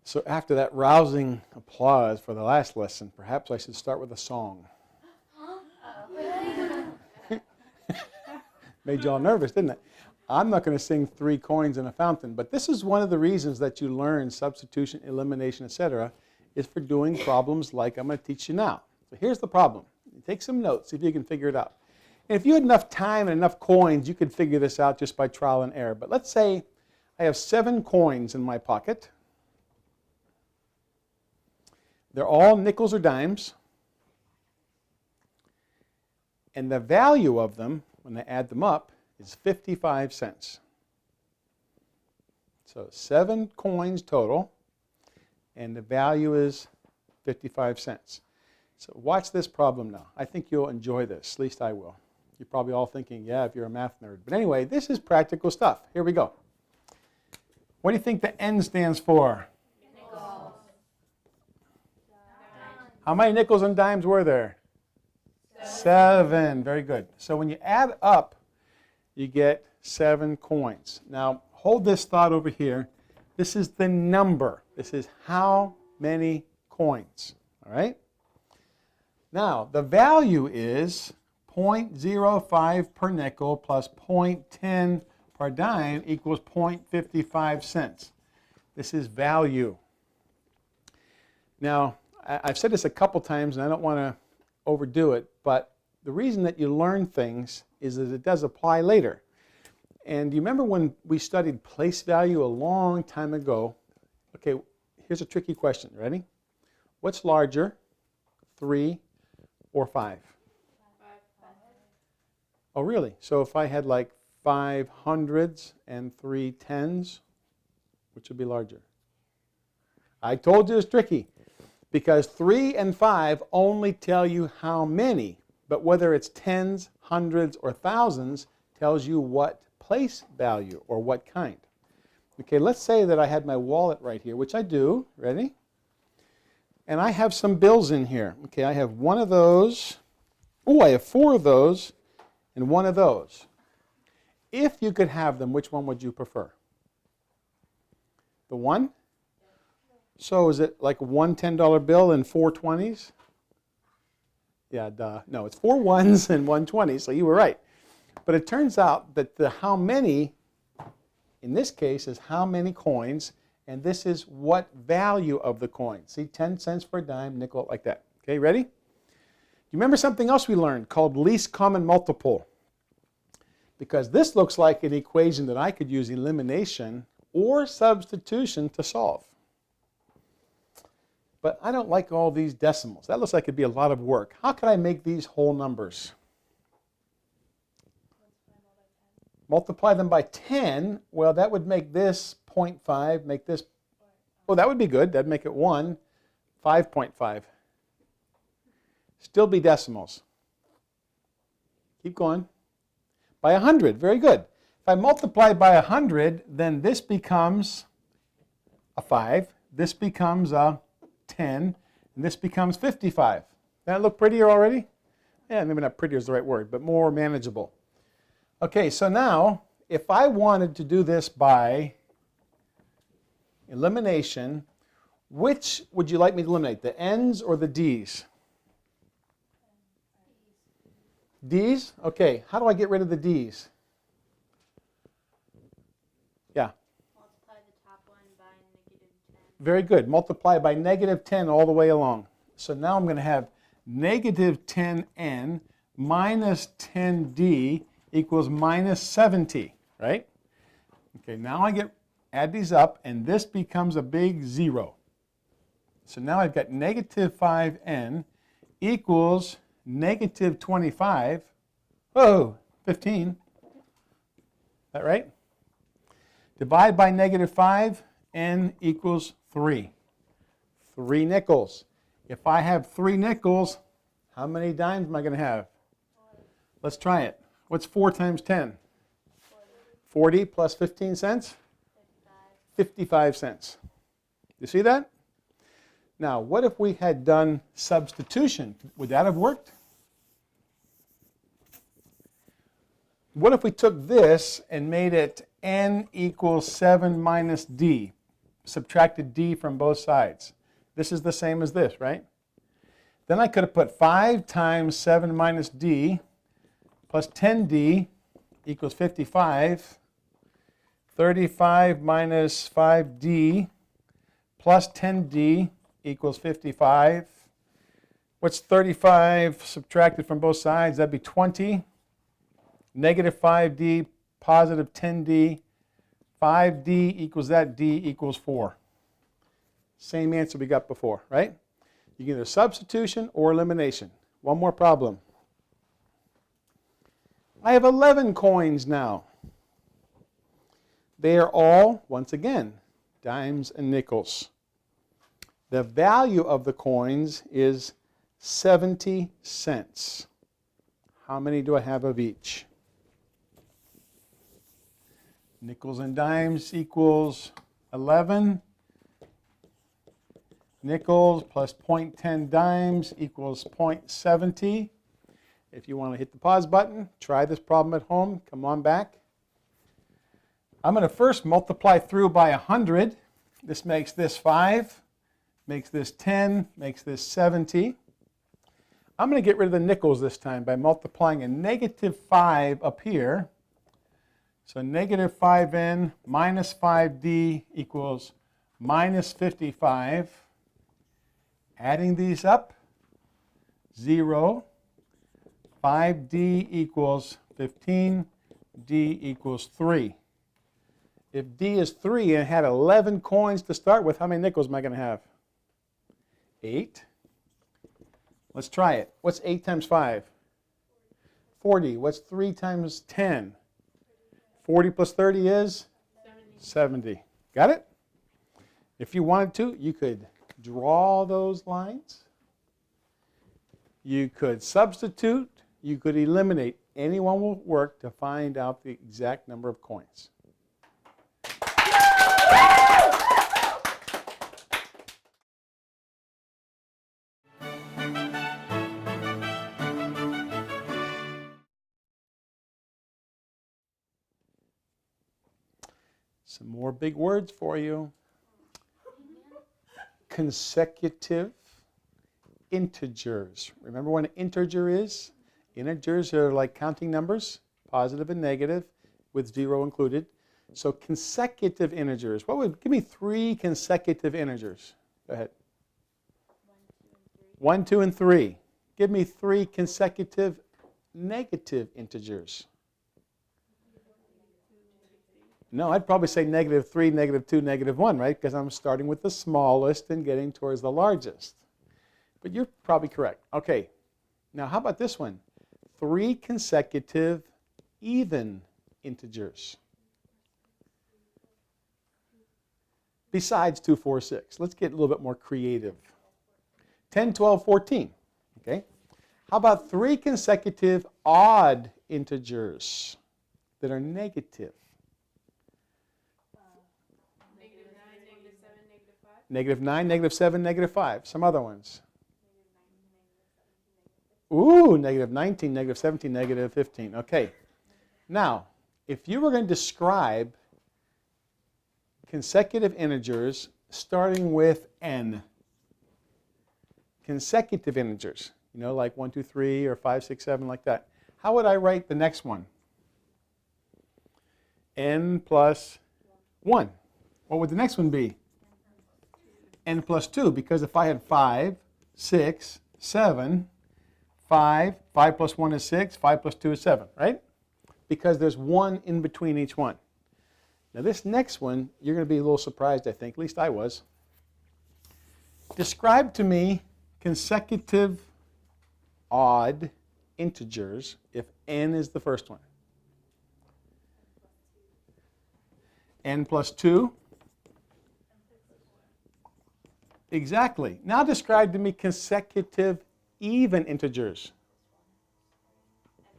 So after that rousing applause for the last lesson, perhaps I should start with a song. Made you all nervous, didn't it? I'm not going to sing 3 coins in a fountain, but this is one of the reasons that you learn substitution, elimination, etc., is for doing problems like I'm going to teach you now. So here's the problem. You take some notes, see if you can figure it out. And if you had enough time and enough coins, you could figure this out just by trial and error. But let's say I have 7 coins in my pocket. They're all nickels or dimes. And the value of them, when I add them up, is 55 cents. So 7 coins total, and the value is 55 cents. So watch this problem now. I think you'll enjoy this, at least I will. You're probably all thinking, yeah, if you're a math nerd. But anyway, this is practical stuff. Here we go. What do you think the N stands for? Nickels. How many nickels and dimes were there? 7. Very good. So when you add up, you get 7 coins. Now, hold this thought over here. This is the number. This is how many coins. All right? Now, the value is 0.05 per nickel plus 0.10 per dime equals 0.55 cents. This is value. Now, I've said this a couple times, and I don't want to overdo it, but the reason that you learn things is that it does apply later. And you remember when we studied place value a long time ago? Okay, here's a tricky question. Ready? What's larger, 3 or 5? 5. Oh, really? So if I had like 5 hundreds and 3 tens, which would be larger? I told you it's tricky, because 3 and 5 only tell you how many, but whether it's tens, hundreds, or thousands tells you what place value or what kind. Okay, let's say that I had my wallet right here, which I do. Ready? And I have some bills in here. Okay, I have one of those. Oh, I have 4 of those and 1 of those. If you could have them, which one would you prefer? The 1? So is it like one $10 bill and 4 20s? Yeah, duh. No, it's 4 1s and 1 20, so you were right. But it turns out that the how many, in this case, is how many coins, and this is what value of the coin. See, 10 cents per dime, nickel, like that. Okay, ready? You remember something else we learned called least common multiple? Because this looks like an equation that I could use elimination or substitution to solve. But I don't like all these decimals. That looks like it'd be a lot of work. How can I make these whole numbers? Multiply them by 10. Well, that would make this 0.5, make this, oh, that would be good. That'd make it 1, 5.5. Still be decimals. Keep going. By 100, very good. If I multiply by 100, then this becomes a 5. This becomes a 10, and this becomes 55. That look prettier already? Yeah, maybe not prettier is the right word, but more manageable. Okay, so now, if I wanted to do this by elimination, which would you like me to eliminate, the N's or the D's? D's? Okay, how do I get rid of the D's? Yeah. Multiply the top one by -10. Very good. Multiply by -10 all the way along. So now I'm going to have -10n minus 10d equals -70, right? Okay, now I add these up, and this becomes a big 0. So now I've got -5n equals -25. Whoa, 15. Is that right? Divide by -5, n equals 3. 3 nickels. If I have 3 nickels, how many dimes am I going to have? 40. Let's try it. What's 4 times 10? 40 plus 15 cents? 55 cents. You see that? Now, what if we had done substitution? Would that have worked? What if we took this and made it n equals 7 minus d? subtracted d from both sides. This is the same as this, right? Then I could have put 5 times 7 minus d plus 10d equals 55. 35 minus 5d plus 10d equals 55. What's 35 subtracted from both sides? That'd be 20. Negative 5d, positive 10d. 5d equals that, d equals 4. Same answer we got before, right? You can either substitution or elimination. One more problem. I have 11 coins now. They are all, once again, dimes and nickels. The value of the coins is 70 cents. How many do I have of each? Nickels and dimes equals 11. Nickels plus 0.10 dimes equals 0.70. If you want to hit the pause button, try this problem at home. Come on back. I'm going to first multiply through by 100. This makes this 5, makes this 10, makes this 70. I'm going to get rid of the nickels this time by multiplying a negative 5 up here. So negative 5n minus 5d equals minus 55. Adding these up, 0. 5d equals 15, d equals 3. If d is 3 and had 11 coins to start with, how many nickels am I going to have? 8. Let's try it. What's 8 times 5? 40. What's 3 times 10? 40 plus 30 is? 70. Got it? If you wanted to, you could draw those lines. You could substitute. You could eliminate. Any one will work to find out the exact number of coins. Some more big words for you. Consecutive integers. Remember what an integer is? Integers are like counting numbers, positive and negative, with 0 included. So consecutive integers. Give me 3 consecutive integers. Go ahead. 1, 2, and 3. Give me 3 consecutive negative integers. No, I'd probably say negative 3, negative 2, negative 1, right? Because I'm starting with the smallest and getting towards the largest. But you're probably correct. Okay, now how about this one? 3 consecutive even integers. Besides 2, 4, 6. Let's get a little bit more creative. 10, 12, 14. Okay. How about 3 consecutive odd integers that are negative? Negative 9, negative 7, negative 5. Some other ones. Ooh, negative 19, negative 17, negative 15. Okay. Now, if you were going to describe consecutive integers starting with n, consecutive integers, you know, like 1, 2, 3, or 5, 6, 7, like that, how would I write the next one? N plus 1. What would the next one be? N plus 2, because if I had 5, 6, 7, 5 plus 1 is 6, 5 plus 2 is 7, right? Because there's 1 in between each one. Now this next one, you're going to be a little surprised, I think. At least I was. Describe to me consecutive odd integers if n is the first one. N plus 2. Exactly. Now describe to me consecutive even integers.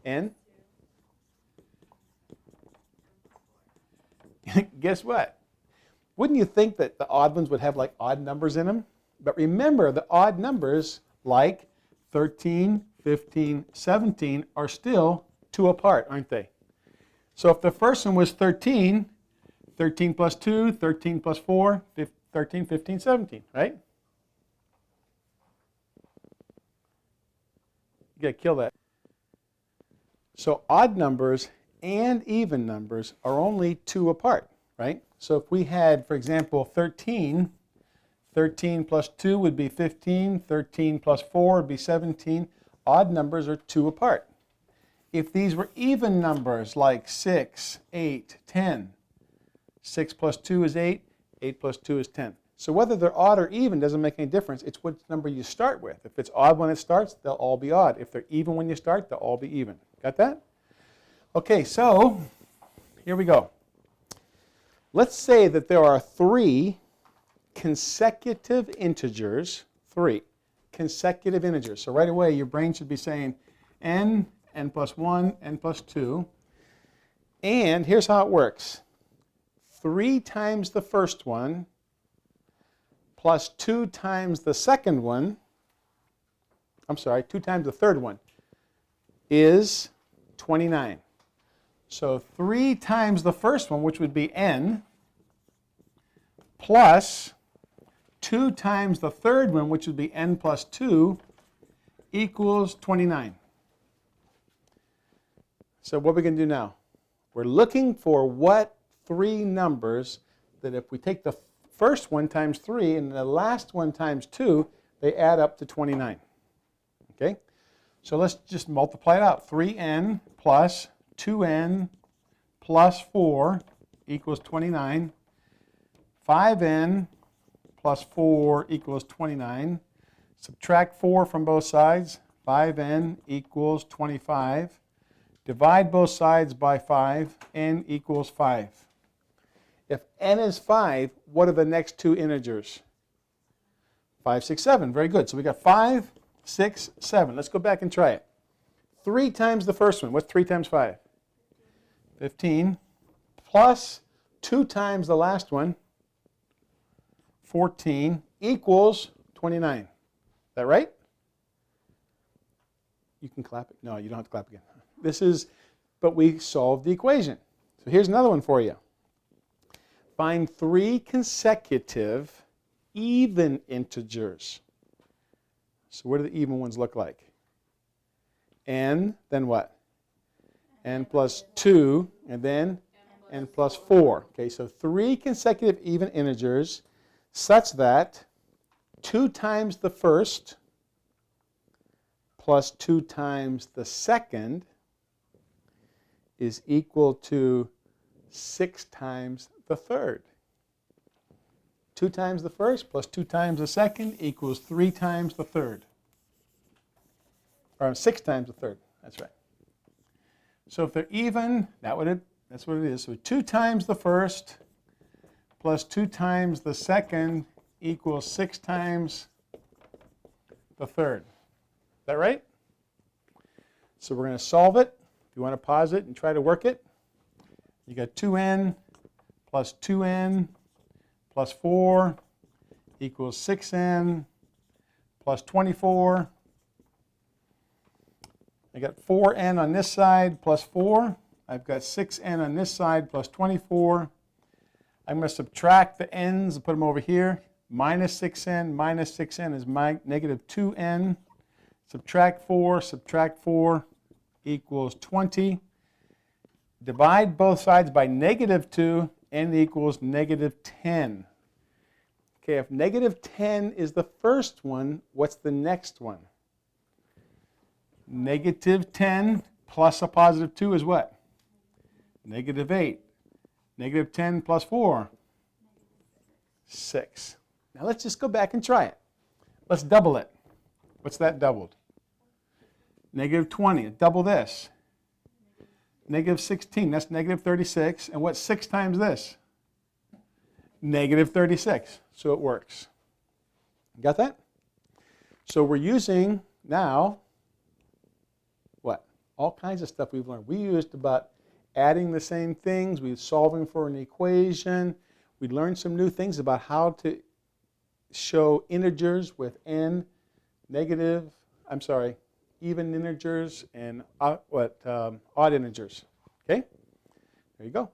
N. Guess what? Wouldn't you think that the odd ones would have like odd numbers in them? But remember, the odd numbers like 13, 15, 17 are still 2 apart, aren't they? So if the first one was 13, 13 plus 2, 13 plus 4, 13, 15, 17, right? You got to kill that. So odd numbers and even numbers are only 2 apart, right? So if we had, for example, 13, 13 plus 2 would be 15, 13 plus 4 would be 17. Odd numbers are 2 apart. If these were even numbers like 6, 8, 10, 6 plus 2 is 8, 8 plus 2 is 10. So whether they're odd or even doesn't make any difference. It's what number you start with. If it's odd when it starts, they'll all be odd. If they're even when you start, they'll all be even. Got that? Okay, so here we go. Let's say that there are 3 consecutive integers, 3 consecutive integers. So right away, your brain should be saying n, n plus 1, n plus 2. And here's how it works. 3 times the first one plus 2 times the second one, 2 times the third one, is 29. So 3 times the first one, which would be n, plus 2 times the third one, which would be n plus 2, equals 29. So what are we going to do now? We're looking for what 3 numbers that if we take the first one times 3 and the last one times 2, they add up to 29. Okay? So let's just multiply it out. 3n plus 2n plus 4 equals 29. 5n plus 4 equals 29. Subtract 4 from both sides. 5n equals 25. Divide both sides by 5. N equals 5. If n is 5, what are the next 2 integers? 5, 6, 7. Very good. So we got 5, 6, 7. Let's go back and try it. 3 times the first one. What's 3 times 5? 15. Plus 2 times the last one, 14, equals 29. Is that right? You can clap it. No, you don't have to clap again. But we solved the equation. So here's another one for you. Find 3 consecutive even integers. So what do the even ones look like? N, then what? N plus 2, and then n plus 4. Okay, so 3 consecutive even integers such that 2 times the first plus 2 times the second is equal to 6 times the third. 2 times the first plus 2 times the second equals 3 times the third. Or 6 times the third. That's right. So if they're even, that's what it is. So 2 times the first plus 2 times the second equals 6 times the third. Is that right? So we're going to solve it. If you want to pause it and try to work it, you got 2n plus 2n plus 4 equals 6n plus 24. I got 4n on this side plus 4. I've got 6n on this side plus 24. I'm going to subtract the n's and put them over here. Minus 6n is negative 2n. Subtract 4 equals 20. Divide both sides by negative 2, n equals negative 10. Okay, if negative 10 is the first one, what's the next one? Negative 10 plus a positive 2 is what? Negative 8. Negative 10 plus 4? 6. Now let's just go back and try it. Let's double it. What's that doubled? Negative 20. Double this. Negative 16. That's negative 36. And what's 6 times this? Negative 36. So it works. Got that? So we're using now what? All kinds of stuff we've learned. We used about adding the same things. We were solving for an equation. We learned some new things about how to show integers with n, even integers and odd integers. Okay? There you go.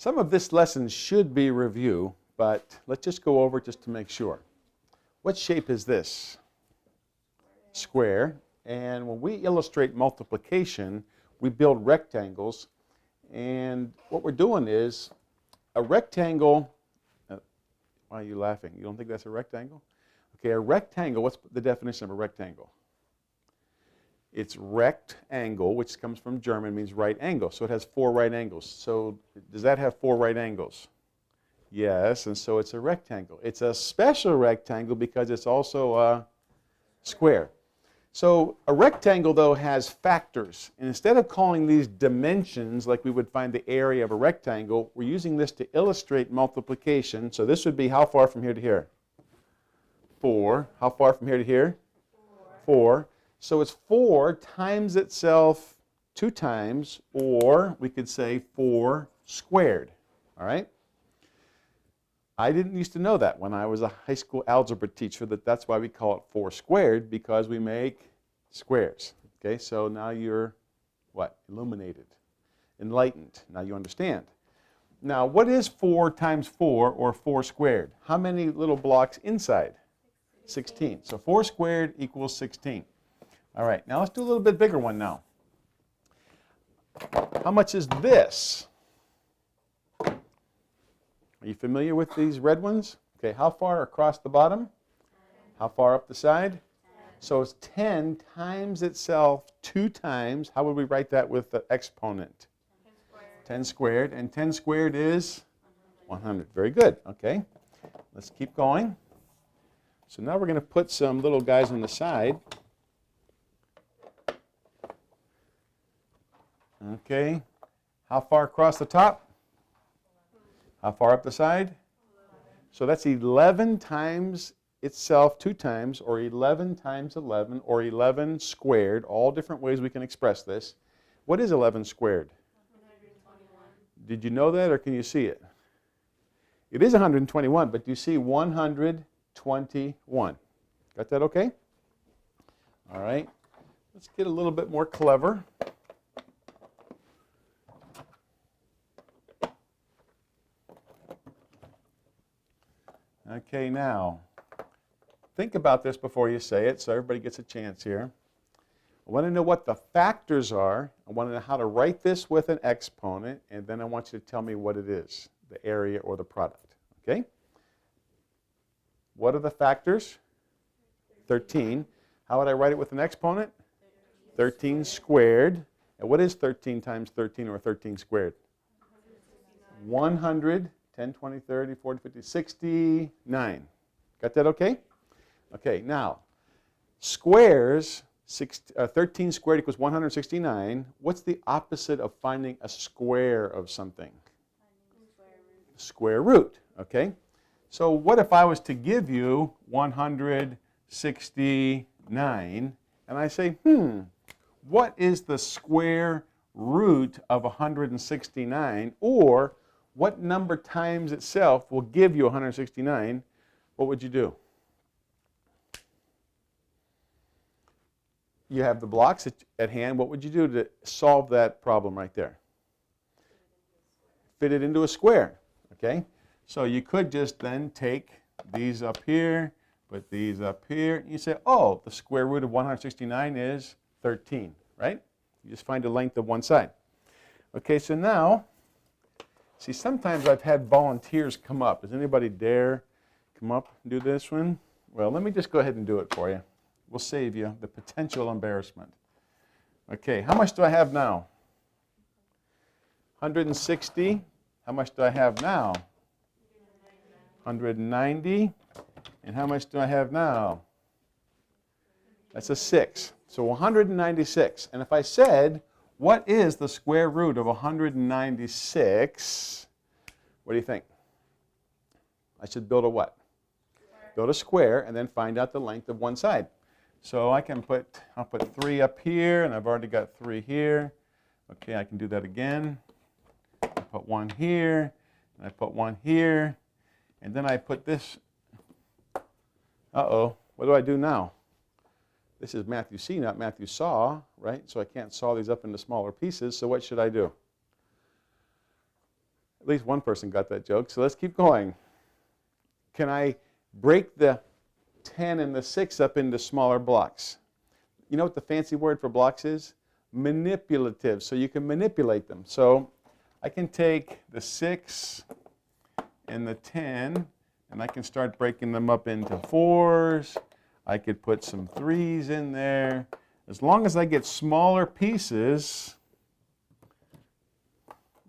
Some of this lesson should be review, but let's just go over it just to make sure. What shape is this? Square. And when we illustrate multiplication, we build rectangles. And what we're doing is a rectangle. Why are you laughing? You don't think that's a rectangle? Okay, a rectangle, what's the definition of a rectangle? It's rectangle, which comes from German, means right angle. So it has 4 right angles. So does that have 4 right angles? Yes, and so it's a rectangle. It's a special rectangle because it's also a square. So a rectangle, though, has factors. And instead of calling these dimensions like we would find the area of a rectangle, we're using this to illustrate multiplication. So this would be how far from here to here? 4. How far from here to here? 4. So it's 4 times itself 2 times, or we could say 4 squared. All right? I didn't used to know that when I was a high school algebra teacher, that's why we call it 4 squared, because we make squares. Okay, so now you're what? Illuminated, enlightened. Now you understand. Now, what is 4 times 4, or 4 squared? How many little blocks inside? 16. So 4 squared equals 16. All right, now let's do a little bit bigger one now. How much is this? Are you familiar with these red ones? Okay, how far across the bottom? How far up the side? So it's 10 times itself 2 times. How would we write that with the exponent? 10 squared. And 10 squared is 100. Very good. Okay, let's keep going. So now we're going to put some little guys on the side. Okay, how far across the top? How far up the side? So that's 11 times itself 2 times, or 11 times 11, or 11 squared. All different ways we can express this. What is 11 squared? 121. Did you know that, or can you see it? It is 121, but do you see 121? Got that okay? All right, let's get a little bit more clever. Okay, now, think about this before you say it, so everybody gets a chance here. I want to know what the factors are. I want to know how to write this with an exponent, and then I want you to tell me what it is, the area or the product. Okay? What are the factors? 13. How would I write it with an exponent? 13 squared. And what is 13 times 13, or 13 squared? 100. 10, 20, 30, 40, 50, 69. Got that okay? Okay, now, squares, 13 squared equals 169. What's the opposite of finding a square of something? Square root, okay? So what if I was to give you 169, and I say, what is the square root of 169, or what number times itself will give you 169, what would you do? You have the blocks at hand. What would you do to solve that problem right there? Fit it into a square, okay? So you could just then take these up here, put these up here, and you say, oh, the square root of 169 is 13, right? You just find the length of one side. Okay, so now, see, sometimes I've had volunteers come up. Does anybody dare come up and do this one? Well, let me just go ahead and do it for you. We'll save you the potential embarrassment. Okay, how much do I have now? 160. How much do I have now? 190. And how much do I have now? That's a 6. So 196. And if I said, what is the square root of 196? What do you think? I should build a what? Build a square and then find out the length of one side. So I'll put 3 up here, and I've already got 3 here. Okay, I can do that again. I put 1 here, and I put 1 here, and then I put this. Uh-oh, what do I do now? This is Matthew C, not Matthew saw, right? So I can't saw these up into smaller pieces, so what should I do? At least one person got that joke, so let's keep going. Can I break the 10 and the 6 up into smaller blocks? You know what the fancy word for blocks is? Manipulative, so you can manipulate them. So I can take the 6 and the 10, and I can start breaking them up into 4s. I could put some 3s in there. As long as I get smaller pieces,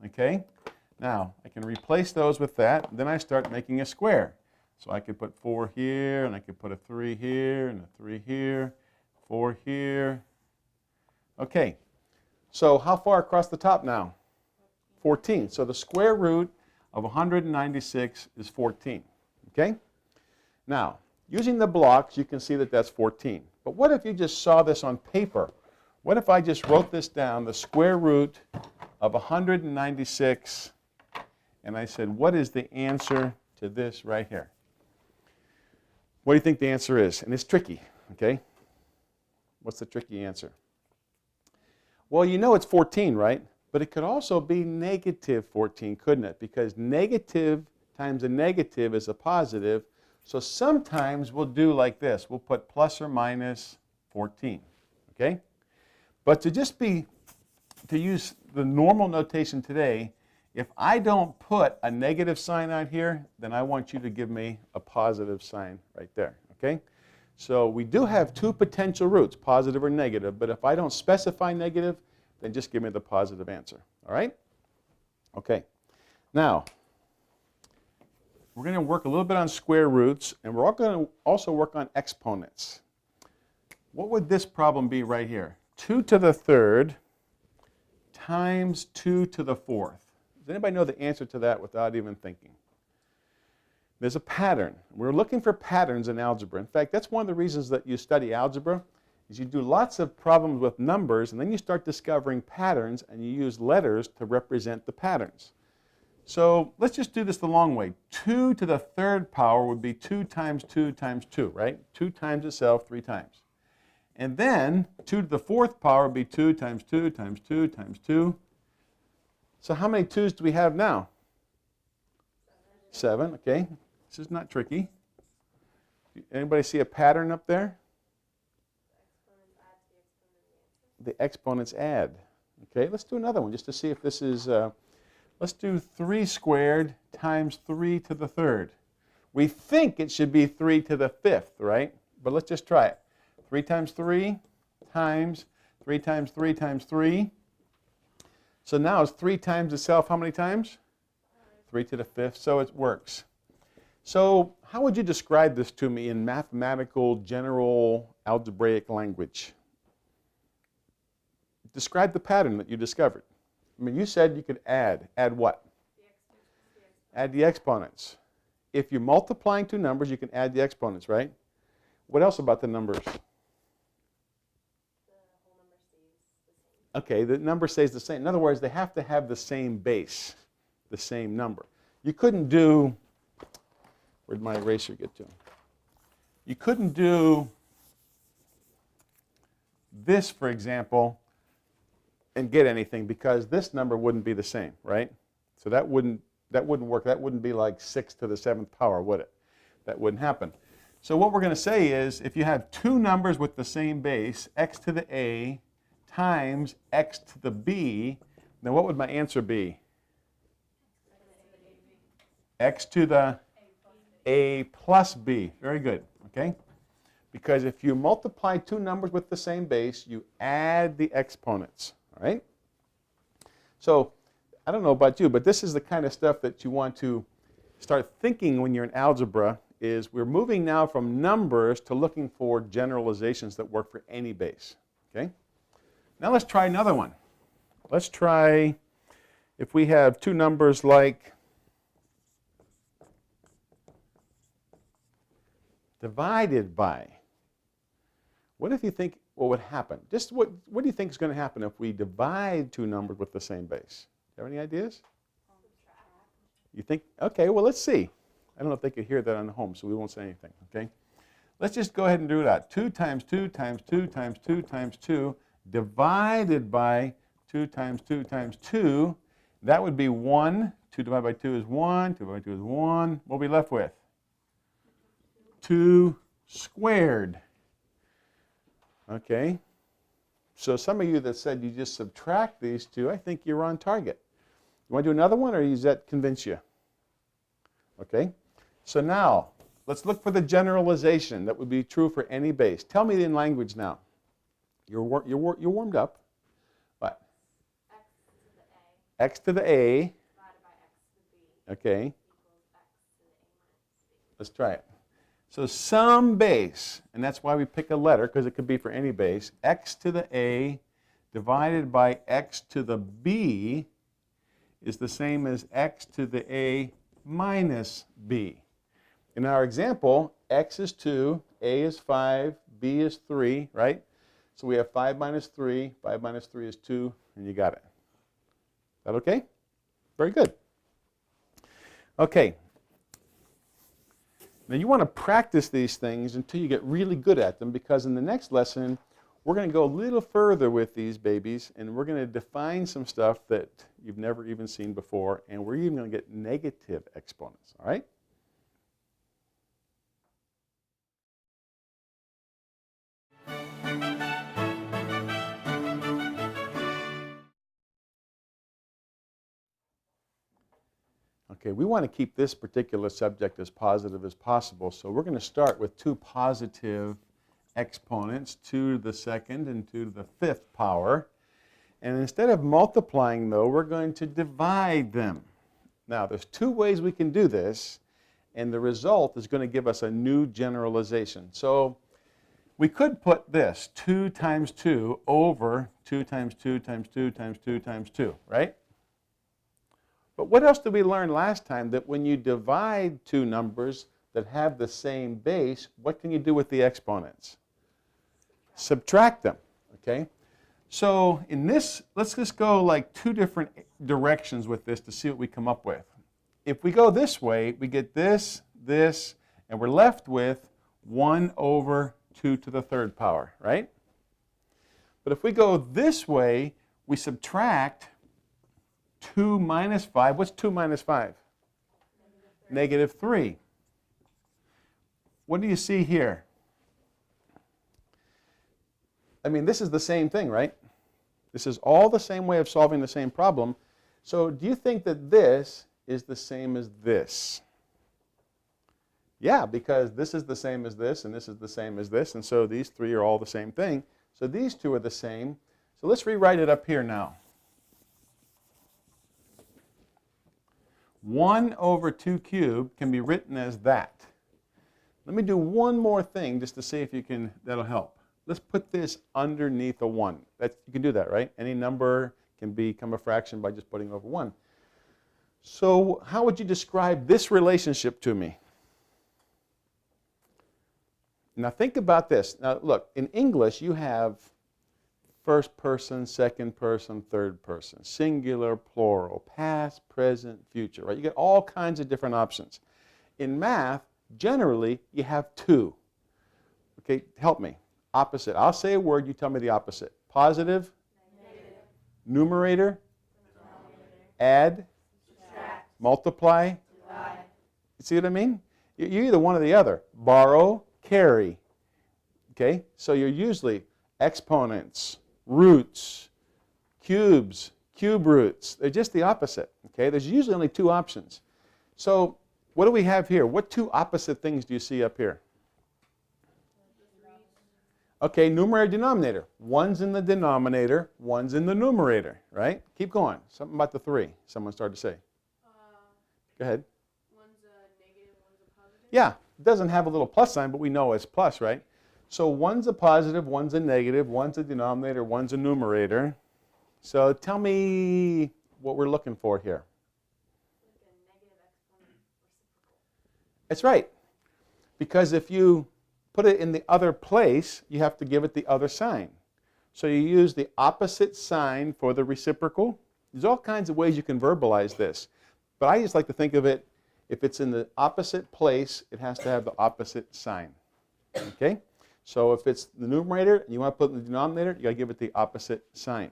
okay? Now, I can replace those with that. Then I start making a square. So I could put 4 here, and I could put a 3 here, and a 3 here, 4 here. Okay, so how far across the top now? 14. So the square root of 196 is 14. Okay? Now, using the blocks, you can see that that's 14. But what if you just saw this on paper? What if I just wrote this down, the square root of 196, and I said, what is the answer to this right here? What do you think the answer is? And it's tricky, okay? What's the tricky answer? Well, you know it's 14, right? But it could also be negative 14, couldn't it? Because negative times a negative is a positive. So sometimes we'll do like this. We'll put plus or minus 14, okay? But to use the normal notation today, if I don't put a negative sign out here, then I want you to give me a positive sign right there, okay? So we do have two potential roots, positive or negative, but if I don't specify negative, then just give me the positive answer, all right? Okay, now, we're going to work a little bit on square roots, and we're all going to also work on exponents. What would this problem be right here? 2 to the third times 2 to the fourth. Does anybody know the answer to that without even thinking? There's a pattern. We're looking for patterns in algebra. In fact, that's one of the reasons that you study algebra, is you do lots of problems with numbers, and then you start discovering patterns, and you use letters to represent the patterns. So let's just do this the long way. 2 to the third power would be 2 times 2 times 2, right? 2 times itself 3 times. And then 2 to the fourth power would be 2 times 2 times 2 times 2. So how many 2's do we have now? 7, okay. This is not tricky. Anybody see a pattern up there? The exponents add. Okay, let's do another one just to see if this is, let's do 3 squared times 3 to the third. We think it should be 3 to the fifth, right? But let's just try it. 3 times 3 times 3 times 3 times 3. So now it's 3 times itself how many times? 3 to the fifth, so it works. So how would you describe this to me in mathematical, general, algebraic language? Describe the pattern that you discovered. I mean, you said you could add. Add what? Add the exponents. If you're multiplying two numbers, you can add the exponents, right? What else about the numbers? Okay, the number stays the same. In other words, they have to have the same base, the same number. You couldn't do, where'd my eraser get to? You couldn't do this, for example, and get anything because this number wouldn't be the same, right? So that wouldn't work. That wouldn't be like 6 to the 7th power, would it? That wouldn't happen. So what we're going to say is if you have two numbers with the same base, x to the a times x to the b, then what would my answer be? X to the a plus b. Very good, okay? Because if you multiply two numbers with the same base, you add the exponents, all right? So I don't know about you, but this is the kind of stuff that you want to start thinking when you're in algebra, is we're moving now from numbers to looking for generalizations that work for any base, okay? Now let's try another one. Let's try if we have two numbers like divided by. What if you think what would happen? Just what do you think is going to happen if we divide two numbers with the same base? Do you have any ideas? You think? Okay, well, let's see. I don't know if they could hear that on home, so we won't say anything, okay? Let's just go ahead and do that. 2 times 2 times 2 times 2 times 2 divided by 2 times 2 times 2. That would be 1 2 divided by 2 is 1. 2 divided by 2 is 1. What are we left with? 2 squared. Okay. So some of you that said you just subtract these two, I think you're on target. You want to do another one, or does that convince you? Okay. So now, let's look for the generalization that would be true for any base. Tell me in language now. You're warmed up. What? X to the A. Divided by x to the b. Okay. Equals x to the a minus b. Let's try it. So some base, and that's why we pick a letter, because it could be for any base, x to the a divided by x to the b is the same as x to the a minus b. In our example, x is 2, a is 5, b is 3, right? So we have 5 minus 3. 5 minus 3 is 2, and you got it. Is that okay? Very good. Okay. Now you want to practice these things until you get really good at them, because in the next lesson, we're going to go a little further with these babies, and we're going to define some stuff that you've never even seen before, and we're even going to get negative exponents, all right? Okay, we want to keep this particular subject as positive as possible, so we're going to start with 2 positive exponents, 2 to the 2nd and 2 to the 5th power. And instead of multiplying, though, we're going to divide them. Now, there's 2 ways we can do this, and the result is going to give us a new generalization. So we could put this, 2 times 2 over 2 times 2 times 2 times 2 times 2, right? But what else did we learn last time? That when you divide 2 numbers that have the same base, what can you do with the exponents? Subtract them, okay? So in this, let's just go like 2 different directions with this to see what we come up with. If we go this way, we get this, this, and we're left with 1 over 2 to the 3rd power, right? But if we go this way, we subtract 2 minus 5. What's 2 minus 5? Negative 3. What do you see here? I mean, this is the same thing, right? This is all the same way of solving the same problem. So do you think that this is the same as this? Yeah, because this is the same as this, and this is the same as this, and so these 3 are all the same thing. So these 2 are the same. So let's rewrite it up here now. 1 over 2 cubed can be written as that. Let me do one more thing just to see if you can, that'll help. Let's put this underneath a 1. You can do that, right? Any number can become a fraction by just putting over 1. So how would you describe this relationship to me? Now think about this. Now look, in English you have first person, second person, third person, singular, plural, past, present, future, right? You get all kinds of different options. In math, generally, you have 2. Okay, help me. Opposite. I'll say a word, you tell me the opposite. Positive? Negative. Numerator? Denominator. Add? Subtract. Multiply? Divide. You see what I mean? You're either one or the other. Borrow, carry. Okay, so you're usually exponents, roots, cubes, cube roots. They're just the opposite. Okay, there's usually only 2 options. So what do we have here? What 2 opposite things do you see up here? Okay, numerator, denominator. One's in the denominator, one's in the numerator, right? Keep going. Something about the 3. Someone started to say. Go ahead. One's a negative, one's a positive. Yeah, it doesn't have a little plus sign, but we know it's plus, right? So one's a positive, one's a negative, one's a denominator, one's a numerator. So tell me what we're looking for here. Like a negative exponent reciprocal. That's right. Because if you put it in the other place, you have to give it the other sign. So you use the opposite sign for the reciprocal. There's all kinds of ways you can verbalize this. But I just like to think of it, if it's in the opposite place, it has to have the opposite sign. Okay? So if it's the numerator and you want to put it in the denominator, you got to give it the opposite sign.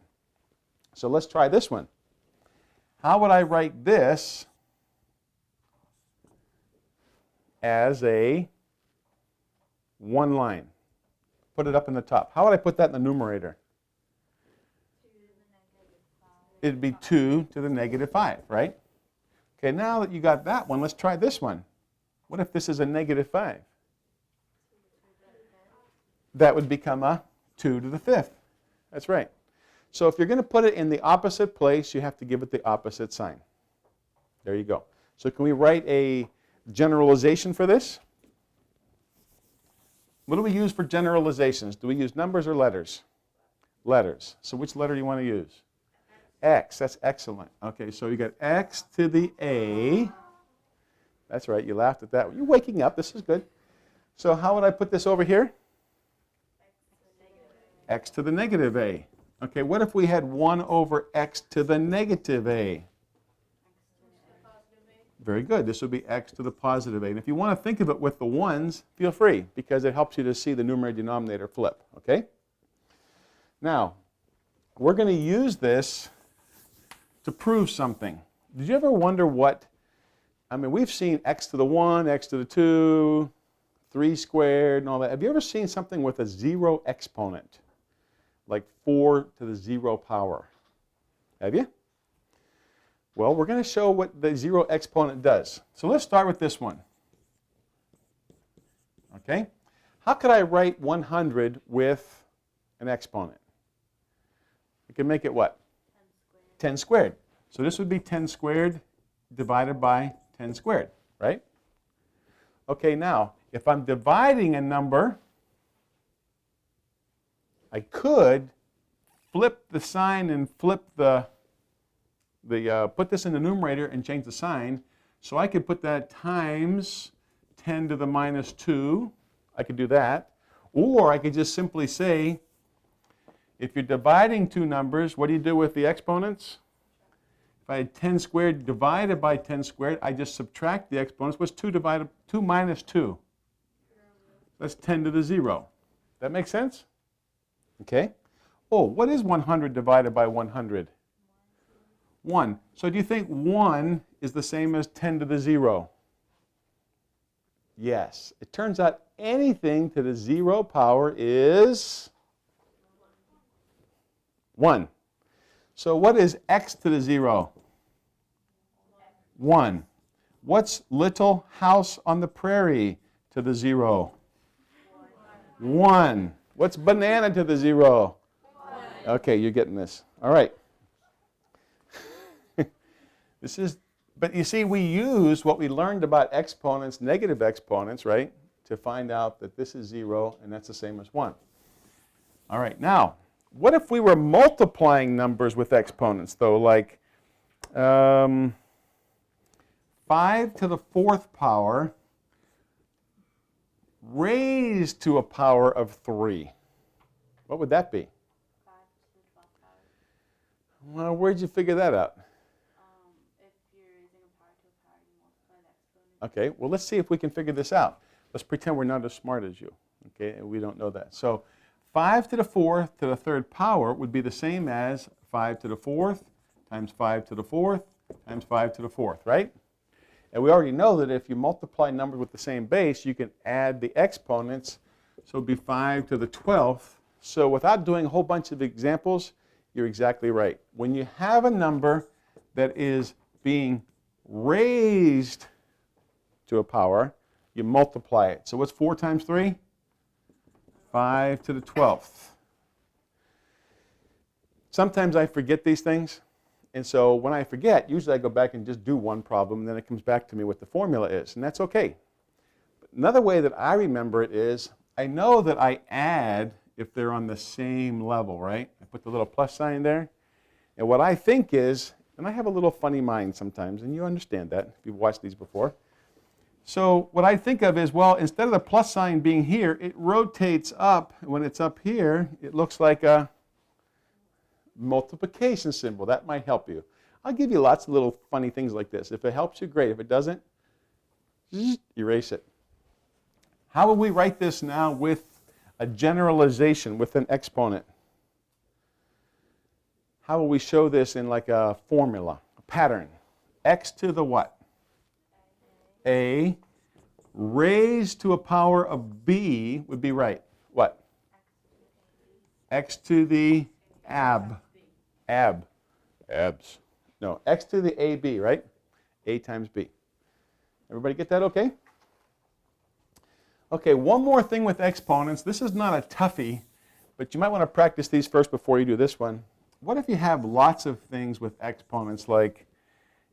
So let's try this one. how would I write this as a one line? Put it up in the top. How would I put that in the numerator? It'd be 2 to the negative 5, right? Okay, now that you got that one, let's try this one. What if this is a negative 5? That would become a 2 to the 5th. That's right. So if you're going to put it in the opposite place, you have to give it the opposite sign. There you go. So can we write a generalization for this? What do we use for generalizations? Do we use numbers or letters? Letters. So which letter do you want to use? X. That's excellent. Okay, so you got x to the a. That's right, you laughed at that. You're waking up. This is good. So how would I put this over here? X to the negative a. Okay, what if we had 1 over x to the negative a? Very good. This would be x to the positive a. And if you want to think of it with the ones, feel free, because it helps you to see the numerator denominator flip. Okay? Now, we're going to use this to prove something. Did you ever wonder what, we've seen x to the 1, x to the 2, 3 squared, and all that. Have you ever seen something with a 0 exponent? Like 4 to the 0 power. Have you? Well, we're going to show what the 0 exponent does. So let's start with this one. Okay? How could I write 100 with an exponent? I can make it what? 10 squared. So this would be 10 squared divided by 10 squared, right? Okay, now, if I'm dividing a number, I could flip the sign and flip put this in the numerator and change the sign. So I could put that times 10 to the minus 2. I could do that. Or I could just simply say, if you're dividing two numbers, what do you do with the exponents? If I had 10 squared divided by 10 squared, I just subtract the exponents. What's 2 minus 2? That's 10 to the 0. That make sense? Okay. Oh, what is 100 divided by 100? 1. So do you think 1 is the same as 10 to the 0? Yes. It turns out anything to the 0 power is 1. So what is x to the 0? 1. What's little house on the prairie to the 0? 1. What's banana to the 0? 1. Okay, you're getting this. All right. But you see, we use what we learned about exponents, negative exponents, right, to find out that this is 0 and that's the same as 1. All right, now, what if we were multiplying numbers with exponents, though, like 5 to the 4th power raised to a power of 3? What would that be? 5 to the 12th power. Well, where'd you figure that out? If you're raising a power to a power, you multiply the exponent. Okay, well, let's see if we can figure this out. Let's pretend we're not as smart as you, okay, and we don't know that. So 5 to the 4th to the 3rd power would be the same as 5 to the 4th times 5 to the 4th times 5 to the 4th, right? And we already know that if you multiply numbers with the same base, you can add the exponents, so it would be 5 to the 12th. So without doing a whole bunch of examples, you're exactly right. When you have a number that is being raised to a power, you multiply it. So what's 4 times 3? 5 to the 12th. Sometimes I forget these things, and so when I forget, usually I go back and just do one problem, and then it comes back to me what the formula is, and that's okay. But another way that I remember it is, I know that I add if they're on the same level, right? I put the little plus sign there, and what I think is, and I have a little funny mind sometimes, and you understand that if you've watched these before. So what I think of is, well, instead of the plus sign being here, it rotates up. When it's up here, it looks like a multiplication symbol. That might help you. I'll give you lots of little funny things like this. If it helps you, great. If it doesn't, erase it. How will we write this now with a generalization, with an exponent? How will we show this in like a formula? A pattern. X to the what? A raised to a power of b would be right. What? X to the ab. Abs. No, x to the ab, right? A times b. Everybody get that okay? Okay, one more thing with exponents. This is not a toughie, but you might want to practice these first before you do this one. What if you have lots of things with exponents like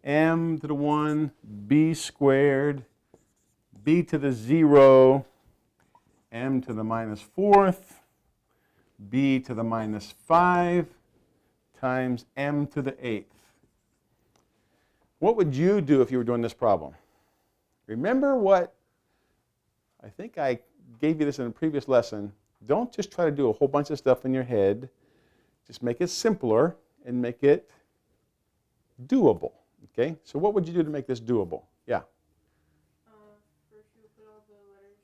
m to the 1, b squared, b to the 0, m to the minus 4th, b to the minus 5 times m to the 8th. What would you do if you were doing this problem? Remember what, I think I gave you this in a previous lesson. Don't just try to do a whole bunch of stuff in your head. Just make it simpler and make it doable. Okay? So what would you do to make this doable? Yeah. First you put all the letters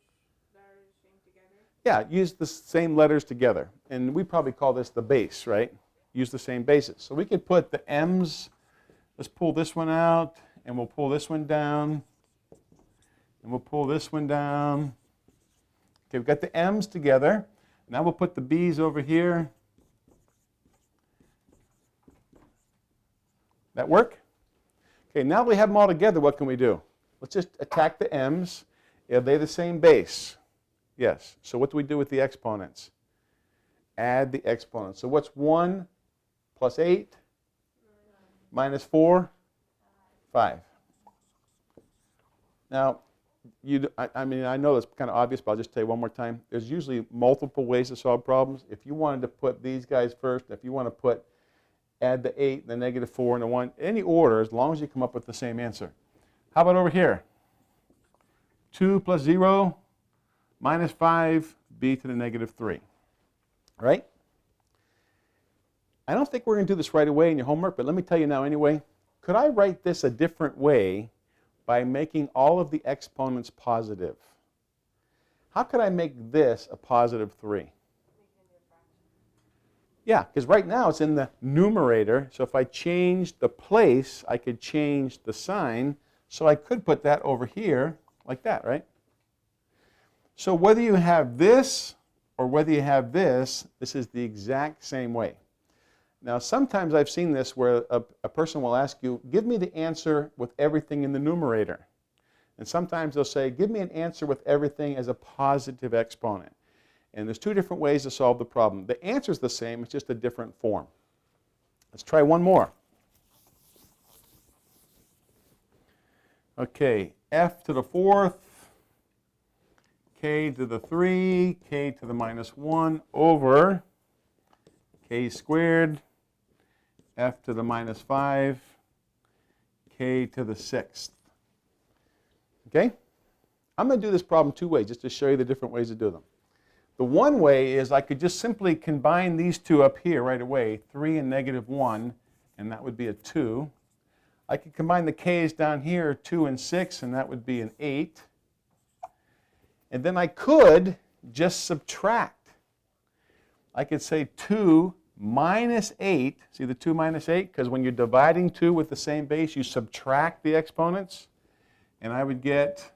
that are the same together. Yeah, use the same letters together. And we probably call this the base, right? Use the same bases. So we could put the m's, let's pull this one out, and we'll pull this one down, and we'll pull this one down. Okay, we've got the m's together. Now we'll put the b's over here. That work? Okay, now that we have them all together, what can we do? Let's just attack the m's. Are they the same base? Yes. So what do we do with the exponents? Add the exponents. So what's 1 plus 8 minus 4? 5. Now, I mean, I know it's kind of obvious, but I'll just tell you one more time. There's usually multiple ways to solve problems. If you wanted to put these guys first, if you want to add the 8, the negative 4, and the 1, any order, as long as you come up with the same answer. How about over here? 2 plus 0 minus 5, b to the negative 3. Right? I don't think we're going to do this right away in your homework, but let me tell you now anyway. Could I write this a different way by making all of the exponents positive? How could I make this a positive 3? Yeah, because right now it's in the numerator, so if I change the place, I could change the sign, so I could put that over here like that, right? So whether you have this or whether you have this, this is the exact same way. Now sometimes I've seen this where a person will ask you, give me the answer with everything in the numerator. And sometimes they'll say, give me an answer with everything as a positive exponent. And there's two different ways to solve the problem. The answer is the same, it's just a different form. Let's try one more. Okay, f to the 4th, k to the 3, k to the minus 1 over k squared, f to the minus 5, k to the 6th. Okay? I'm going to do this problem two ways, just to show you the different ways to do them. The one way is I could just simply combine these two up here right away, 3 and negative 1, and that would be a 2. I could combine the k's down here, 2 and 6, and that would be an 8. And then I could just subtract. I could say 2 minus 8. See the 2 minus 8? Because when you're dividing 2 with the same base, you subtract the exponents. And I would get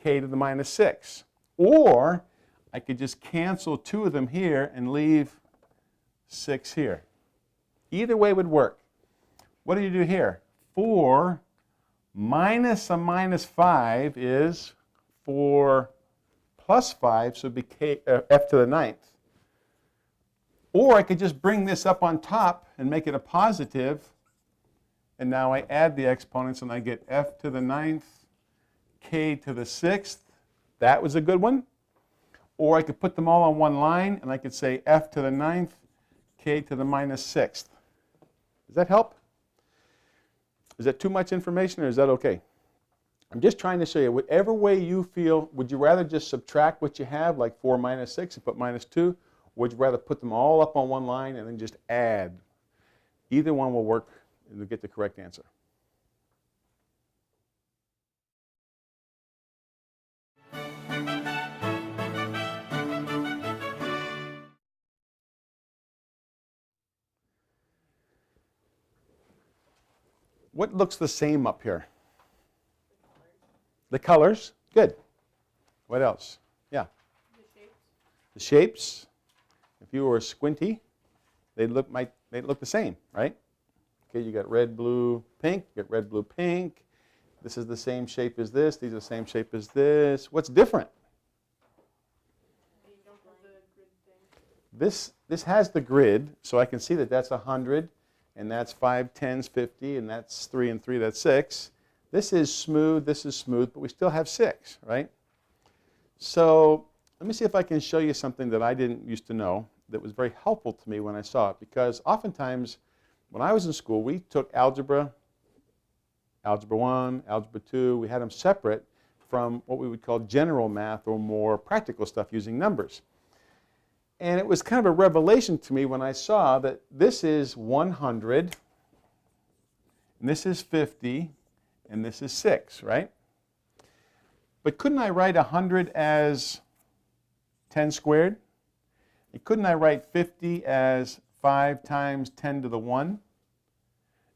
k to the minus 6. Or I could just cancel 2 of them here and leave 6 here. Either way would work. What do you do here? 4 minus a minus 5 is 4 plus 5, so it would be f to the 9th. Or I could just bring this up on top and make it a positive, and now I add the exponents and I get f to the 9th, k to the 6th. That was a good one. Or I could put them all on one line and I could say f to the 9th, k to the minus 6th. Does that help? Is that too much information or is that okay? I'm just trying to show you, whatever way you feel, would you rather just subtract what you have, like 4 minus 6 and put minus 2? Or would you rather put them all up on one line and then just add? Either one will work to get the correct answer. What looks the same up here? The colors. Good. What else? Yeah. The shapes. The shapes. If you were squinty, they'd look the same, right? Okay, you got red, blue, pink. You got red, blue, pink. This is the same shape as this. These are the same shape as this. What's different? You don't have the grid thing. This has the grid, so I can see that that's 100, and that's 5 10s, 50, and that's 3 and 3, that's 6. This is smooth, but we still have 6, right? So let me see if I can show you something that I didn't used to know that was very helpful to me when I saw it, because oftentimes when I was in school, we took algebra, algebra 1, algebra 2, we had them separate from what we would call general math or more practical stuff using numbers. And it was kind of a revelation to me when I saw that this is 100, and this is 50, and this is 6, right? But couldn't I write 100 as 10 squared? And couldn't I write 50 as 5 times 10 to the 1?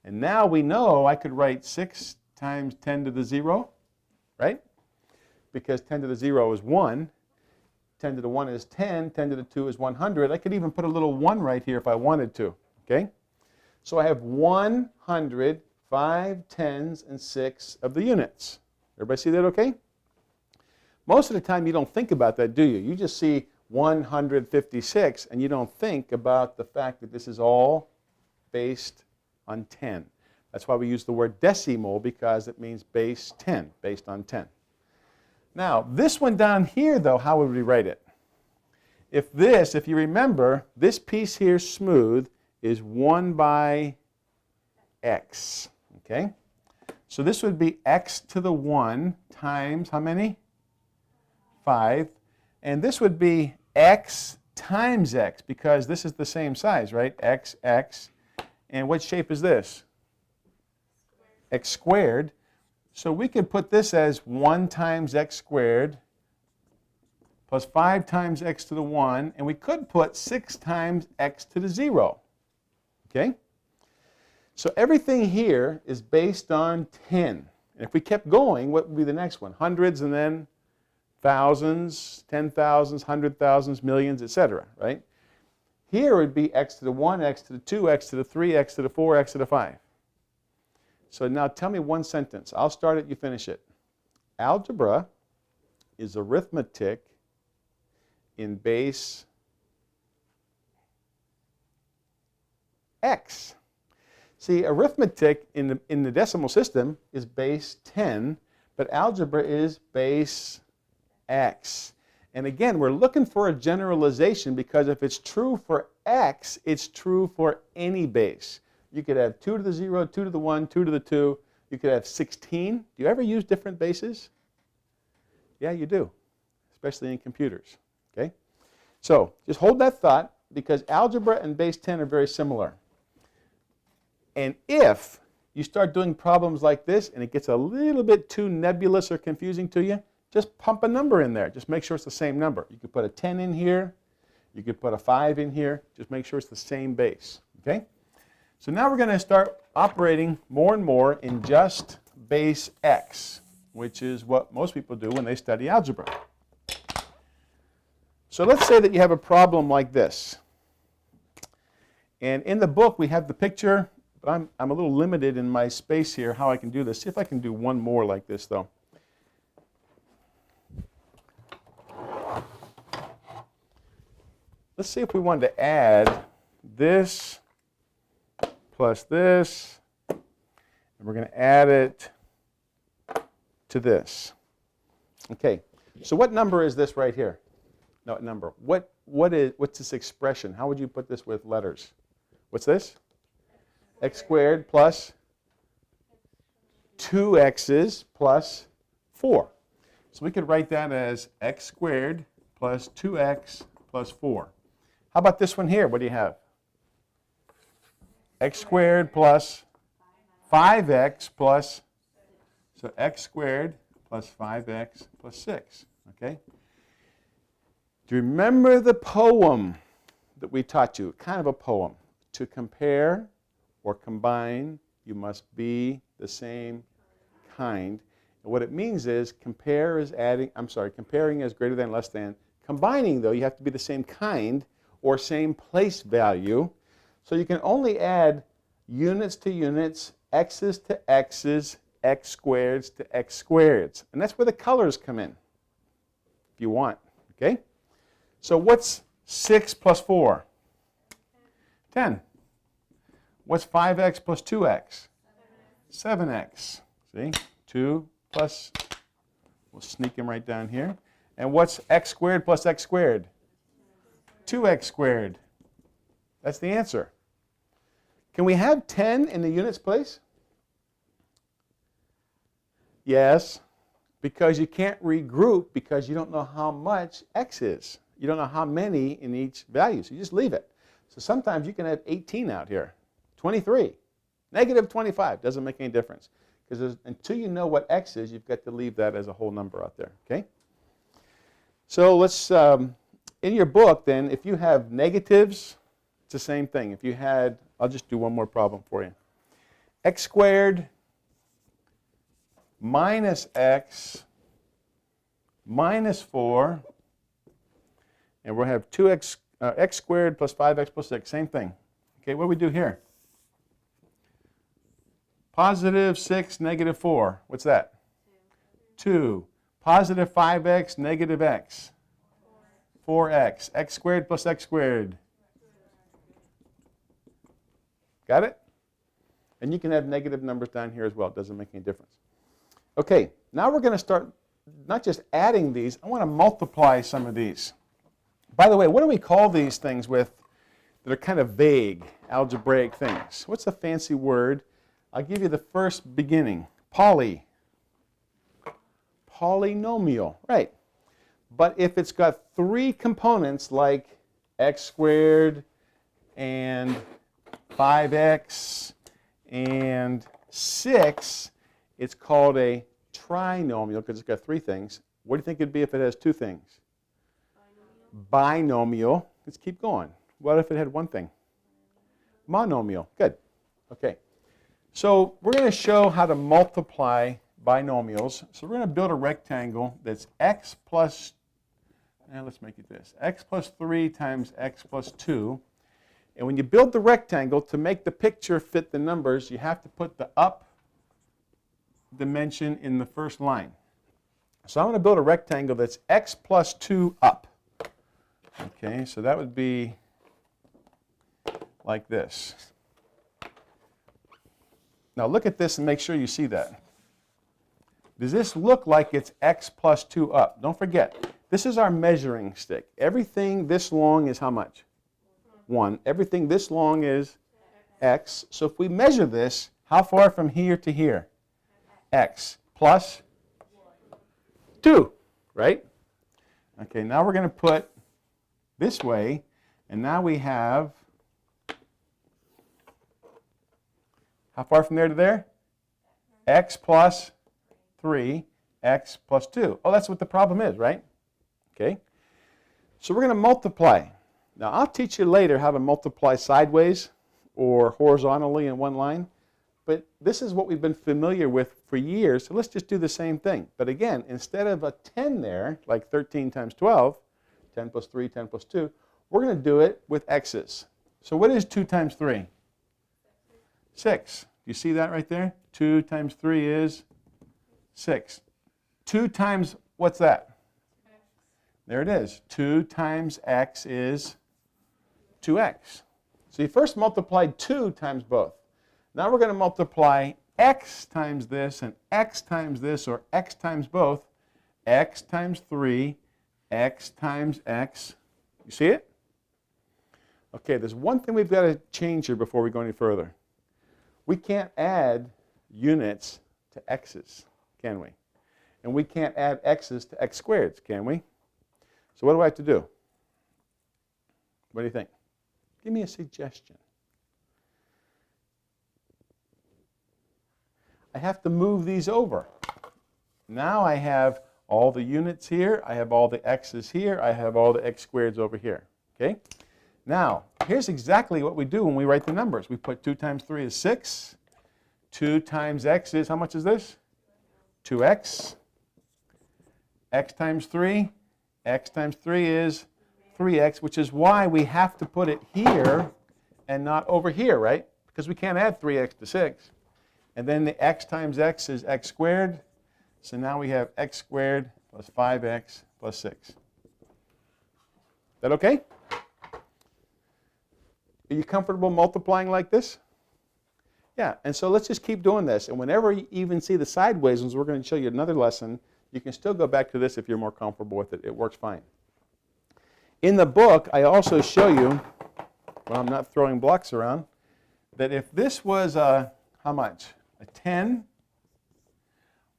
And now we know I could write 6 times 10 to the 0, right? Because 10 to the 0 is 1. 10 to the 1 is 10. 10 to the 2 is 100. I could even put a little 1 right here if I wanted to, okay? So I have 100, 5 tens, and 6 of the units. Everybody see that okay? Most of the time you don't think about that, do you? You just see 156, and you don't think about the fact that this is all based on 10. That's why we use the word decimal, because it means base 10, based on 10. Now, this one down here, though, how would we write it? If you remember, this piece here, smooth, is 1 by x, okay? So this would be x to the 1 times how many? 5. And this would be x times x, because this is the same size, right? X, x. And what shape is this? X squared. So we could put this as 1 times x squared plus 5 times x to the 1, and we could put 6 times x to the 0. Okay? So everything here is based on 10. And if we kept going, what would be the next one? Hundreds, and then thousands, 10,000s, 100,000s, millions, etc., right? Here would be x to the 1, x to the 2, x to the 3, x to the 4, x to the 5. So now tell me one sentence. I'll start it, you finish it. Algebra is arithmetic in base x. See, arithmetic in the decimal system is base 10, but algebra is base x. And again, we're looking for a generalization, because if it's true for x, it's true for any base. You could have 2 to the 0, 2 to the 1, 2 to the 2. You could have 16. Do you ever use different bases? Yeah, you do, especially in computers. Okay? So just hold that thought, because algebra and base 10 are very similar. And if you start doing problems like this and it gets a little bit too nebulous or confusing to you, just pump a number in there. Just make sure it's the same number. You could put a 10 in here. You could put a 5 in here. Just make sure it's the same base. Okay? So now we're going to start operating more and more in just base x, which is what most people do when they study algebra. So let's say that you have a problem like this. And in the book we have the picture, but I'm a little limited in my space here how I can do this. See if I can do one more like this, though. Let's see if we wanted to add this plus this, and we're going to add it to this. Okay, so what number is this right here? No, number. What's this expression? How would you put this with letters? What's this? X squared plus 2x's plus 4. So we could write that as x squared plus 2x plus 4. How about this one here? What do you have? X squared plus 5x plus, so x squared plus 5x plus 6, okay? Do you remember the poem that we taught you? Kind of a poem. To compare or combine, you must be The same kind. And what it means is comparing is greater than, less than. Combining, though, you have to be the same kind or same place value. So you can only add units to units, x's to x's, x squareds to x squareds. And that's where the colors come in, if you want. Okay? So what's 6 plus 4? 10. What's 5x plus 2x? 7x. See? 2 plus, we'll sneak them right down here. And what's x squared plus x squared? 2x squared. That's the answer. Can we have 10 in the units place? Yes, because you can't regroup because you don't know how much x is. You don't know how many in each value, so you just leave it. So sometimes you can have 18 out here, 23, negative 25, doesn't make any difference. Because until you know what x is, you've got to leave that as a whole number out there, okay? So let's, in your book then, if you have negatives, it's the same thing. If you had, I'll just do one more problem for you. X squared minus x minus 4, and we'll have 2x, x squared plus 5x plus 6, same thing. Okay, what do we do here? Positive 6, negative 4. What's that? 2. Positive 5x, negative x. 4x. X squared plus x squared. Got it? And you can have negative numbers down here as well. It doesn't make any difference. Okay, now we're going to start not just adding these. I want to multiply some of these. By the way, what do we call these things with that are kind of vague, algebraic things? What's the fancy word? I'll give you the first beginning. Polynomial, right. But if it's got 3 components like x squared and 5x and 6, it's called a trinomial because it's got 3 things. What do you think it'd be if it has 2 things? Binomial. Let's keep going. What if it had 1 thing? Monomial. Good. Okay. So we're going to show how to multiply binomials. So we're going to build a rectangle that's x plus, let's make it this, x plus 3 times x plus 2. And when you build the rectangle, to make the picture fit the numbers, you have to put the up dimension in the first line. So I'm going to build a rectangle that's x plus 2 up. Okay, so that would be like this. Now look at this and make sure you see that. Does this look like it's x plus 2 up? Don't forget, this is our measuring stick. Everything this long is how much? 1. Everything this long is x. So if we measure this, how far from here to here? X plus 2, right? Okay, now we're going to put this way, and now we have, how far from there to there? X plus 3, x plus 2. Oh, that's what the problem is, right? Okay. So we're going to multiply. Now, I'll teach you later how to multiply sideways or horizontally in one line. But this is what we've been familiar with for years, so let's just do the same thing. But again, instead of a 10 there, like 13 times 12, 10 plus 3, 10 plus 2, we're going to do it with x's. So what is 2 times 3? 6. You see that right there? 2 times 3 is 6. 2 times, what's that? X. There it is. 2 times x is 2x. So you first multiplied 2 times both. Now we're going to multiply x times this and x times this, or x times both. X times 3, x times x. You see it? Okay, there's one thing we've got to change here before we go any further. We can't add units to x's, can we? And we can't add x's to x squareds, can we? So what do I have to do? What do you think? Give me a suggestion. I have to move these over. Now I have all the units here, I have all the x's here, I have all the x squareds over here. Okay? Now, here's exactly what we do when we write the numbers. We put 2 times 3 is 6, 2 times x is, how much is this? 2x. X times 3. X times 3 is 3x, which is why we have to put it here and not over here, right? Because we can't add 3x to 6. And then the x times x is x squared. So now we have x squared plus 5x plus 6. Is that okay? Are you comfortable multiplying like this? Yeah, and so let's just keep doing this. And whenever you even see the sideways ones, we're going to show you another lesson. You can still go back to this if you're more comfortable with it. It works fine. In the book, I also show you, when I'm not throwing blocks around, that if this was a, how much? A 10,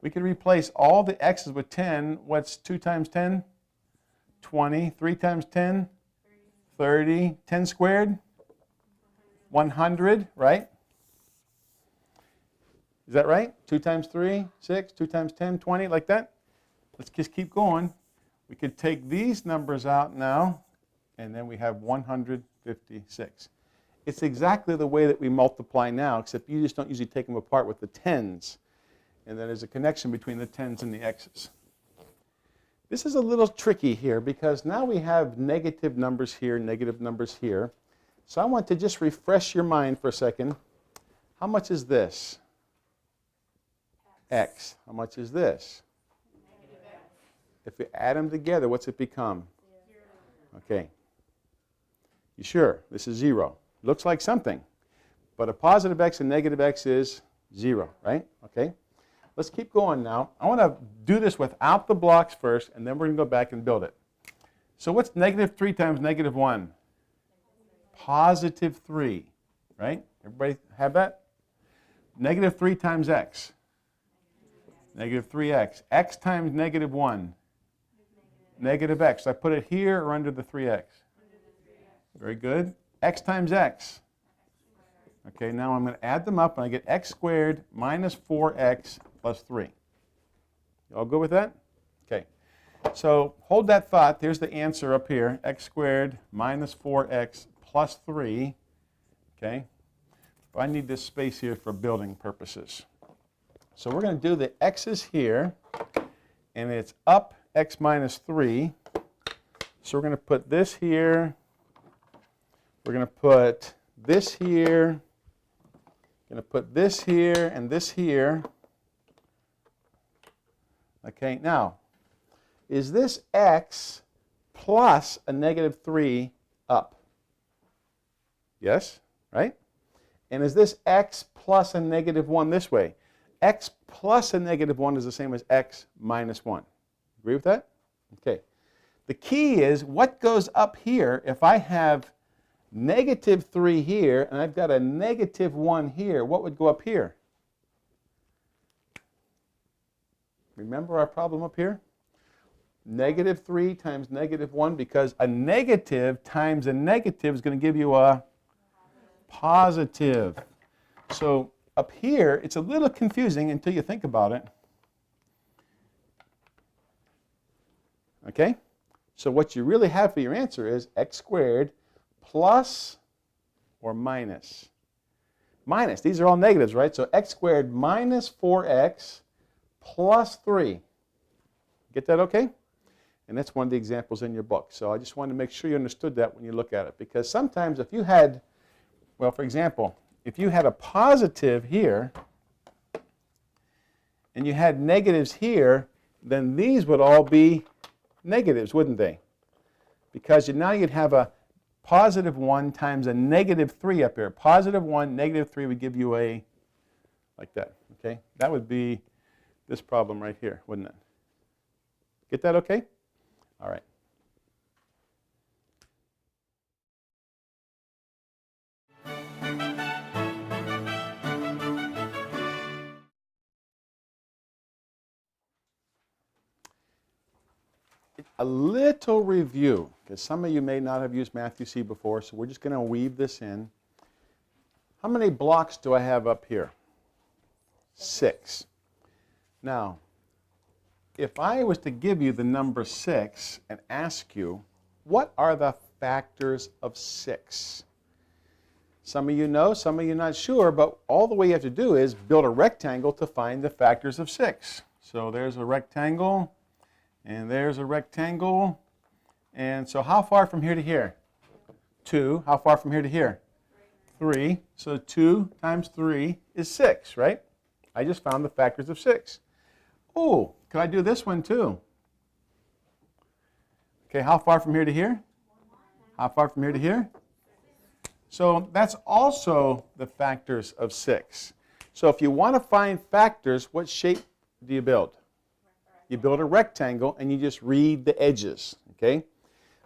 we could replace all the x's with 10. What's 2 times 10? 20. 3 times 10? 30. 10 squared? 100, right? Is that right? 2 times 3, 6. 2 times 10, 20, like that? Let's just keep going. We could take these numbers out now, and then we have 156. It's exactly the way that we multiply now, except you just don't usually take them apart with the tens. And then there's a connection between the tens and the x's. This is a little tricky here because now we have negative numbers here, negative numbers here. So I want to just refresh your mind for a second. How much is this? X. How much is this? Negative x. If we add them together, what's it become? 0. Okay. You sure? This is 0. Looks like something. But a positive x and negative x is 0, right? Okay. Let's keep going now. I want to do this without the blocks first, and then we're going to go back and build it. So what's negative 3 times negative 1? Positive 3, right? Everybody have that? Negative 3 times x. Negative 3x. X times negative 1. Negative x. I put it here or under the 3x? Very good. X times x. Okay, now I'm going to add them up, and I get x squared minus 4x plus 3. You all good with that? Okay. So hold that thought. There's the answer up here. X squared minus 4x plus 3. Okay. But I need this space here for building purposes. So we're going to do the x's here, and it's up x minus 3. So we're going to put this here. We're going to put this here. Going to put this here and this here. Okay, now, is this x plus a negative 3 up? Yes, right? And is this x plus a negative 1 this way? X plus a negative 1 is the same as x minus 1. Agree with that? Okay. The key is what goes up here if I have negative 3 here and I've got a negative 1 here. What would go up here? Remember our problem up here? Negative 3 times negative 1, because a negative times a negative is going to give you a positive. So up here, it's a little confusing until you think about it. Okay? So what you really have for your answer is x squared plus or minus. Minus. These are all negatives, right? So x squared minus 4x plus 3. Get that okay? And that's one of the examples in your book. So I just wanted to make sure you understood that when you look at it. Because sometimes if you had, well, for example, if you had a positive here and you had negatives here, then these would all be negatives, wouldn't they? Because now you'd have a positive 1 times a negative 3 up here. Positive 1, negative 3 would give you a, like that, okay? That would be this problem right here, wouldn't it? Get that okay? All right. A little review, because some of you may not have used Matthew C before, so we're just going to weave this in. How many blocks do I have up here? 6. Now, if I was to give you the number 6 and ask you, what are the factors of 6? Some of you know, some of you not sure, but all the way you have to do is build a rectangle to find the factors of 6. So there's a rectangle, and there's a rectangle. And so how far from here to here? 2. How far from here to here? 3. So 2 times 3 is 6, right? I just found the factors of 6. Oh, could I do this one too? Okay, how far from here to here? How far from here to here? So that's also the factors of 6. So if you want to find factors, what shape do you build? You build a rectangle and you just read the edges, okay?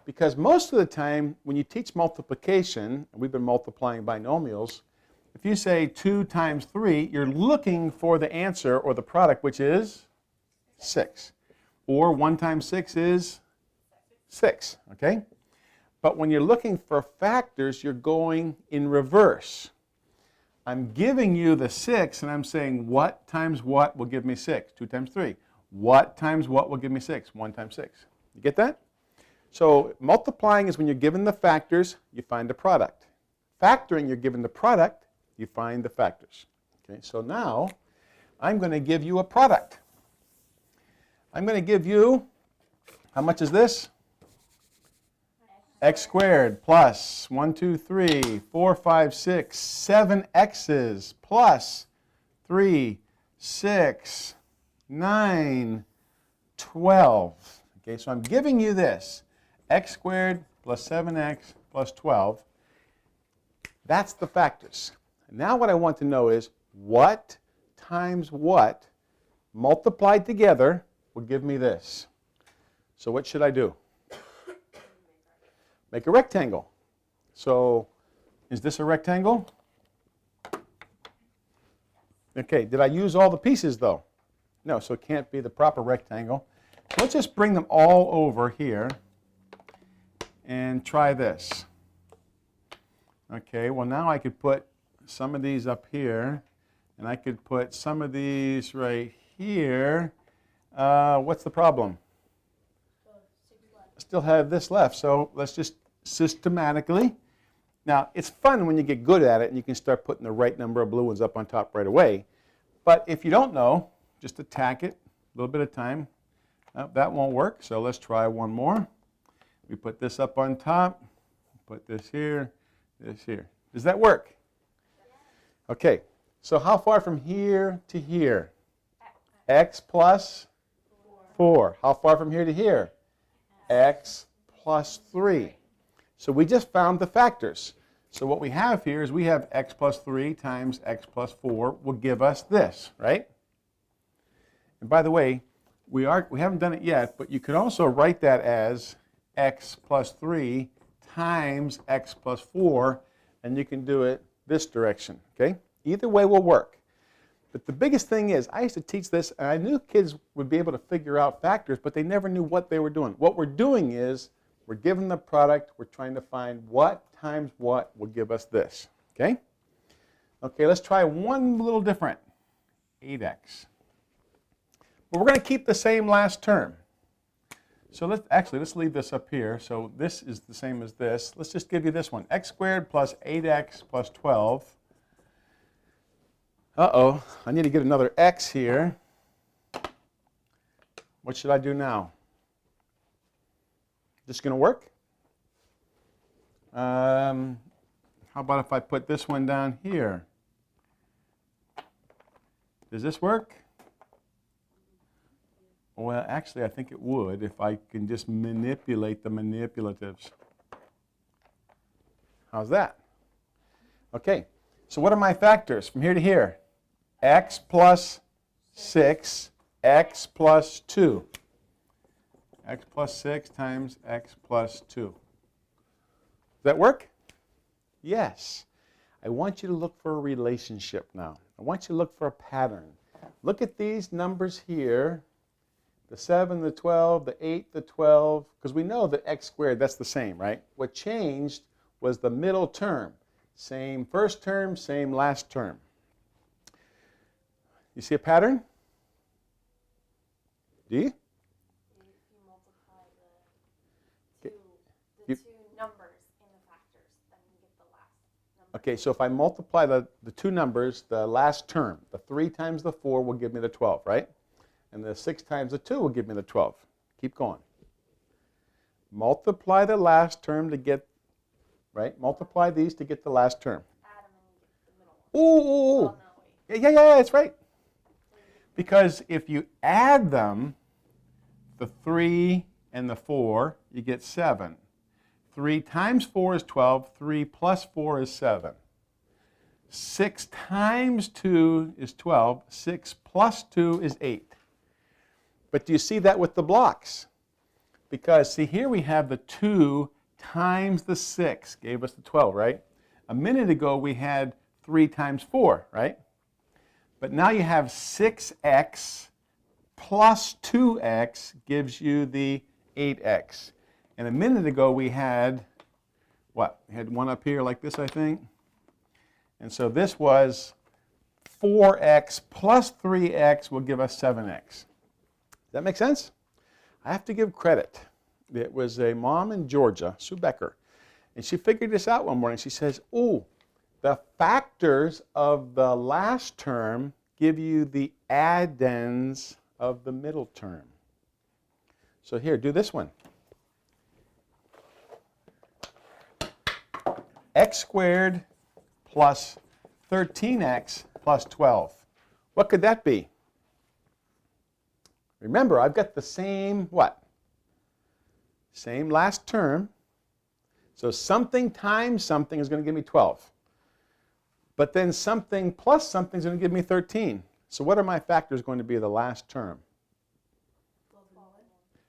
Because most of the time when you teach multiplication, and we've been multiplying binomials, if you say 2 times 3, you're looking for the answer or the product, which is 6. Or 1 times 6 is 6, okay? But when you're looking for factors, you're going in reverse. I'm giving you the 6, and I'm saying what times what will give me 6? 2 times 3. What times what will give me 6? 1 times 6. You get that? So multiplying is when you're given the factors, you find the product. Factoring, you're given the product, you find the factors. Okay, so now I'm going to give you a product. I'm going to give you, how much is this? X squared plus 1, 2, 3, 4, 5, 6, 7 x's plus 3, 6, 9, 12. Okay, so I'm giving you this. X squared plus 7x plus 12. That's the factors. Now what I want to know is what times what multiplied together will give me this. So what should I do? Make a rectangle. So is this a rectangle? Okay, did I use all the pieces though? No, so it can't be the proper rectangle. Let's just bring them all over here and try this. Okay, well now I could put some of these up here, and I could put some of these right here. What's the problem? I still have this left, so let's just systematically. Now, it's fun when you get good at it and you can start putting the right number of blue ones up on top right away. But if you don't know, just attack it a little bit of time. That won't work, so let's try one more. We put this up on top, put this here, this here. Does that work? Okay, so how far from here to here? X plus 4. How far from here to here? X plus 3. So we just found the factors. So what we have here is we have x plus 3 times x plus 4 will give us this, right? And by the way, we haven't done it yet, but you could also write that as x plus 3 times x plus 4, and you can do it this direction, okay? Either way will work. But the biggest thing is, I used to teach this, and I knew kids would be able to figure out factors, but they never knew what they were doing. What we're doing is, we're given the product, we're trying to find what times what will give us this, okay? Okay, let's try one little different, 8x. But we're going to keep the same last term. So let's leave this up here. So this is the same as this. Let's just give you this one, x squared plus 8x plus 12. Uh-oh, I need to get another x here. What should I do now? This going to work? How about if I put this one down here? Does this work? Well, actually, I think it would if I can just manipulate the manipulatives. How's that? Okay, so what are my factors from here to here? X plus 6, x plus 2. X plus 6 times x plus 2. Does that work? Yes. I want you to look for a relationship now. I want you to look for a pattern. Look at these numbers here, the 7, the 12, the 8, the 12, because we know that x squared, that's the same, right? What changed was the middle term. Same first term, same last term. You see a pattern? Do you? The two numbers in the factors, then you get the last number Okay, so if I multiply the two numbers, the last term, the 3 times the 4 will give me the 12, right? And the 6 times the 2 will give me the 12. Keep going. Multiply the last term to get, right? Multiply these to get the last term. Add them and you get the middle one. Ooh, ooh, ooh. Well, no, wait. Yeah, that's right. Because if you add them, the 3 and the 4, you get 7. 3 times 4 is 12. 3 plus 4 is 7. 6 times 2 is 12. 6 plus 2 is 8. But do you see that with the blocks? Because, see, here we have the 2 times the 6 gave us the 12, right? A minute ago, we had 3 times 4, right? But now you have 6x plus 2x gives you the 8x. And a minute ago, we had, what? We had one up here like this, I think. And so this was 4x plus 3x will give us 7x. Does that make sense? I have to give credit. It was a mom in Georgia, Sue Becker, and she figured this out one morning. She says, "Oh, the factors of the last term give you the addends of the middle term." So here, do this one. X squared plus 13x plus 12. What could that be? Remember, I've got the same, what? Same last term. So something times something is going to give me 12. But then something plus something is going to give me 13. So what are my factors going to be the last term?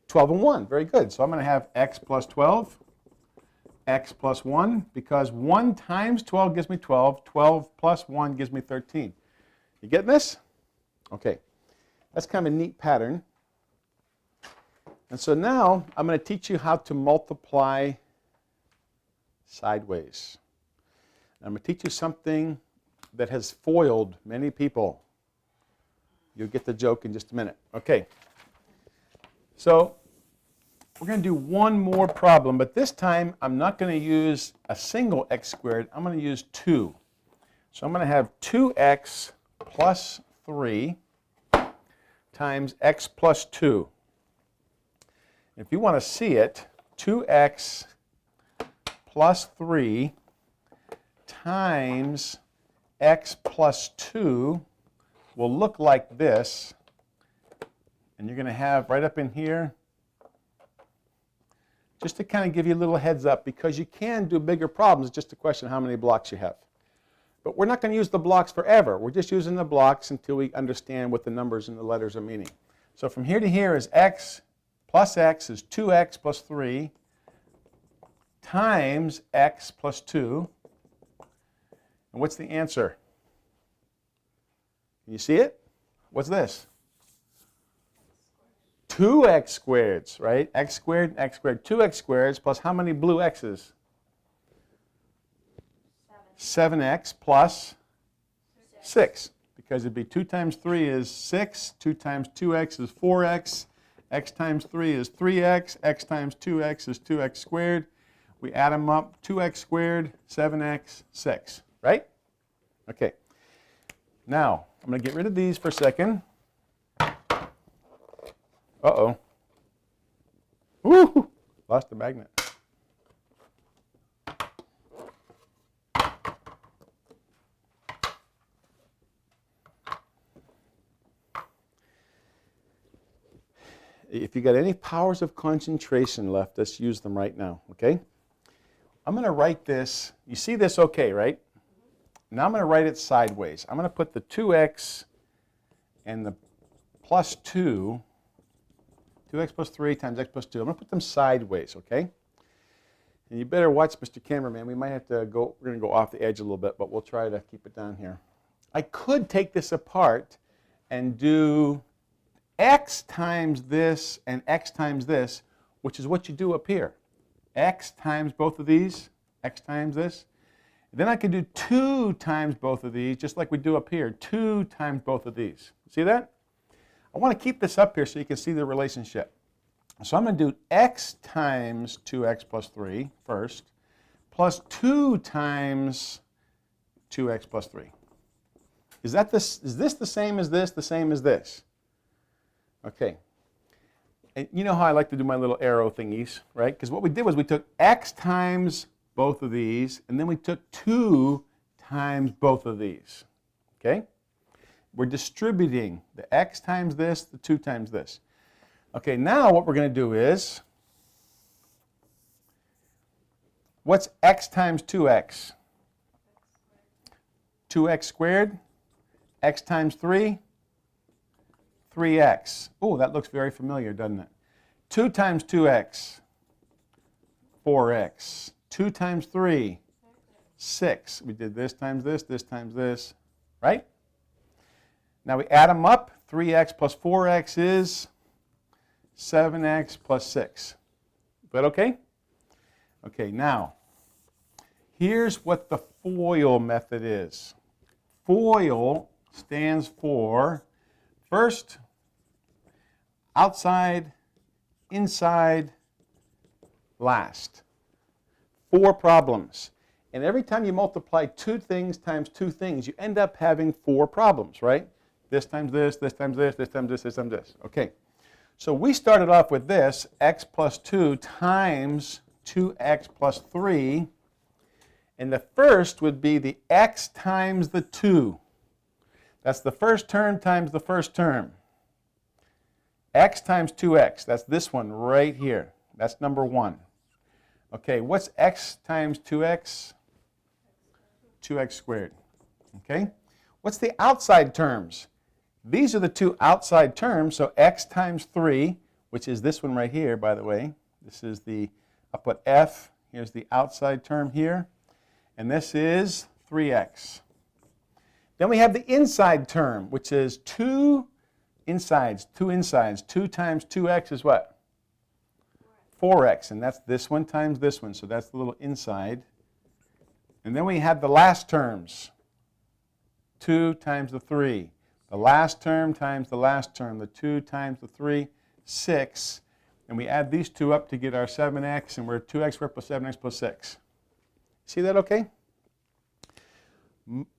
12 and 1. Very good. So I'm going to have x plus 12, x plus 1, because 1 times 12 gives me 12. 12 plus 1 gives me 13. You getting this? Okay. That's kind of a neat pattern. And so now I'm going to teach you how to multiply sideways. I'm going to teach you something that has foiled many people. You'll get the joke in just a minute. Okay. So we're going to do one more problem, but this time I'm not going to use a single x squared. I'm going to use 2. So I'm going to have 2x plus 3 times x plus 2. If you want to see it, 2x plus 3 times x plus 2 will look like this. And you're going to have right up in here, just to kind of give you a little heads up, because you can do bigger problems. It's just a question of how many blocks you have. But we're not going to use the blocks forever. We're just using the blocks until we understand what the numbers and the letters are meaning. So from here to here is x plus x is 2x plus 3 times x plus 2. And what's the answer? Can you see it? What's this? 2x squareds, right? X squared and x squared. 2x squareds plus how many blue x's? 7x plus 6. Because it'd be 2 times 3 is 6. 2 times 2x is 4x. X times 3 is 3x. X times 2x is 2x squared. We add them up. 2x squared, 7x, 6. Right? Okay. Now, I'm going to get rid of these for a second. Uh-oh. Woo! Lost the magnet. If you got any powers of concentration left, let's use them right now, okay? I'm going to write this. You see this okay, right? Now I'm going to write it sideways. I'm going to put the 2x and the plus 2, 2x plus 3 times x plus 2. I'm going to put them sideways, okay? And you better watch, Mr. Cameraman. We might have to go, we're going to go off the edge a little bit, but we'll try to keep it down here. I could take this apart and do x times this and x times this, which is what you do up here. X times both of these, x times this. Then I could do 2 times both of these, just like we do up here. 2 times both of these. See that? I want to keep this up here so you can see the relationship. So I'm going to do x times 2x plus 3 first, plus 2 times 2x plus 3. Is this the same as this, the same as this? Okay. And you know how I like to do my little arrow thingies, right? Because what we did was we took x times both of these, and then we took 2 times both of these. Okay? We're distributing the x times this, the 2 times this. Okay, now what we're going to do is, what's x times 2x? 2x squared. X times 3, 3x. Oh, that looks very familiar, doesn't it? 2 times 2x, 4x. 2 times 3, 6. We did this times this, right? Now we add them up. 3x plus 4x is 7x plus 6. Is that okay? Okay, now, here's what the FOIL method is. FOIL stands for first, outside, inside, last. 4 problems. And every time you multiply 2 things times 2 things, you end up having 4 problems, right? This times this, this times this, this times this, this times this. Okay. So we started off with this, x plus 2 times 2x plus 3. And the first would be the x times the 2. That's the first term times the first term. X times 2x. That's this one right here. That's number 1. Okay, what's x times 2x? 2x squared. Okay? What's the outside terms? These are the 2 outside terms, so x times 3, which is this one right here, by the way. This is the, I'll put f. Here's the outside term here. And this is 3x. Then we have the inside term, which is 2 insides. 2 times 2x is what? 4x. And that's this one times this one. So that's the little inside. And then we have the last terms. 2 times the 3. The last term times the last term. The 2 times the 3, 6. And we add these 2 up to get our 7x. And we're 2x squared plus 7x plus 6. See that okay?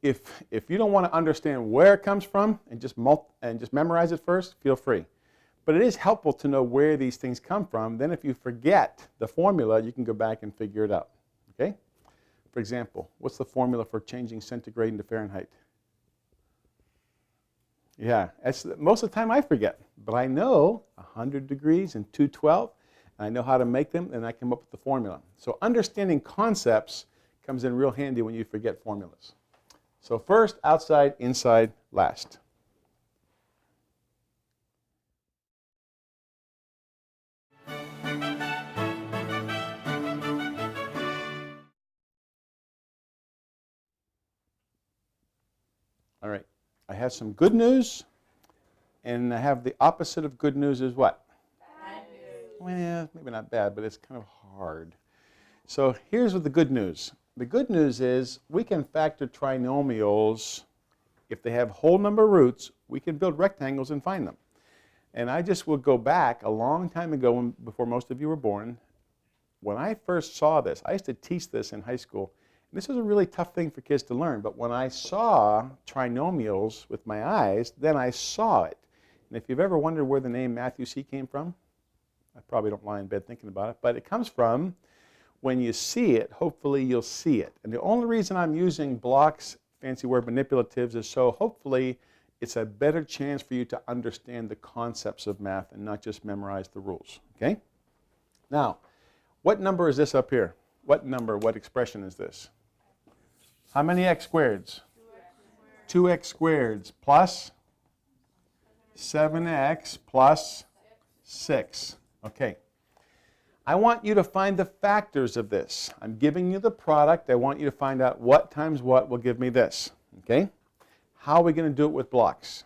If you don't want to understand where it comes from and just memorize it first, feel free. But it is helpful to know where these things come from. Then if you forget the formula, you can go back and figure it out. Okay? For example, what's the formula for changing centigrade into Fahrenheit? Yeah, most of the time I forget. But I know 100 degrees and 212. And I know how to make them, and I come up with the formula. So understanding concepts comes in real handy when you forget formulas. So first, outside, inside, last. All right, I have some good news, and I have the opposite of good news is what? Bad news. Well, maybe not bad, but it's kind of hard. So here's what the good news. The good news is we can factor trinomials. If they have whole number roots, we can build rectangles and find them. And I just will go back a long time ago, before most of you were born. When I first saw this, I used to teach this in high school. This is a really tough thing for kids to learn, but when I saw trinomials with my eyes, then I saw it. And if you've ever wondered where the name Matthew C. came from, I probably don't lie in bed thinking about it, but it comes from when you see it, hopefully you'll see it. And the only reason I'm using blocks, fancy word manipulatives, is so hopefully it's a better chance for you to understand the concepts of math and not just memorize the rules. Okay? Now, what number is this up here? What number, what expression is this? How many x squareds? 2x squareds plus 7x plus 6. Okay. I want you to find the factors of this. I'm giving you the product. I want you to find out what times what will give me this. Okay? How are we going to do it with blocks?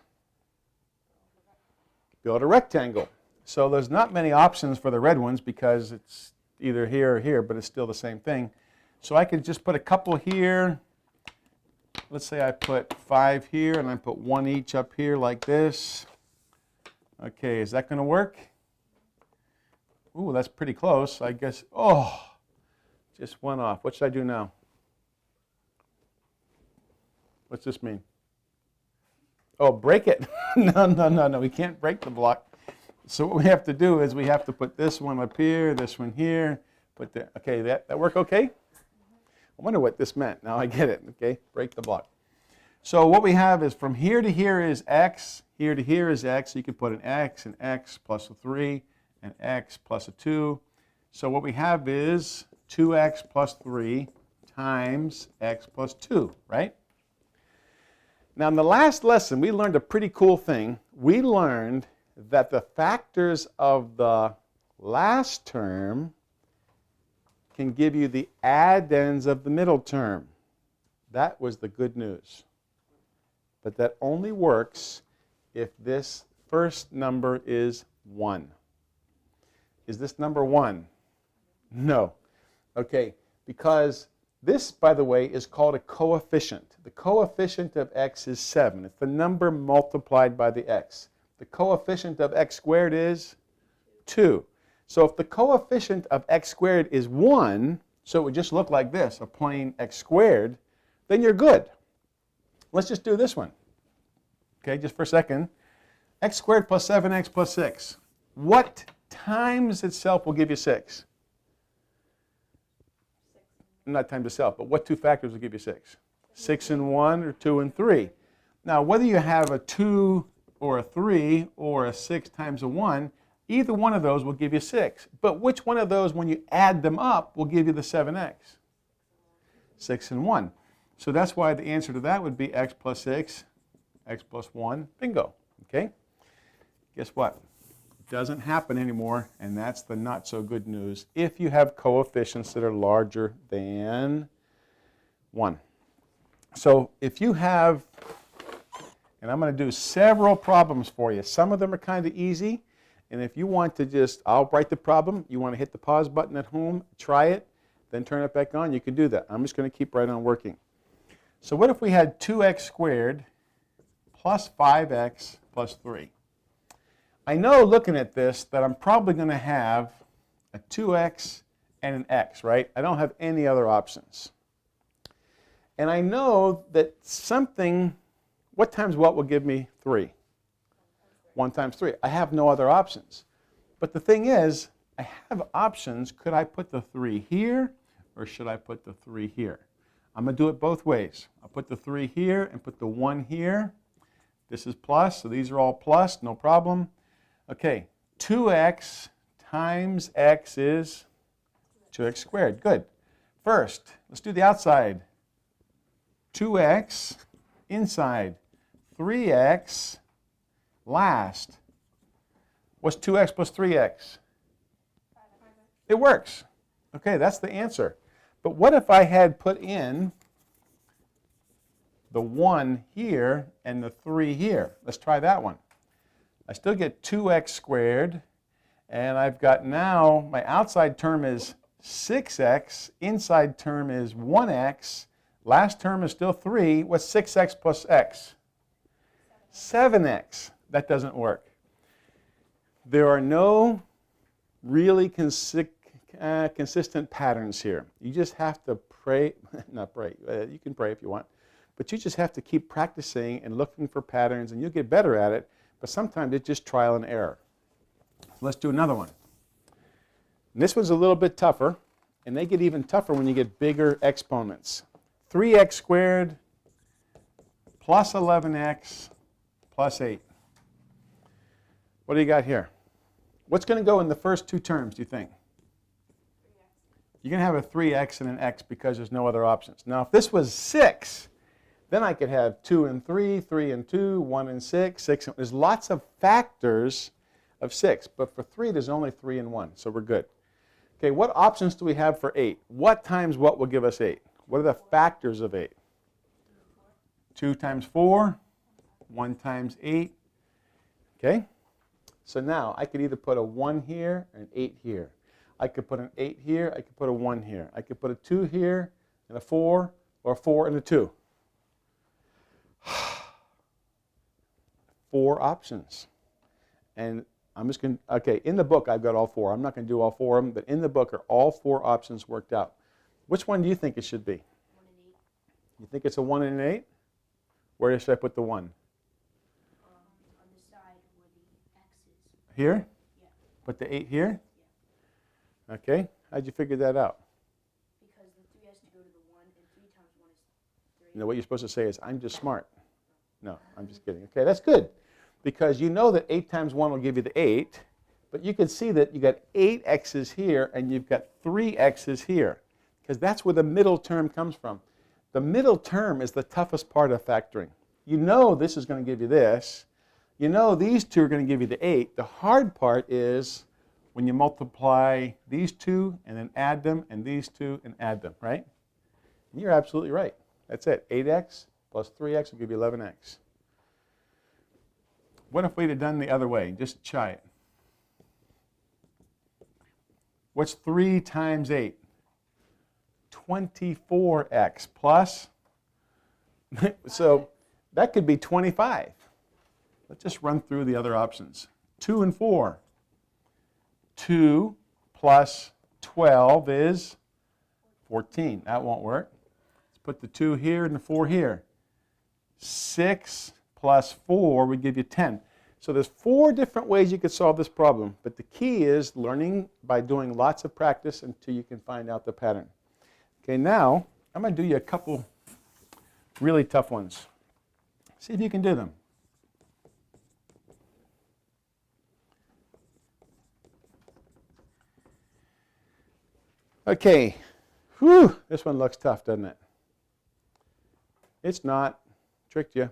Build a rectangle. So there's not many options for the red ones because it's either here or here, but it's still the same thing. So I could just put a couple here. Let's say I put 5 here and I put 1 each up here like this. Okay, is that going to work? Ooh, that's pretty close. I guess, oh, just one off. What should I do now? What's this mean? Oh, break it. No. We can't break the block. So what we have to do is we have to put this one up here, this one here. Okay, that work okay? I wonder what this meant. Now I get it. Okay, break the block. So what we have is from here to here is x, here to here is x. So you could put an x plus a 3, an x plus a 2. So what we have is 2x plus 3 times x plus 2, right? Now in the last lesson, we learned a pretty cool thing. We learned that the factors of the last term can give you the addends of the middle term. That was the good news. But that only works if this first number is 1. Is this number 1? No. Okay, because this, by the way, is called a coefficient. The coefficient of x is 7. It's the number multiplied by the x. The coefficient of x squared is 2. So if the coefficient of x squared is 1, so it would just look like this, a plain x squared, then you're good. Let's just do this one. Okay, just for a second. X squared plus 7x plus 6. What times itself will give you 6? Not times itself, but what two factors will give you 6? 6 and 1 or 2 and 3. Now, whether you have a 2 or a 3 or a 6 times a 1, either one of those will give you 6. But which one of those, when you add them up, will give you the 7x? 6 and 1. So that's why the answer to that would be x plus 6, x plus 1, bingo. Okay? Guess what? Doesn't happen anymore, and that's the not so good news if you have coefficients that are larger than 1. So if you have, and I'm going to do several problems for you. Some of them are kind of easy, and if you want to just, I'll write the problem. You want to hit the pause button at home, try it, then turn it back on. You can do that. I'm just going to keep right on working. So what if we had 2x squared plus 5x plus 3? I know looking at this that I'm probably going to have a 2x and an x, right? I don't have any other options. And I know that something, what times what will give me 3? 1 times 3. I have no other options. But the thing is, I have options. Could I put the 3 here, or should I put the 3 here? I'm going to do it both ways. I'll put the 3 here and put the 1 here. This is plus, so these are all plus, no problem. Okay, 2x times x is 2x squared. Good. First, let's do the outside. 2x inside, 3x last. What's 2x plus 3x? It works. Okay, that's the answer. But what if I had put in the 1 here and the 3 here? Let's try that one. I still get 2x squared, and I've got now, my outside term is 6x, inside term is 1x, last term is still 3. What's 6x plus x? 7x. That doesn't work. There are no really consistent patterns here. You just have to pray, not pray, you can pray if you want, but you just have to keep practicing and looking for patterns, and you'll get better at it. But sometimes it's just trial and error. So let's do another one. And this one's a little bit tougher, and they get even tougher when you get bigger exponents. 3x squared plus 11x plus 8. What do you got here? What's going to go in the first two terms, do you think? 3x. You're going to have a 3x and an x because there's no other options. Now, if this was 6, then I could have 2 and 3, 3 and 2, 1 and 6, 6 and... There's lots of factors of 6, but for 3, there's only 3 and 1, so we're good. Okay, what options do we have for 8? What times what will give us 8? What are the factors of 8? 2 times 4, 1 times 8. Okay? So now I could either put a 1 here and an 8 here. I could put an 8 here, I could put a 1 here. I could put a 2 here and a 4, or a 4 and a 2. 4 options. And I'm just going to, okay, in the book I've got all 4. I'm not going to do all 4 of them, but in the book are all 4 options worked out. Which one do you think it should be? 1 and 8. You think it's a 1 and an 8? Where should I put the 1? On the side where the X is. Here? Yeah. Put the 8 here? Yeah. Okay. How'd you figure that out? Because the 3 has to go to the 1, and 3 times 1 is 3. No, what you're supposed to say is, I'm just smart. No, I'm just kidding. Okay, that's good. Because you know that 8 times 1 will give you the 8, but you can see that you got 8 x's here and you've got 3 x's here, because that's where the middle term comes from. The middle term is the toughest part of factoring. You know this is going to give you this. You know these two are going to give you the 8. The hard part is when you multiply these two and then add them, and these two and add them, right? And you're absolutely right. That's it. 8x plus 3x will give you 11x. What if we'd have done the other way? Just try it. What's 3 times 8? 24x plus, so that could be 25. Let's just run through the other options. 2 and 4. 2 plus 12 is 14. That won't work. Let's put the 2 here and the 4 here. 6 plus 4 would give you 10. So there's 4 different ways you could solve this problem, but the key is learning by doing lots of practice until you can find out the pattern. Okay, now I'm going to do you a couple really tough ones. See if you can do them. Okay, whew, this one looks tough, doesn't it? It's not. Tricked you.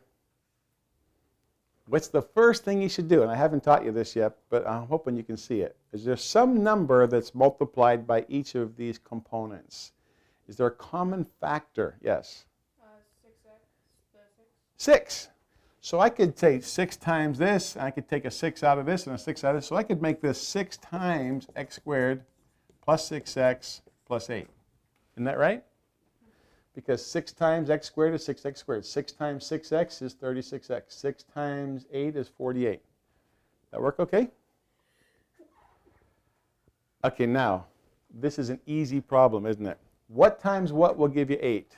What's the first thing you should do? And I haven't taught you this yet, but I'm hoping you can see it. Is there some number that's multiplied by each of these components? Is there a common factor? Yes. 6x, the 6. 6. So I could take 6 times this, and I could take a 6 out of this and a 6 out of this. So I could make this 6 times x squared plus 6x plus 8. Isn't that right? Because 6 times x squared is 6x squared. 6 times 6x is 36x. 6 times 8 is 48. That work okay? Okay, now, this is an easy problem, isn't it? What times what will give you 8?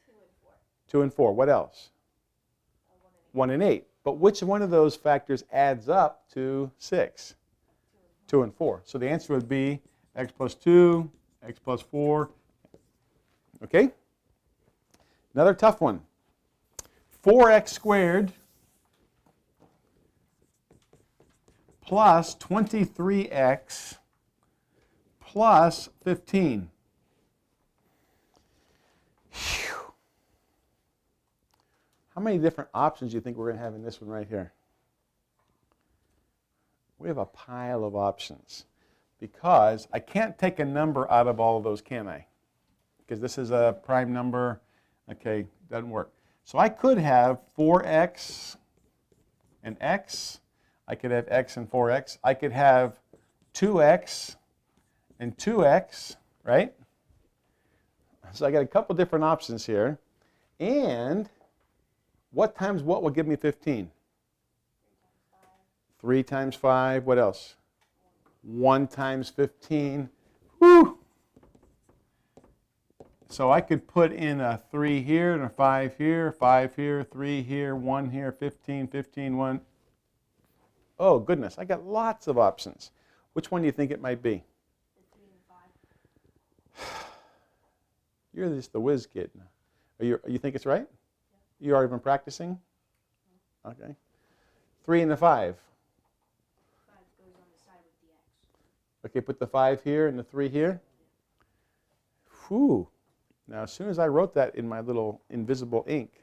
2 and 4. 2 and 4. What else? 1 and 8. But which one of those factors adds up to 6? 2 and 4. So the answer would be x plus 2, x plus 4. Okay? Another tough one. 4x squared plus 23x plus 15. Whew. How many different options do you think we're going to have in this one right here? We have a pile of options because I can't take a number out of all of those, can I? Because this is a prime number. Okay, doesn't work. So I could have 4x and x. I could have x and 4x. I could have 2x and 2x, right? So I got a couple different options here. And what times what will give me 15? 3 times 5. What else? 1 times 15. Whew! So I could put in a 3 here and a 5 here, 5 here, 3 here, 1 here, 15, 15, 1. Oh, goodness, I got lots of options. Which one do you think it might be? The 3 and 5. You're just the whiz kid. You think it's right? Yeah. You already been practicing? Yeah. Okay. 3 and the 5. 5 goes on the side with the x. Okay, put the 5 here and the 3 here. Whew. Now, as soon as I wrote that in my little invisible ink,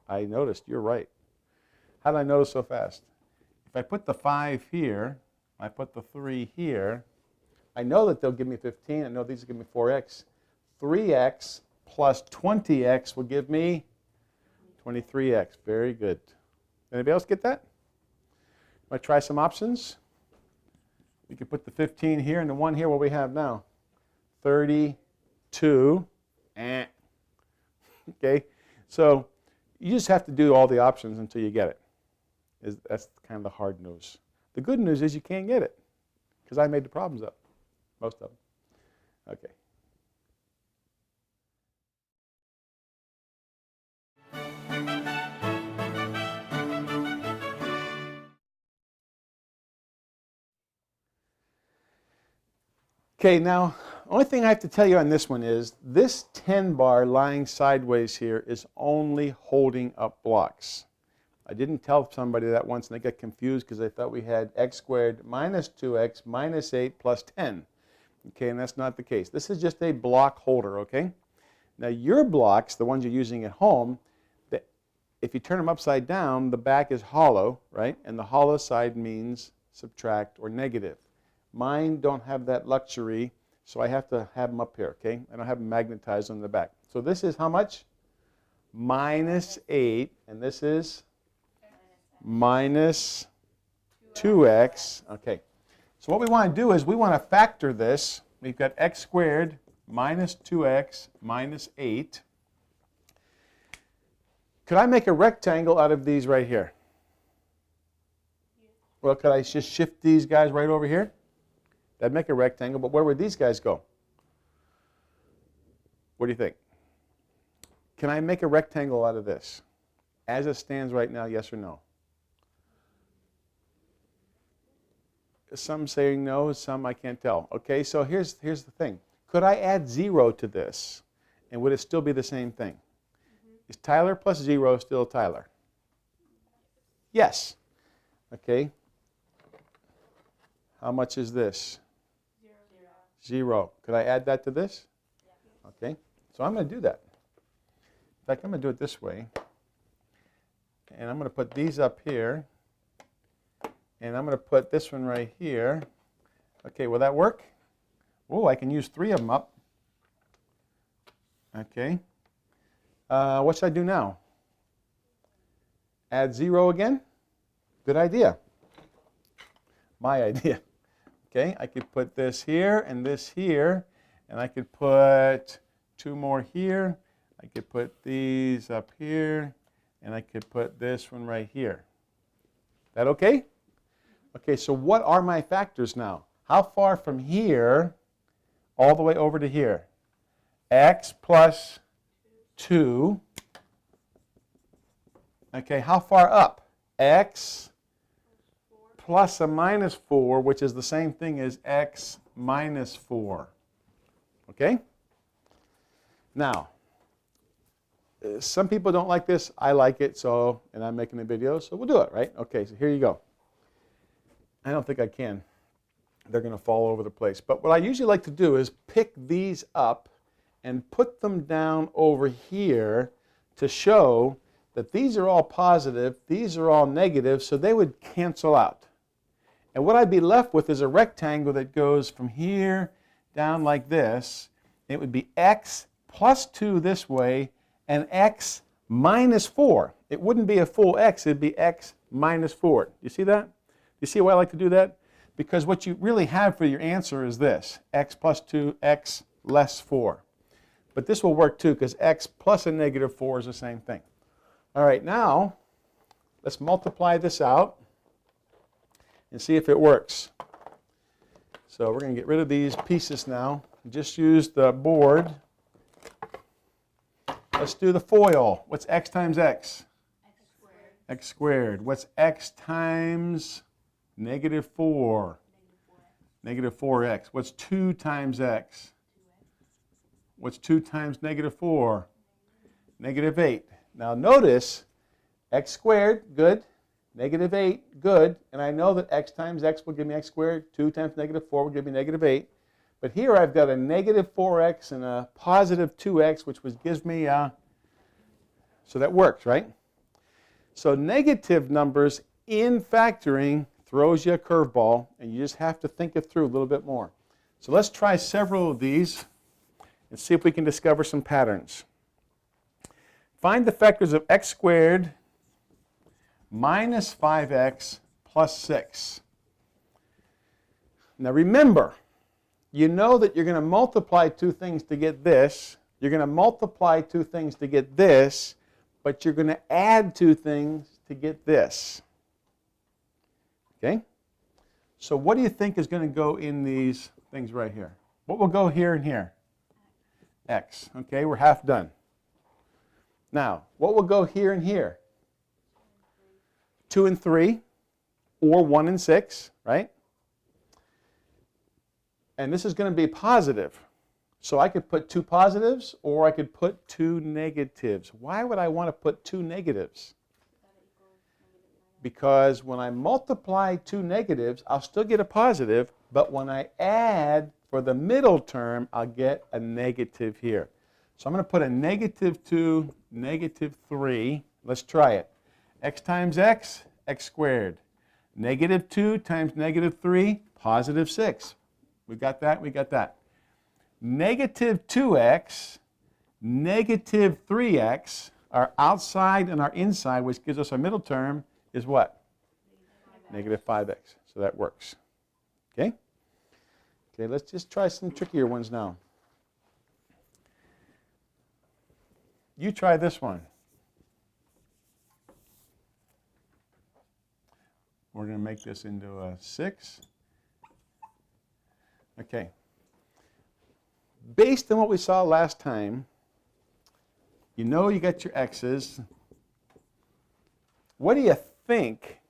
I noticed you're right. How did I notice so fast? If I put the 5 here, I put the 3 here, I know that they'll give me 15. I know these will give me 4x. 3x plus 20x will give me 23x. Very good. Anybody else get that? Want to try some options? We could put the 15 here and the 1 here. What we have now? 32. Okay, so you just have to do all the options until you get it. That's kind of the hard news. The good news is you can't get it because I made the problems up, most of them. Okay. Okay, now, only thing I have to tell you on this one is this 10 bar lying sideways here is only holding up blocks. I didn't tell somebody that once and they got confused because they thought we had x squared minus 2x minus 8 plus 10. Okay, and that's not the case. This is just a block holder, okay? Now your blocks, the ones you're using at home, if you turn them upside down, the back is hollow, right? And the hollow side means subtract or negative. Mine don't have that luxury, so I have to have them up here, okay? I don't have them magnetized on the back. So this is how much? Minus 8, and this is minus 2x. Okay, so what we want to do is we want to factor this. We've got x squared minus 2x minus 8. Could I make a rectangle out of these right here? Well, could I just shift these guys right over here? That'd make a rectangle, but where would these guys go? What do you think? Can I make a rectangle out of this? As it stands right now, yes or no? Some saying no, some I can't tell. Okay, so here's the thing. Could I add 0 to this, and would it still be the same thing? Is Tyler plus 0 still Tyler? Yes. Okay. How much is this? 0. Could I add that to this? Okay. So I'm going to do that. In fact, I'm going to do it this way. And I'm going to put these up here. And I'm going to put this one right here. Okay, will that work? Oh, I can use 3 of them up. Okay. What should I do now? Add 0 again? Good idea. My idea. Okay, I could put this here, and I could put 2 more here. I could put these up here, and I could put this one right here. That okay? Okay, so what are my factors now? How far from here all the way over to here? X plus 2. Okay, how far up? X plus a minus 4, which is the same thing as x minus 4. Okay? Now, some people don't like this. I like it, so, and I'm making a video, so we'll do it, right? Okay, so here you go. I don't think I can. They're going to fall over the place. But what I usually like to do is pick these up and put them down over here to show that these are all positive, these are all negative, so they would cancel out. And what I'd be left with is a rectangle that goes from here down like this. It would be x plus 2 this way and x minus 4. It wouldn't be a full x, it'd be x minus 4. You see that? You see why I like to do that? Because what you really have for your answer is this, x plus 2, x less 4. But this will work too, because x plus a negative 4 is the same thing. All right, now let's multiply this out and see if it works. So we're going to get rid of these pieces now. Just use the board. Let's do the FOIL. What's x times x? X squared. X squared. What's x times negative 4? Negative 4x. What's 2 times x? What's 2 times negative 4? Negative 8. Now notice, x squared, good. Negative 8, good. And I know that x times x will give me x squared. 2 times negative 4 will give me negative 8. But here I've got a negative 4x and a positive 2x, which gives me, so that works, right? So negative numbers in factoring throws you a curveball, and you just have to think it through a little bit more. So let's try several of these and see if we can discover some patterns. Find the factors of x squared minus 5x plus 6. Now remember, you know that you're going to multiply 2 things to get this. You're going to multiply 2 things to get this, but you're going to add 2 things to get this. Okay? So what do you think is going to go in these things right here? What will go here and here? X. Okay, we're half done. Now, what will go here and here? 2 and 3, or 1 and 6, right? And this is going to be positive. So I could put 2 positives or I could put 2 negatives. Why would I want to put 2 negatives? Because when I multiply 2 negatives, I'll still get a positive, but when I add for the middle term, I'll get a negative here. So I'm going to put a -2, -3. Let's try it. X times x, x squared. -2 times -3, +6. We got that? We got that. -2x, -3x, our outside and our inside, which gives us our middle term, is what? -5x. So that works. Okay? Okay, let's just try some trickier ones now. You try this one. We're going to make this into a 6. Okay. Based on what we saw last time, you know you got your x's. What do you think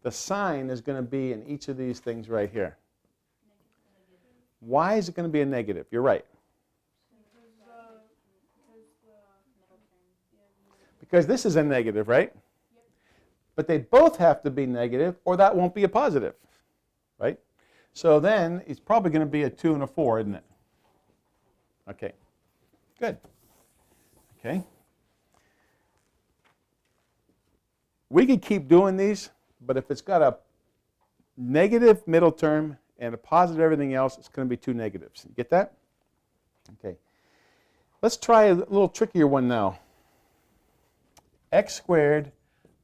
the sign is going to be in each of these things right here? Why is it going to be a negative? You're right. Because this is a negative, right? But they both have to be negative or that won't be a positive, right? So then it's probably going to be a 2 and a 4, isn't it? Okay, good. Okay. We could keep doing these, but if it's got a negative middle term and a positive everything else, it's going to be 2 negatives. You get that? Okay. Let's try a little trickier one now. X squared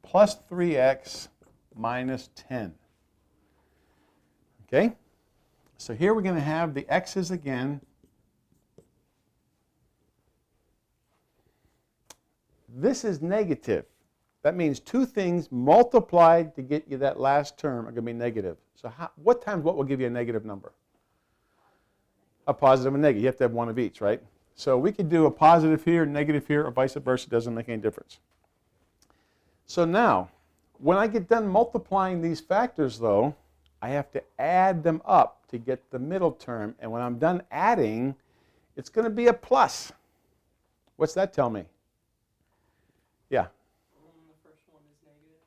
plus 3x minus 10. Okay? So here we're going to have the x's again. This is negative. That means 2 things multiplied to get you that last term are going to be negative. So what times what will give you a negative number? A positive and a negative. You have to have one of each, right? So we could do a positive here, negative here, or vice versa. It doesn't make any difference. So now, when I get done multiplying these factors, though, I have to add them up to get the middle term. And when I'm done adding, it's going to be a plus. What's that tell me? Yeah. The first one is negative.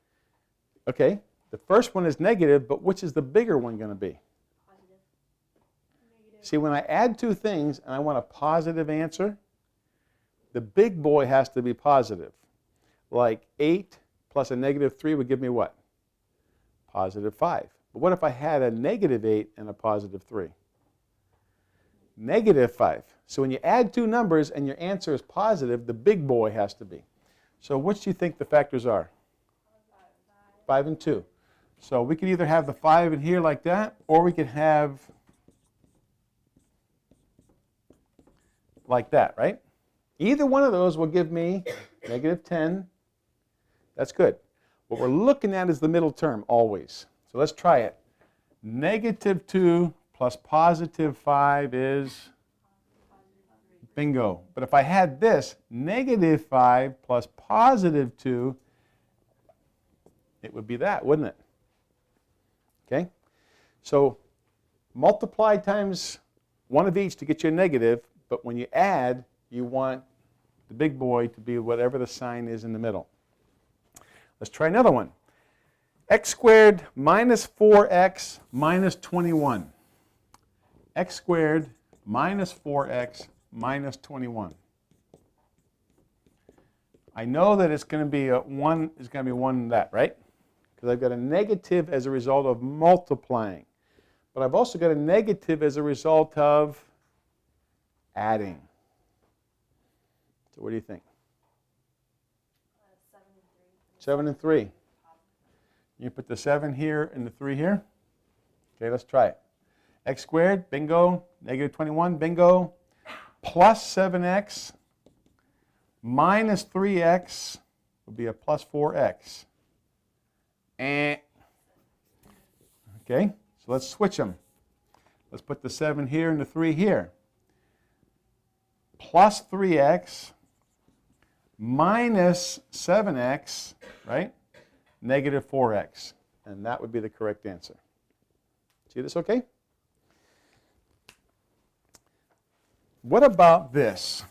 Okay. The first one is negative, but which is the bigger one going to be? Positive. Negative. See, when I add 2 things and I want a positive answer, the big boy has to be positive. Like 8 plus a -3 would give me what? +5. But what if I had a -8 and a +3? -5. So when you add 2 numbers and your answer is positive, the big boy has to be. So which do you think the factors are? 5 and 2. So we could either have the 5 in here like that, or we could have like that, right? Either one of those will give me -10. That's good. What we're looking at is the middle term always. So let's try it. -2 plus +5 is bingo. But if I had this, -5 plus +2, it would be that, wouldn't it? Okay? So multiply times one of each to get you a negative, but when you add, you want the big boy to be whatever the sign is in the middle. Let's try another one. X squared minus 4x minus 21. X squared minus 4x minus 21. I know that it's going to be 1 is going to be 1 in that, right? Because I've got a negative as a result of multiplying. But I've also got a negative as a result of adding. So what do you think? 7 and 3. 7 and 3. You put the 7 here and the 3 here. Okay, let's try it. X squared, bingo. -21, bingo. Plus 7x minus 3x would be a plus 4x. Okay, so let's switch them. Let's put the 7 here and the 3 here. Plus 3x minus 7x, right? Negative 4x. And that would be the correct answer. See this okay? What about this?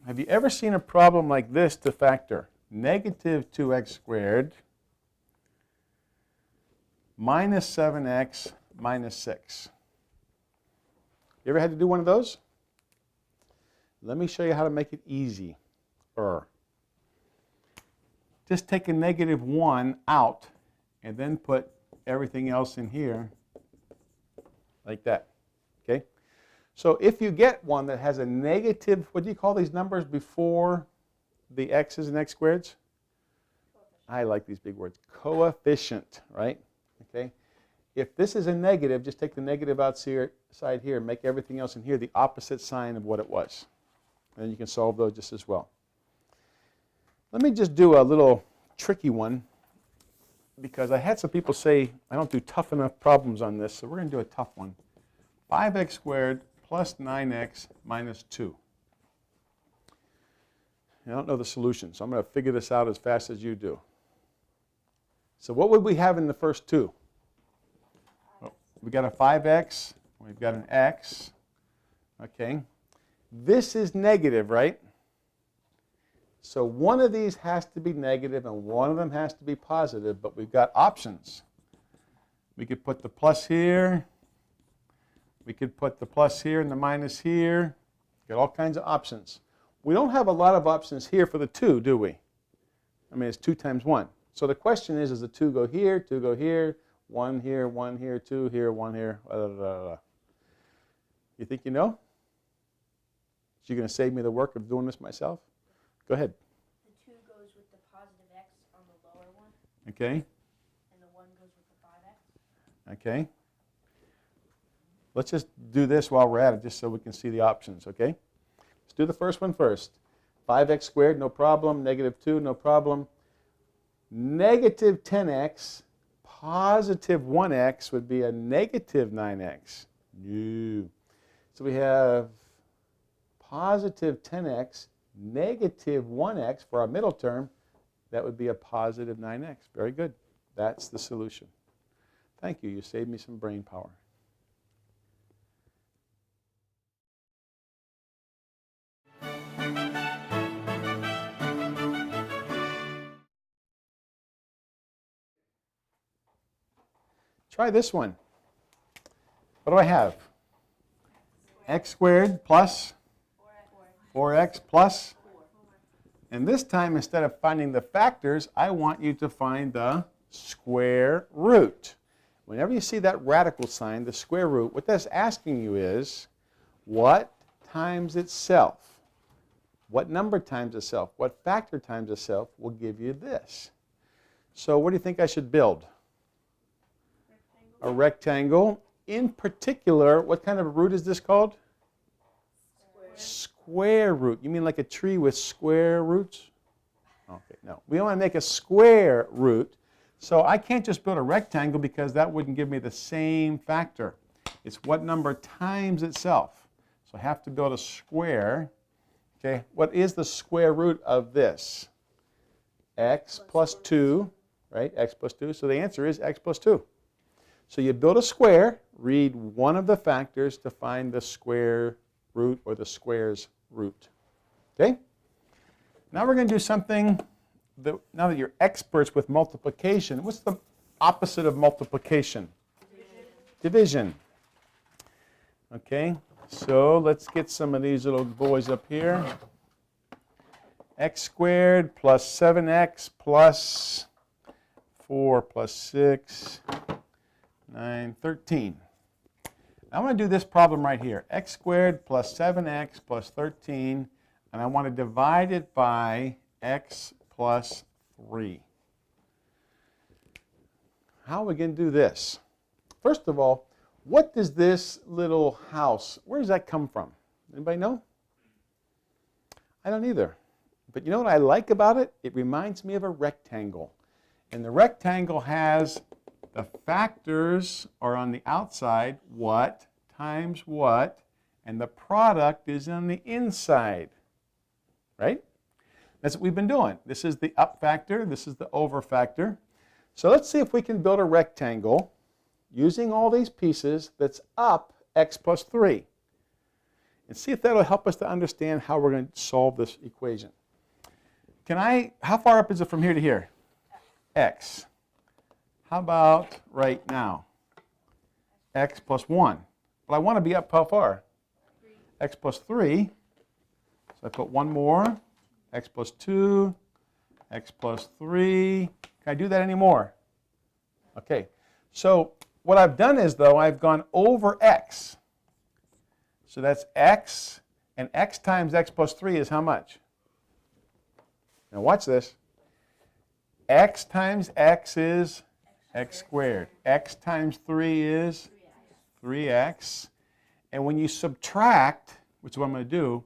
Have you ever seen a problem like this to factor? Negative 2x squared minus 7x minus 6. You ever had to do one of those? Let me show you how to make it easy. Just take a negative 1 out and then put everything else in here like that. Okay? So if you get one that has a negative, what do you call these numbers before the x's and x squareds? I like these big words. Coefficient, right? Okay? If this is a negative, just take the negative outside here, make everything else in here the opposite sign of what it was. And you can solve those just as well. Let me just do a little tricky one, because I had some people say I don't do tough enough problems on this, so we're going to do a tough one. 5x squared plus 9x minus 2. I don't know the solution, so I'm going to figure this out as fast as you do. So what would we have in the first two? Well, we got a 5x, we've got an x. Okay. This is negative, right? So one of these has to be negative and one of them has to be positive, but we've got options. We could put the plus here. We could put the plus here and the minus here. Got all kinds of options. We don't have a lot of options here for the 2, do we? I mean, it's 2 times 1. So the question is, does the 2 go here, 2 go here, 1 here, 1 here, 2 here, 1 here, blah, blah, blah, blah. You think you know? So you're going to save me the work of doing this myself? Go ahead. The 2 goes with the positive x on the lower one. Okay. And the 1 goes with the 5x. Okay. Let's just do this while we're at it, just so we can see the options, okay? Let's do the first one first. 5x squared, no problem. Negative 2, no problem. Negative 10x, positive 1x would be a negative 9x. No. So we have positive 10x, negative 1x for our middle term. That would be a positive 9x. Very good. That's the solution. Thank you. You saved me some brain power. Try this one. What do I have? X squared plus 4x plus. And this time, instead of finding the factors, I want you to find the square root. Whenever you see that radical sign, the square root, what that's asking you is, what times itself? What number times itself? What factor times itself will give you this? So what do you think I should build? A rectangle. In particular, what kind of root is this called? Square root. You mean like a tree with square roots? Okay, no. We want to make a square root. So I can't just build a rectangle because that wouldn't give me the same factor. It's what number times itself. So I have to build a square. Okay, what is the square root of this? X plus 2, right? X plus 2. So the answer is x plus 2. So you build a square, read one of the factors to find the square root or the square's root. Okay? Now we're going to do something that, now that you're experts with multiplication, what's the opposite of multiplication? Division. Okay, so let's get some of these little boys up here. X squared plus 7x plus 4 plus 6, 9, 13. I want to do this problem right here. X squared plus 7x plus 13, and I want to divide it by x plus 3. How are we going to do this? First of all, what does this little house, where does that come from? Anybody know? I don't either. But you know what I like about it? It reminds me of a rectangle. And the rectangle has the factors are on the outside, what times what, and the product is on the inside, right? That's what we've been doing. This is the up factor, this is the over factor. So let's see if we can build a rectangle using all these pieces that's up x plus 3. and see if that'll help us to understand how we're going to solve this equation. How far up is it from here to here? X. How about right now? X plus 1. But I want to be up how far? X plus 3. So I put one more. X plus 2. X plus 3. Can I do that anymore? Okay. So what I've done is, though, I've gone over X. So that's X, and X times X plus 3 is how much? Now watch this. X times X is X squared. X times 3 is 3X. And when you subtract, which is what I'm going to do,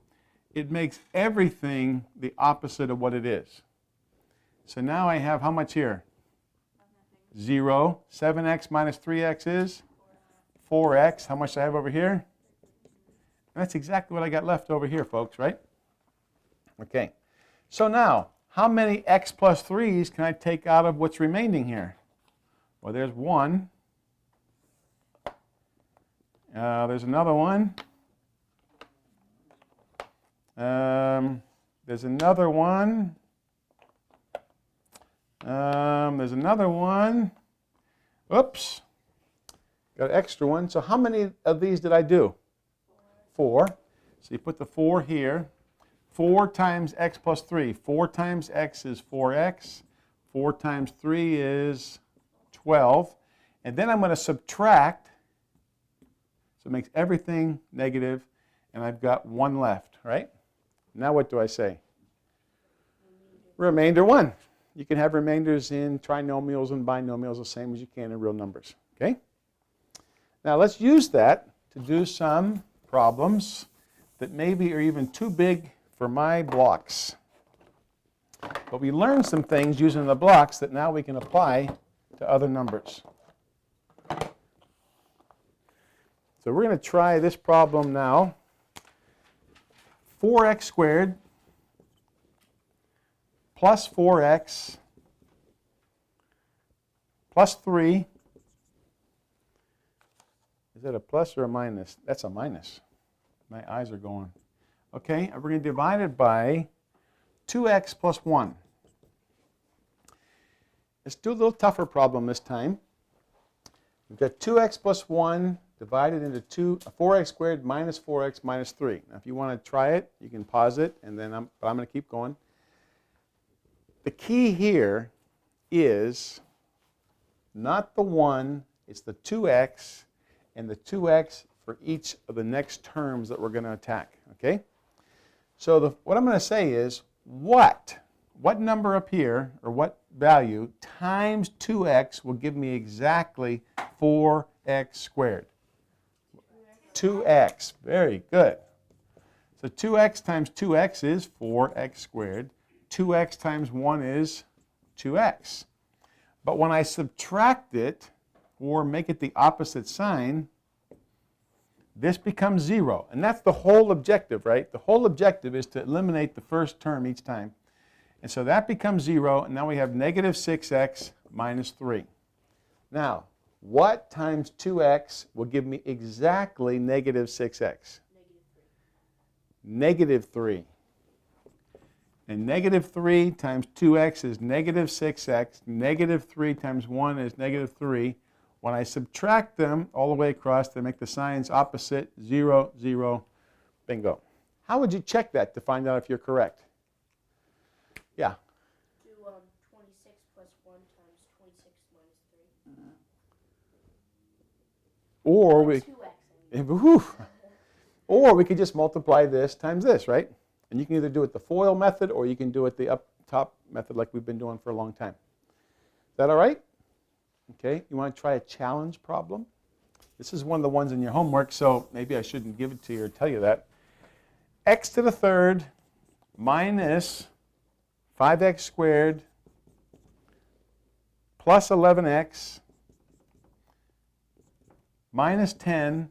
it makes everything the opposite of what it is. So now I have how much here? 0. 7X minus 3X is 4X. How much do I have over here? And that's exactly what I got left over here, folks, right? Okay. So now, how many X plus 3's can I take out of what's remaining here? Well, there's 1. There's another one. There's another one. There's another one. Oops. Got an extra one. So how many of these did I do? 4. So you put the 4 here. 4 times X plus 3. 4 times X is 4X. 4 times 3 is 12. And then I'm going to subtract. So it makes everything negative. And I've got 1 left, right? Now what do I say? Remainder 1. You can have remainders in trinomials and binomials the same as you can in real numbers. Okay? Now let's use that to do some problems that maybe are even too big for my blocks. But we learned some things using the blocks that now we can apply to other numbers. So we're going to try this problem now. 4x squared plus 4x plus 3. Is that a plus or a minus? That's a minus. My eyes are going. Okay, and we're going to divide it by 2x plus 1. Let's do a little tougher problem this time. We've got 2x plus 1 divided into 4x squared minus 4x minus 3. Now, if you want to try it, you can pause it, and then I'm going to keep going. The key here is not the 1, it's the 2x, and the 2x for each of the next terms that we're going to attack. Okay? So what I'm going to say is, what number up here, or what value, times 2x will give me exactly 4x squared? 2x. Very good. So 2x times 2x is 4x squared. 2x times 1 is 2x. But when I subtract it, or make it the opposite sign, this becomes 0. And that's the whole objective, right? The whole objective is to eliminate the first term each time. And so that becomes 0, and now we have negative 6x minus 3. Now, what times 2x will give me exactly negative 6x? Negative 3. And negative 3 times 2x is negative 6x. Negative 3 times 1 is negative 3. When I subtract them all the way across, they make the signs opposite, 0, 0, bingo. How would you check that to find out if you're correct? Yeah. Do 26 plus 1 times 26 minus 3. Or we, 2x. or we could just multiply this times this, right? And you can either do it the FOIL method, or you can do it the up top method like we've been doing for a long time. Is that all right? Okay, you want to try a challenge problem? This is one of the ones in your homework, so maybe I shouldn't give it to you or tell you that. X to the third minus 5x squared plus 11x minus 10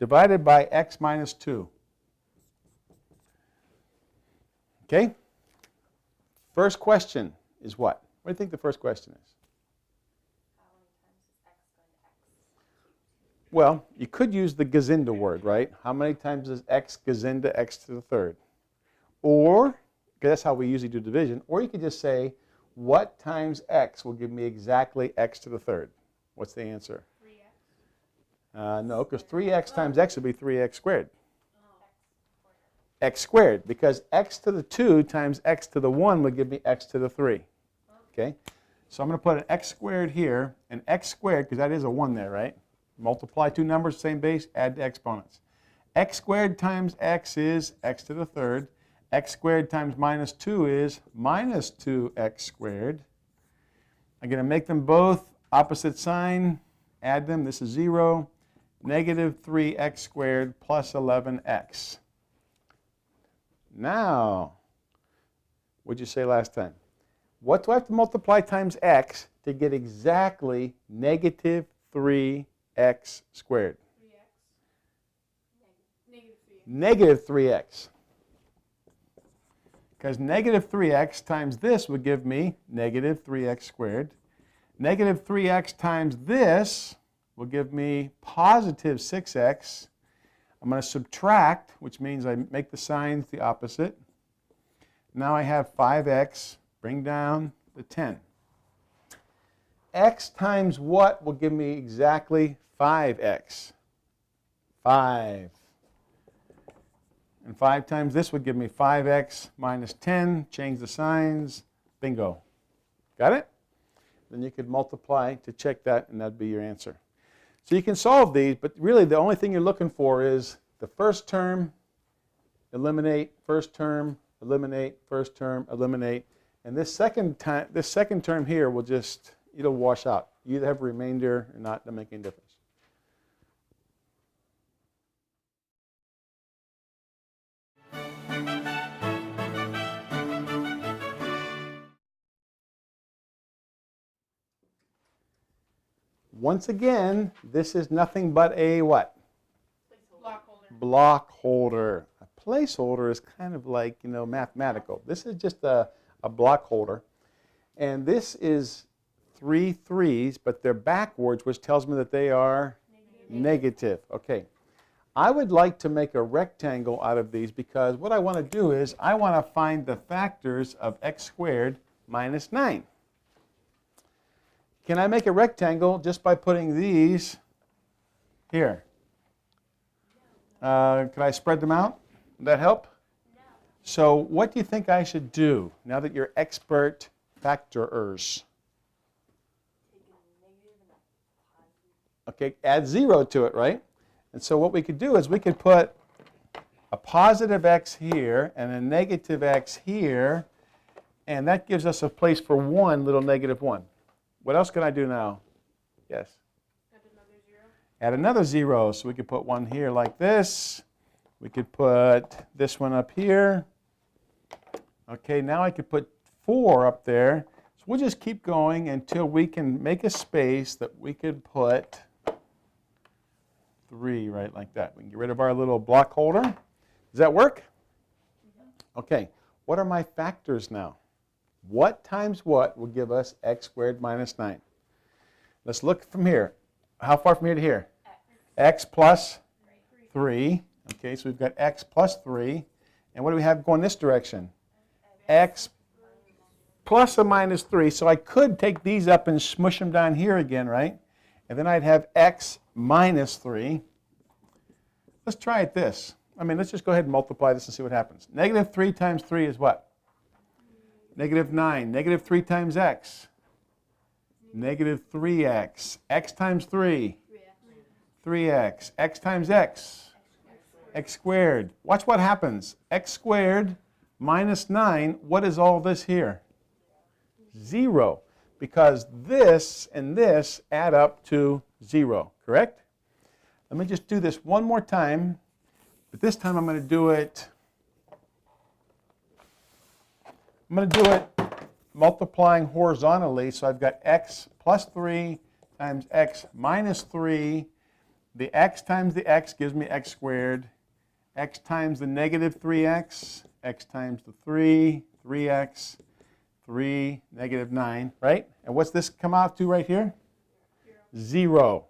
divided by x minus 2. Okay? First question is what? What do you think the first question is? How many times is x going to x? Well, you could use the Gazinda word, right? How many times does x Gazinda x to the third? Or, 'cause that's how we usually do division, or you could just say, what times x will give me exactly x to the third? What's the answer? 3x. No, because 3x times x would be 3x squared. X squared, because x to the 2 times x to the 1 would give me x to the 3. Okay? So I'm going to put an x squared here, and x squared, because that is a 1 there, right? Multiply two numbers, same base, add the exponents. X squared times x is x to the third. X squared times minus 2 is minus 2x squared. I'm going to make them both opposite sign, add them. This is 0. Negative 3x squared plus 11x. Now, what did you say last time? What do I have to multiply times x to get exactly negative 3x squared? 3x. Negative 3x. Negative 3x. Because negative 3x times this would give me negative 3x squared. Negative 3x times this will give me positive 6x. I'm going to subtract, which means I make the signs the opposite. Now I have 5x. Bring down the 10. X times what will give me exactly 5x? 5. And 5 times this would give me 5x minus 10. Change the signs. Bingo. Got it? Then you could multiply to check that, and that'd be your answer. So you can solve these, but really the only thing you're looking for is the first term, eliminate, first term, eliminate, first term, eliminate. And this second term here will just, it'll wash out. You either have a remainder or not, doesn't make any difference. Once again, this is nothing but a what? Block holder. Block holder. A placeholder is kind of like, mathematical. This is just a block holder. And this is 3 3s, but they're backwards, which tells me that they are negative. Okay. I would like to make a rectangle out of these because what I want to do is I want to find the factors of x squared minus 9. Can I make a rectangle just by putting these here? Could I spread them out? Would that help? No. So what do you think I should do now that you're expert factorers? Okay, add 0 to it, right? And so what we could do is we could put a positive x here and a negative x here, and that gives us a place for one little negative 1. What else can I do now? Yes? Add another 0. Add another 0. So we could put one here like this. We could put this one up here. Okay, now I could put 4 up there. So we'll just keep going until we can make a space that we could put 3 right like that. We can get rid of our little block holder. Does that work? Okay, what are my factors now? What times what will give us x squared minus 9? Let's look from here. How far from here to here? X plus 3. Okay, so we've got x plus 3. And what do we have going this direction? X plus or minus 3. So I could take these up and smush them down here again, right? And then I'd have x minus 3. Let's try it this. Let's just go ahead and multiply this and see what happens. Negative 3 times 3 is what? Negative 9. Negative 3 times x. Negative 3x. X times 3. 3x. X times x. X squared. Watch what happens. X squared minus 9. What is all this here? 0. Because this and this add up to 0. Correct? Let me just do this one more time. But this time I'm going to do it multiplying horizontally. So I've got x plus 3 times x minus 3. The x times the x gives me x squared. X times the negative 3x. X times the 3. 3x. 3, negative 9, right? And what's this come out to right here? 0.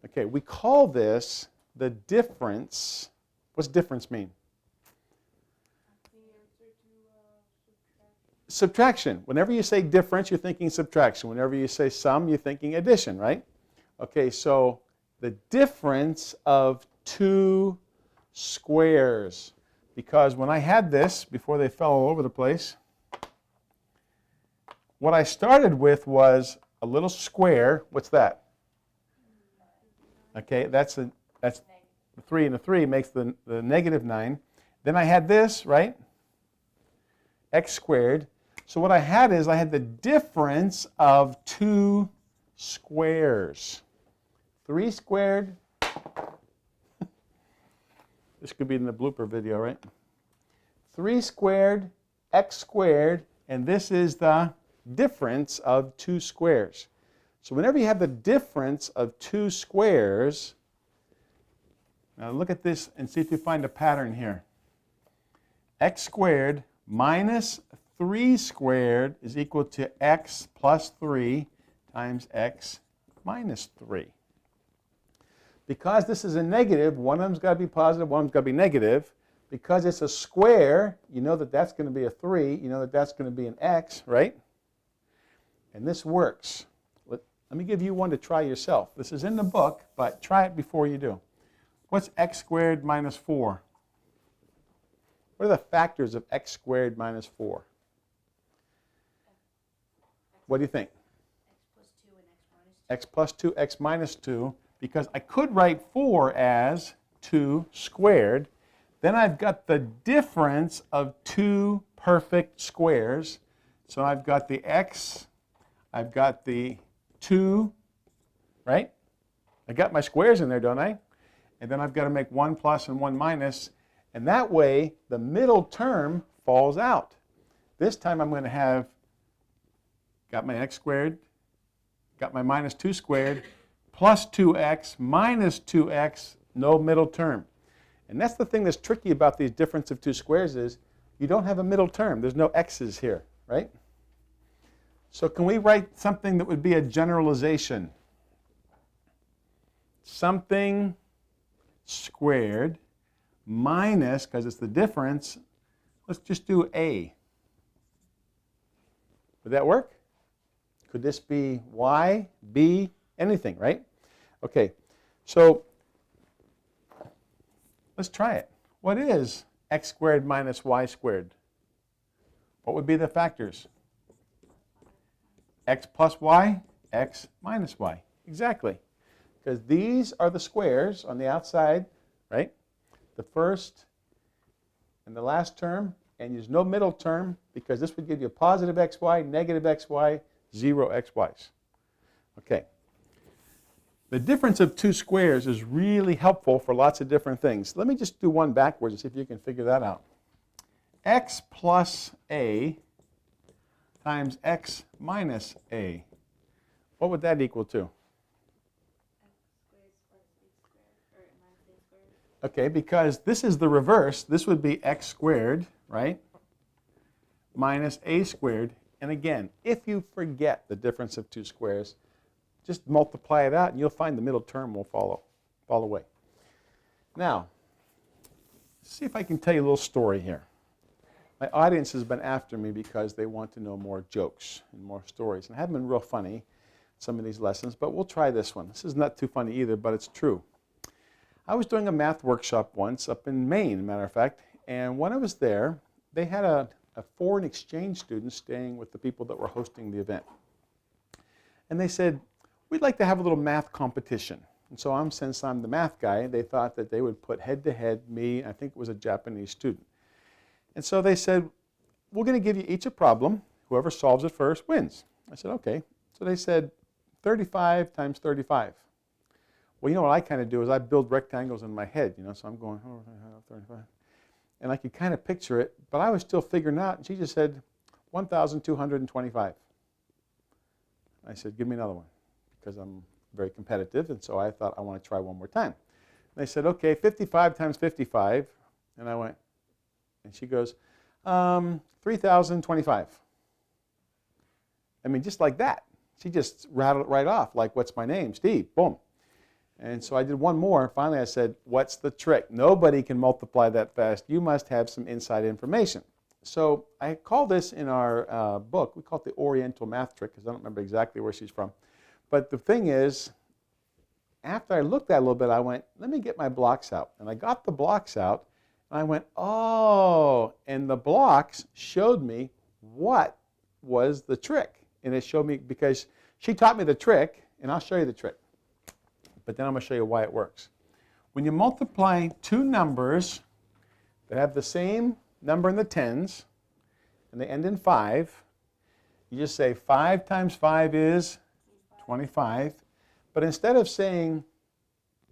Okay, we call this the difference. What's difference mean? The answer to Subtraction. Whenever you say difference, you're thinking subtraction. Whenever you say sum, you're thinking addition, right? Okay, so the difference of two squares. Because when I had this, before they fell all over the place, what I started with was a little square. What's that? Okay, that's 3 and a 3 makes the negative 9. Then I had this, right? X squared. So what I had is I had the difference of two squares. 3 squared. This could be in the blooper video, right? 3 squared, x squared, and this is the difference of two squares. So whenever you have the difference of two squares, now look at this and see if you find a pattern here. X squared minus 3 squared is equal to x plus 3 times x minus 3. Because this is a negative, one of them's got to be positive, one of them's got to be negative. Because it's a square, you know that that's going to be a 3. You know that that's going to be an x, right? And this works. Let me give you one to try yourself. This is in the book, but try it before you do. What's x squared minus 4? What are the factors of x squared minus 4? What do you think? X plus 2 and x minus 2. X plus 2, x minus 2, because I could write 4 as 2 squared. Then I've got the difference of two perfect squares. So I've got the x, I've got the 2, right? I got my squares in there, don't I? And then I've got to make 1 plus and 1 minus. And that way, the middle term falls out. This time I'm going to have, got my x squared, got my minus 2 squared, plus 2x minus 2x, no middle term. And that's the thing that's tricky about these difference of two squares is you don't have a middle term. There's no x's here, right? So can we write something that would be a generalization? Something squared minus, because it's the difference, let's just do a. Would that work? Could this be y, b, anything, right? Okay, so let's try it. What is x squared minus y squared? What would be the factors? X plus y, x minus y. Exactly. Because these are the squares on the outside, right? The first and the last term, and there's no middle term because this would give you positive xy, negative xy, 0 xy's. Okay. The difference of two squares is really helpful for lots of different things. Let me just do one backwards and see if you can figure that out. X plus a times x minus a. What would that equal to? Okay, because this is the reverse. This would be x squared, right, minus a squared. And again, if you forget the difference of two squares, just multiply it out and you'll find the middle term will fall away. Now, see if I can tell you a little story here. My audience has been after me because they want to know more jokes and more stories. And I haven't been real funny, some of these lessons, but we'll try this one. This is not too funny either, but it's true. I was doing a math workshop once up in Maine, as a matter of fact, and when I was there, they had a foreign exchange student staying with the people that were hosting the event. And they said, we'd like to have a little math competition. And so since I'm the math guy, they thought that they would put head-to-head me, I think it was a Japanese student. And so they said, we're going to give you each a problem. Whoever solves it first wins. I said, okay. So they said 35 times 35. Well, you know what I kind of do is I build rectangles in my head, you know, so I'm going, oh, 35. And I could kind of picture it, but I was still figuring out, and she just said 1,225. I said, give me another one, because I'm very competitive, and so I thought I want to try one more time. And they said, okay, 55 times 55. And I went, and she goes, 3,025. I mean, just like that. She just rattled it right off, like, what's my name? Steve, boom. And so I did one more. Finally, I said, what's the trick? Nobody can multiply that fast. You must have some inside information. So I call this in our book, we call it the Oriental math trick, because I don't remember exactly where she's from. But the thing is, after I looked at it a little bit, I went, let me get my blocks out. And I got the blocks out, and I went, oh, and the blocks showed me what was the trick. And it showed me, because she taught me the trick, and I'll show you the trick. But then I'm going to show you why it works. When you multiply two numbers that have the same number in the tens, and they end in 5, you just say 5 times 5 is 25. But instead of saying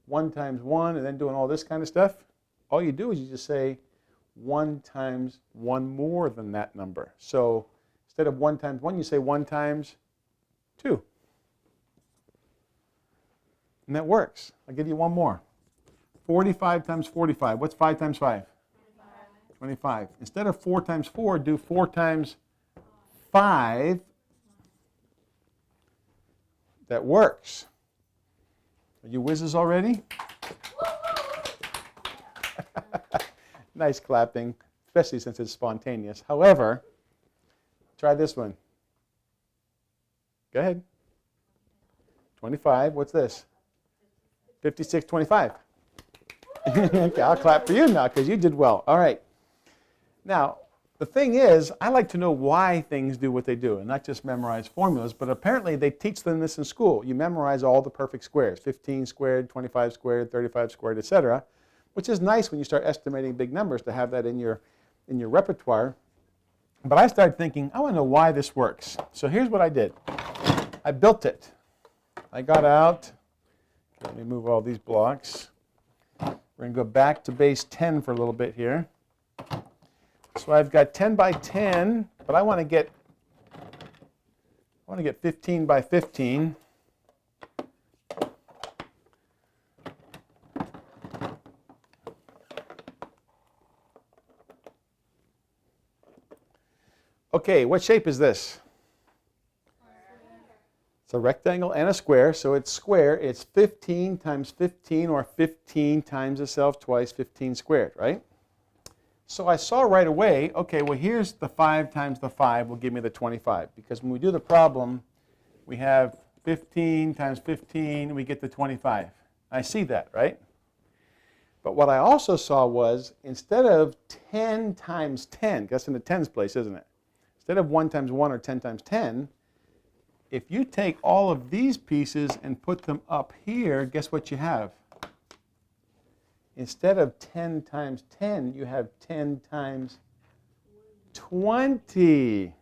1 times 1 and then doing all this kind of stuff, all you do is you just say 1 times 1 more than that number. So instead of 1 times 1, you say 1 times 2. And that works. I'll give you one more. 45 times 45. What's 5 times 5? 25. Instead of 4 times 4, do 4 times 5. That works. Are you whizzes already? Nice clapping, especially since it's spontaneous. However, try this one. Go ahead. 25. What's this? 56, 25. Okay, I'll clap for you now because you did well. All right. Now, the thing is, I like to know why things do what they do and not just memorize formulas, but apparently they teach them this in school. You memorize all the perfect squares, 15 squared, 25 squared, 35 squared, etc., which is nice when you start estimating big numbers to have that in your repertoire. But I started thinking, I want to know why this works. So here's what I did. I built it. I got out. Let me move all these blocks. We're going to go back to base 10 for a little bit here. So I've got 10 by 10, but I want to get 15 by 15. Okay, what shape is this? It's a rectangle and a square, so it's square. It's 15 times 15, or 15 times itself twice, 15 squared, right? So I saw right away, okay, well here's the 5 times the 5 will give me the 25. Because when we do the problem, we have 15 times 15, we get the 25. I see that, right? But what I also saw was, instead of 10 times 10, that's in the tens place, isn't it? Instead of 1 times 1 or 10 times 10, if you take all of these pieces and put them up here, guess what you have? Instead of 10 times 10, you have 10 times 20.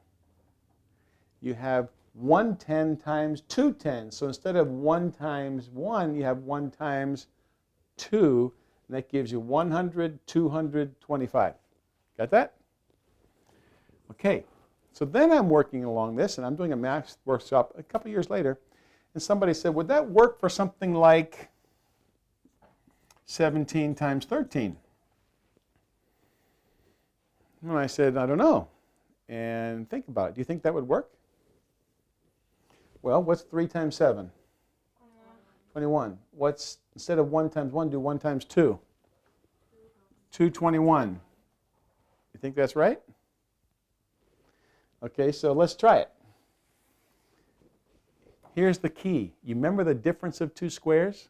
You have 110 times 210. So instead of 1 times 1, you have 1 times 2, and that gives you 100, 225. Got that? Okay, so then I'm working along this, and I'm doing a math workshop a couple years later, and somebody said, would that work for something like 17 times 13? And I said, I don't know. And think about it. Do you think that would work? Well, what's 3 times 7? 21. What's, instead of 1 times 1, do 1 times 2? 221. You think that's right? Okay, so let's try it. Here's the key. You remember the difference of two squares?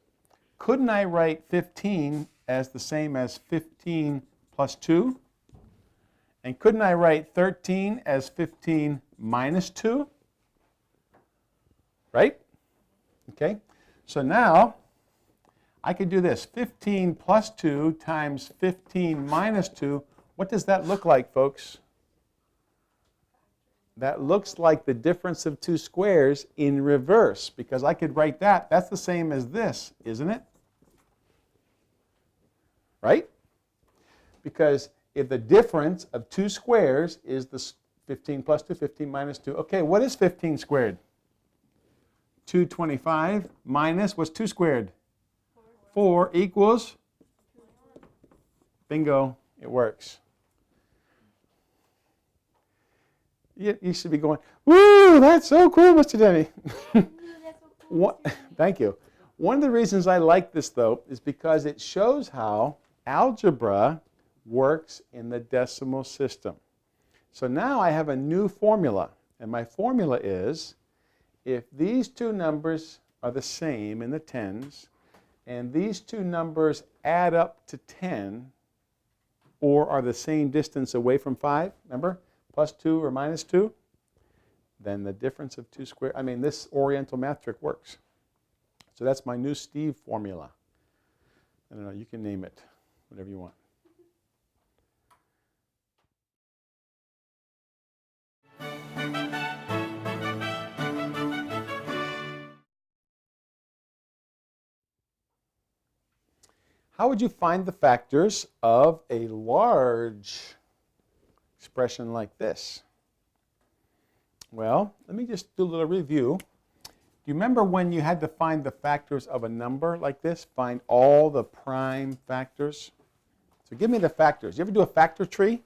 Couldn't I write 15 as the same as 15 plus 2? And couldn't I write 13 as 15 minus 2? Right? Okay, so now I could do this. 15 plus 2 times 15 minus 2. What does that look like, folks? That looks like the difference of two squares in reverse, because I could write that. That's the same as this, isn't it? Right? Because if the difference of two squares is the 15 plus 2, 15 minus 2. Okay, what is 15 squared? 225 minus, what's 2 squared? 4 equals? Bingo, it works. You should be going, woo, that's so cool, Mr. Denny. Thank you. One of the reasons I like this, though, is because it shows how algebra works in the decimal system. So now I have a new formula, and my formula is if these two numbers are the same in the tens, and these two numbers add up to 10, or are the same distance away from 5, remember, plus 2 or minus 2, then the difference of 2 squared, this Oriental math trick works. So that's my new Steve formula. I don't know, you can name it, whatever you want. How would you find the factors of a large expression like this? Well, let me just do a little review. Do you remember when you had to find the factors of a number like this? Find all the prime factors. So give me the factors. You ever do a factor tree?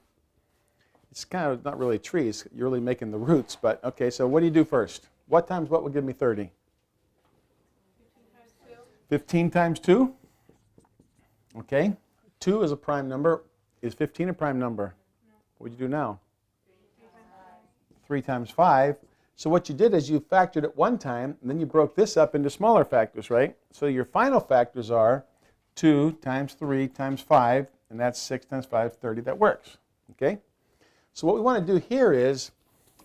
It's kind of not really trees. You're really making the roots. But okay, so what do you do first? What times what would give me 30? 15 times 2? Okay. 2 is a prime number. Is 15 a prime number? What do you do now? 3 times 5. So what you did is you factored it one time, and then you broke this up into smaller factors, right? So your final factors are 2 times 3 times 5, and that's 6 times 5, 30. That works, okay? So what we want to do here is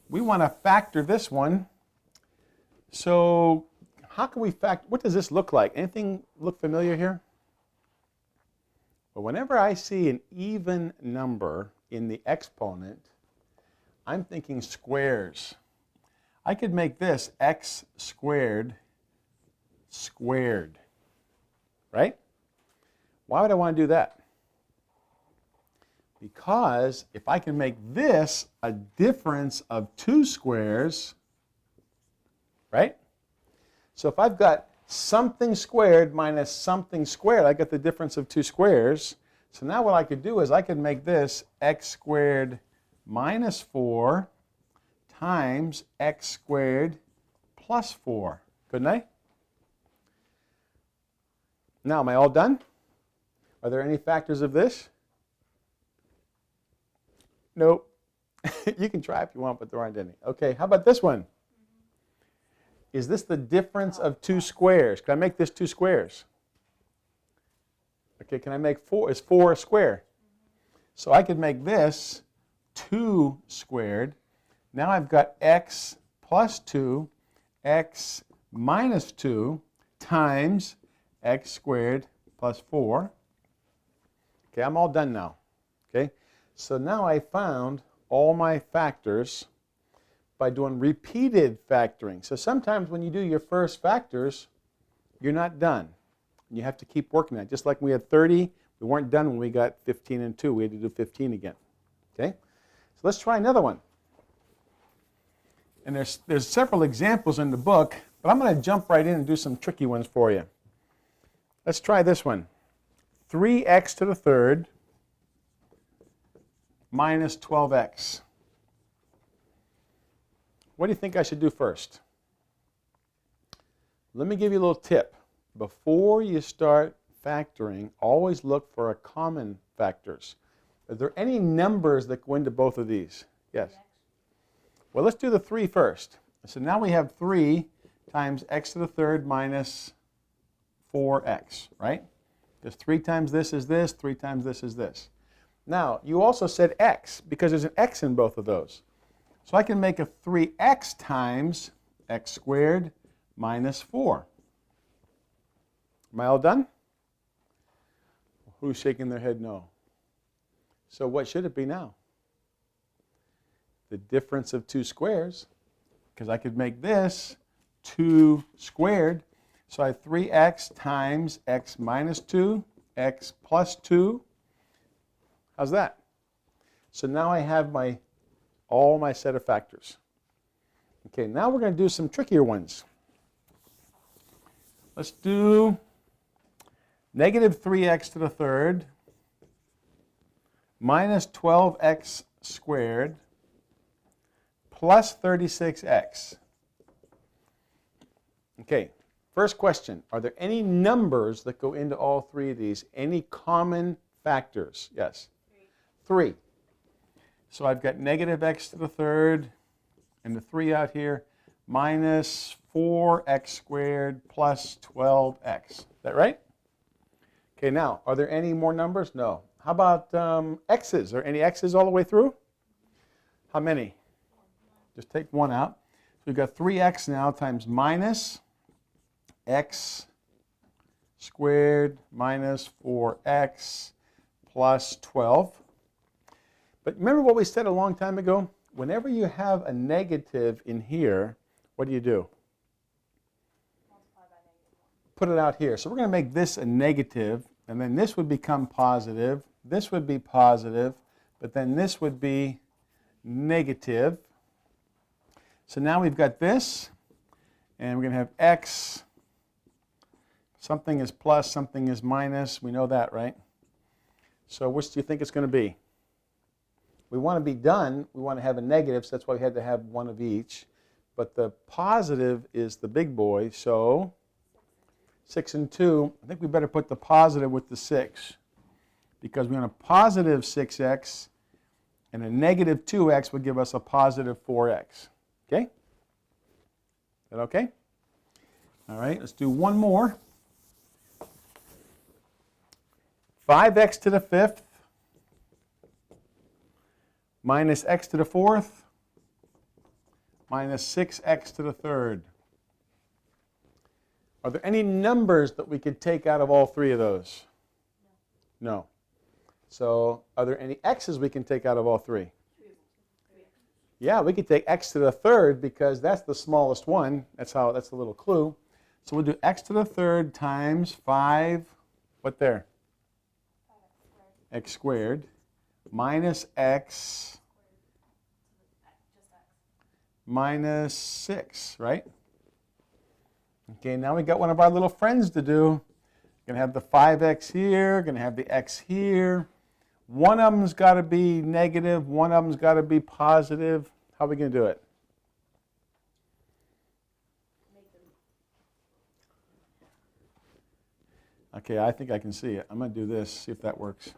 we want to factor this one. So how can we factor? What does this look like? Anything look familiar here? Well, whenever I see an even number in the exponent, I'm thinking squares. I could make this x squared squared, right? Why would I want to do that? Because if I can make this a difference of 2 squares, right? So if I've got something squared minus something squared, I get the difference of 2 squares. So now what I could do is I could make this x squared minus 4 times x squared plus 4. Couldn't I? Now, am I all done? Are there any factors of this? Nope. You can try if you want, but there aren't any. Okay, how about this one? Is this the difference of 2 squares? Can I make this 2 squares? Okay, can I make 4? Is 4 a square? So I could make this 2 squared. Now I've got x plus 2, x minus 2 times x squared plus 4. Okay, I'm all done now. Okay, so now I found all my factors by doing repeated factoring. So sometimes when you do your first factors, you're not done. You have to keep working at it. Just like we had 30, we weren't done when we got 15 and 2. We had to do 15 again. Okay, so let's try another one. And there's several examples in the book, but I'm going to jump right in and do some tricky ones for you. Let's try this one. 3x to the third minus 12x. What do you think I should do first? Let me give you a little tip. Before you start factoring, always look for a common factors. Are there any numbers that go into both of these? Yes. Well, let's do the 3 first. So now we have 3 times x to the third minus 4x, right? Because 3 times this is this, 3 times this is this. Now, you also said x, because there's an x in both of those. So I can make a 3x times x squared minus 4. Am I all done? Who's shaking their head no? So what should it be now? The difference of 2 squares, because I could make this 2 squared. So I have 3x times x minus 2, x plus 2. How's that? So now I have all my set of factors. Okay, now we're going to do some trickier ones. Let's do negative 3x to the third minus 12x squared plus 36x. Okay, First question, are there any numbers that go into all three of these? Any common factors? Yes. 3. So I've got negative x to the third and the 3 out here minus 4x squared plus 12x. Is that right? Okay, now, are there any more numbers? No. How about x's? Are any x's all the way through? How many? Just take 1 out. So we've got 3x now times minus x squared minus 4x plus 12. But remember what we said a long time ago? Whenever you have a negative in here, what do you do? Multiply by -1. Put it out here. So we're going to make this a negative, and then this would become positive. This would be positive, but then this would be negative. So now we've got this, and we're going to have x. Something is plus, something is minus. We know that, right? So which do you think it's going to be? We want to be done. We want to have a negative, so that's why we had to have one of each. But the positive is the big boy, so 6 and 2. I think we better put the positive with the 6, because we want a positive 6x, and a negative 2x would give us a positive 4x. Okay? Is that okay? All right, let's do one more. 5x to the 5th minus x to the 4th minus 6x to the 3rd. Are there any numbers that we could take out of all three of those? No. So are there any x's we can take out of all three? Yeah, we could take x to the 3rd because that's the smallest one. That's the little clue. So we'll do x to the 3rd times 5, what there? X squared minus x minus 6, right? Okay, now we got one of our little friends to do. Going to have the 5x here, going to have the x here. One of them's got to be negative, one of them's got to be positive. How are we going to do it? Okay, I think I can see it. I'm going to do this, see if that works.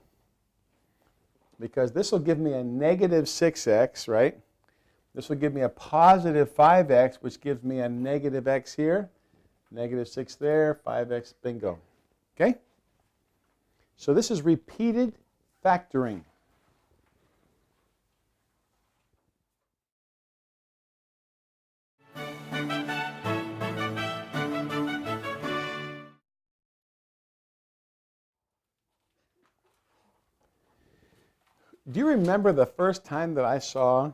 Because this will give me a negative 6x, right? This will give me a positive 5x, which gives me a negative x here. Negative 6 there, 5x, bingo. Okay? So this is repeated factoring. Do you remember the first time that I saw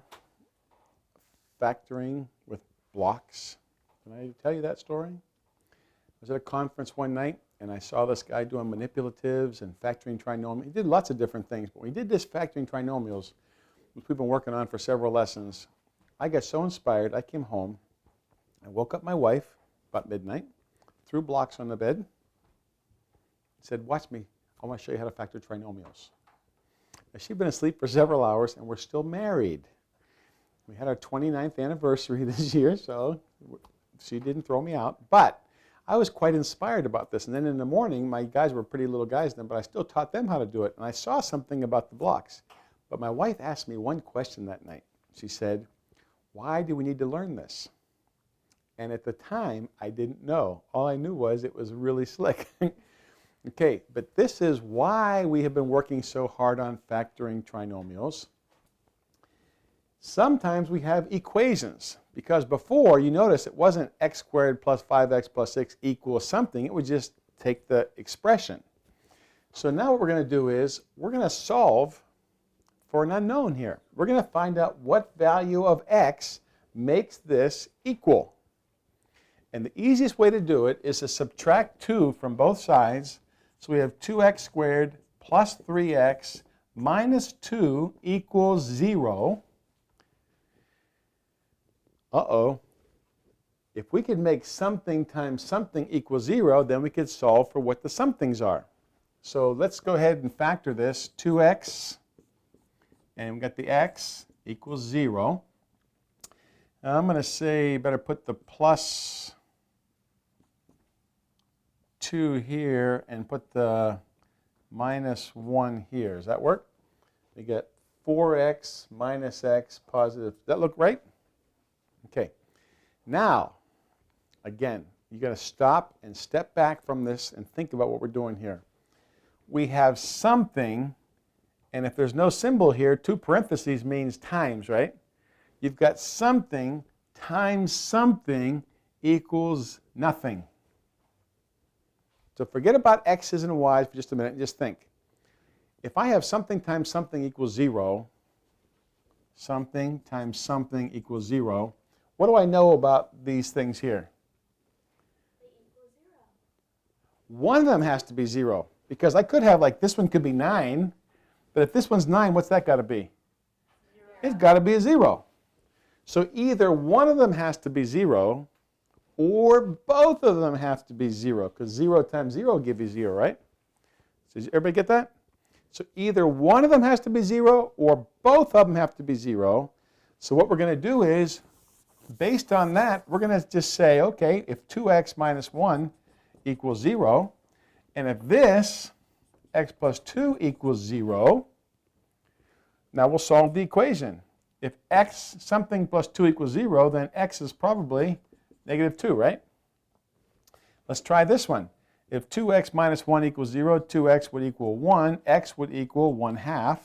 factoring with blocks? Can I tell you that story? I was at a conference one night, and I saw this guy doing manipulatives and factoring trinomials. He did lots of different things, but when he did this factoring trinomials, which we've been working on for several lessons, I got so inspired, I came home, I woke up my wife about midnight, threw blocks on the bed, said, watch me, I want to show you how to factor trinomials. Now, she'd been asleep for several hours, and we're still married. We had our 29th anniversary this year, so she didn't throw me out. But I was quite inspired about this. And then in the morning, my guys were pretty little guys then, but I still taught them how to do it. And I saw something about the blocks. But my wife asked me one question that night. She said, why do we need to learn this? And at the time, I didn't know. All I knew was it was really slick. Okay, but this is why we have been working so hard on factoring trinomials. Sometimes we have equations, because before, you notice it wasn't x squared plus 5x plus 6 equals something. It would just take the expression. So now what we're going to do is we're going to solve for an unknown here. We're going to find out what value of x makes this equal. And the easiest way to do it is to subtract 2 from both sides. So we have 2x squared plus 3x minus 2 equals 0. Uh-oh. If we could make something times something equal 0, then we could solve for what the somethings are. So let's go ahead and factor this. 2x, and we've got the x equals 0. Now I'm going to say better put the plus 2 here and put the minus 1 here. Does that work? We get 4x minus x positive. Does that look right? Okay. Now, again, you got to stop and step back from this and think about what we're doing here. We have something, and if there's no symbol here, 2 parentheses means times, right? You've got something times something equals nothing. So forget about x's and y's for just a minute and just think. If I have something times something equals 0, something times something equals 0, what do I know about these things here? They equal 0. One of them has to be 0, because I could have, like, this one could be 9, but if this one's 9, what's that got to be? 0. It's got to be a 0. So either one of them has to be 0, or both of them have to be 0, because 0 times 0 will give you 0, right? So does everybody get that? So either one of them has to be 0, or both of them have to be 0. So what we're going to do is, based on that, we're going to just say, okay, if 2x minus 1 equals 0, and if this, x plus 2 equals 0, now we'll solve the equation. If x something plus 2 equals 0, then x is probably negative 2, right? Let's try this one. If 2x minus 1 equals 0, 2x would equal 1, x would equal 1/2.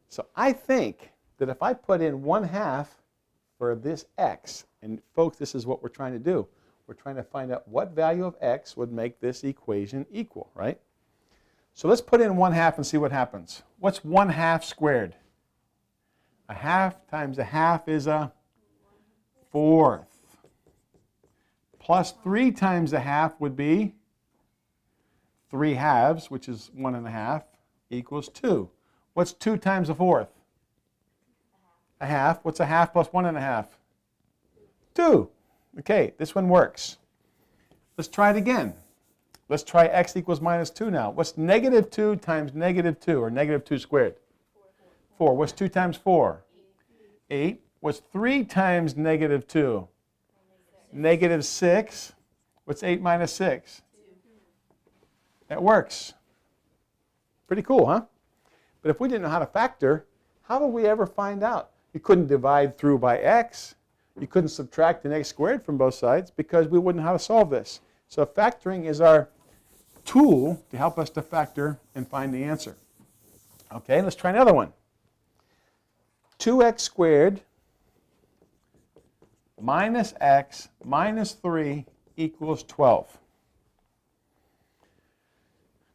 So I think that if I put in 1/2 for this x, and folks, this is what we're trying to do. We're trying to find out what value of x would make this equation equal, right? So let's put in 1/2 and see what happens. What's 1/2 squared? A half times a half is a fourth. Plus 3 times a half would be 3/2, which is 1/2, equals 2. What's 2 times a fourth? A half. What's a half plus 1/2? 2. Okay, this one works. Let's try it again. Let's try x equals minus 2 now. What's negative 2 times negative 2, or negative 2 squared? 4. What's 2 times 4? 8. What's 3 times negative 2? Negative 6. What's 8 minus 6? 2. That works. Pretty cool, huh? But if we didn't know how to factor, how would we ever find out? You couldn't divide through by x. You couldn't subtract an x squared from both sides because we wouldn't know how to solve this. So factoring is our tool to help us to factor and find the answer. Okay, let's try another one. 2x squared minus x minus 3 equals 12.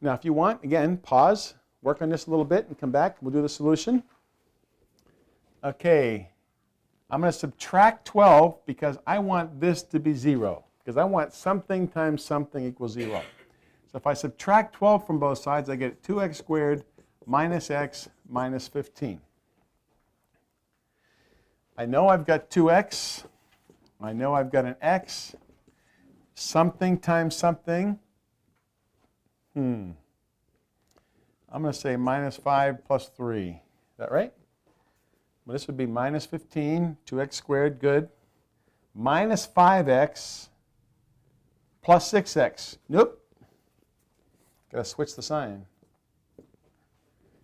Now, if you want, again, pause, work on this a little bit, and come back. We'll do the solution. Okay, I'm going to subtract 12 because I want this to be 0, because I want something times something equals 0. So if I subtract 12 from both sides, I get 2x squared minus x minus 15. I know I've got 2x. I know I've got an x. Something times something. I'm going to say minus 5 plus 3. Is that right? Well, this would be minus 15, 2x squared, good. Minus 5x plus 6x. Nope. Got to switch the sign.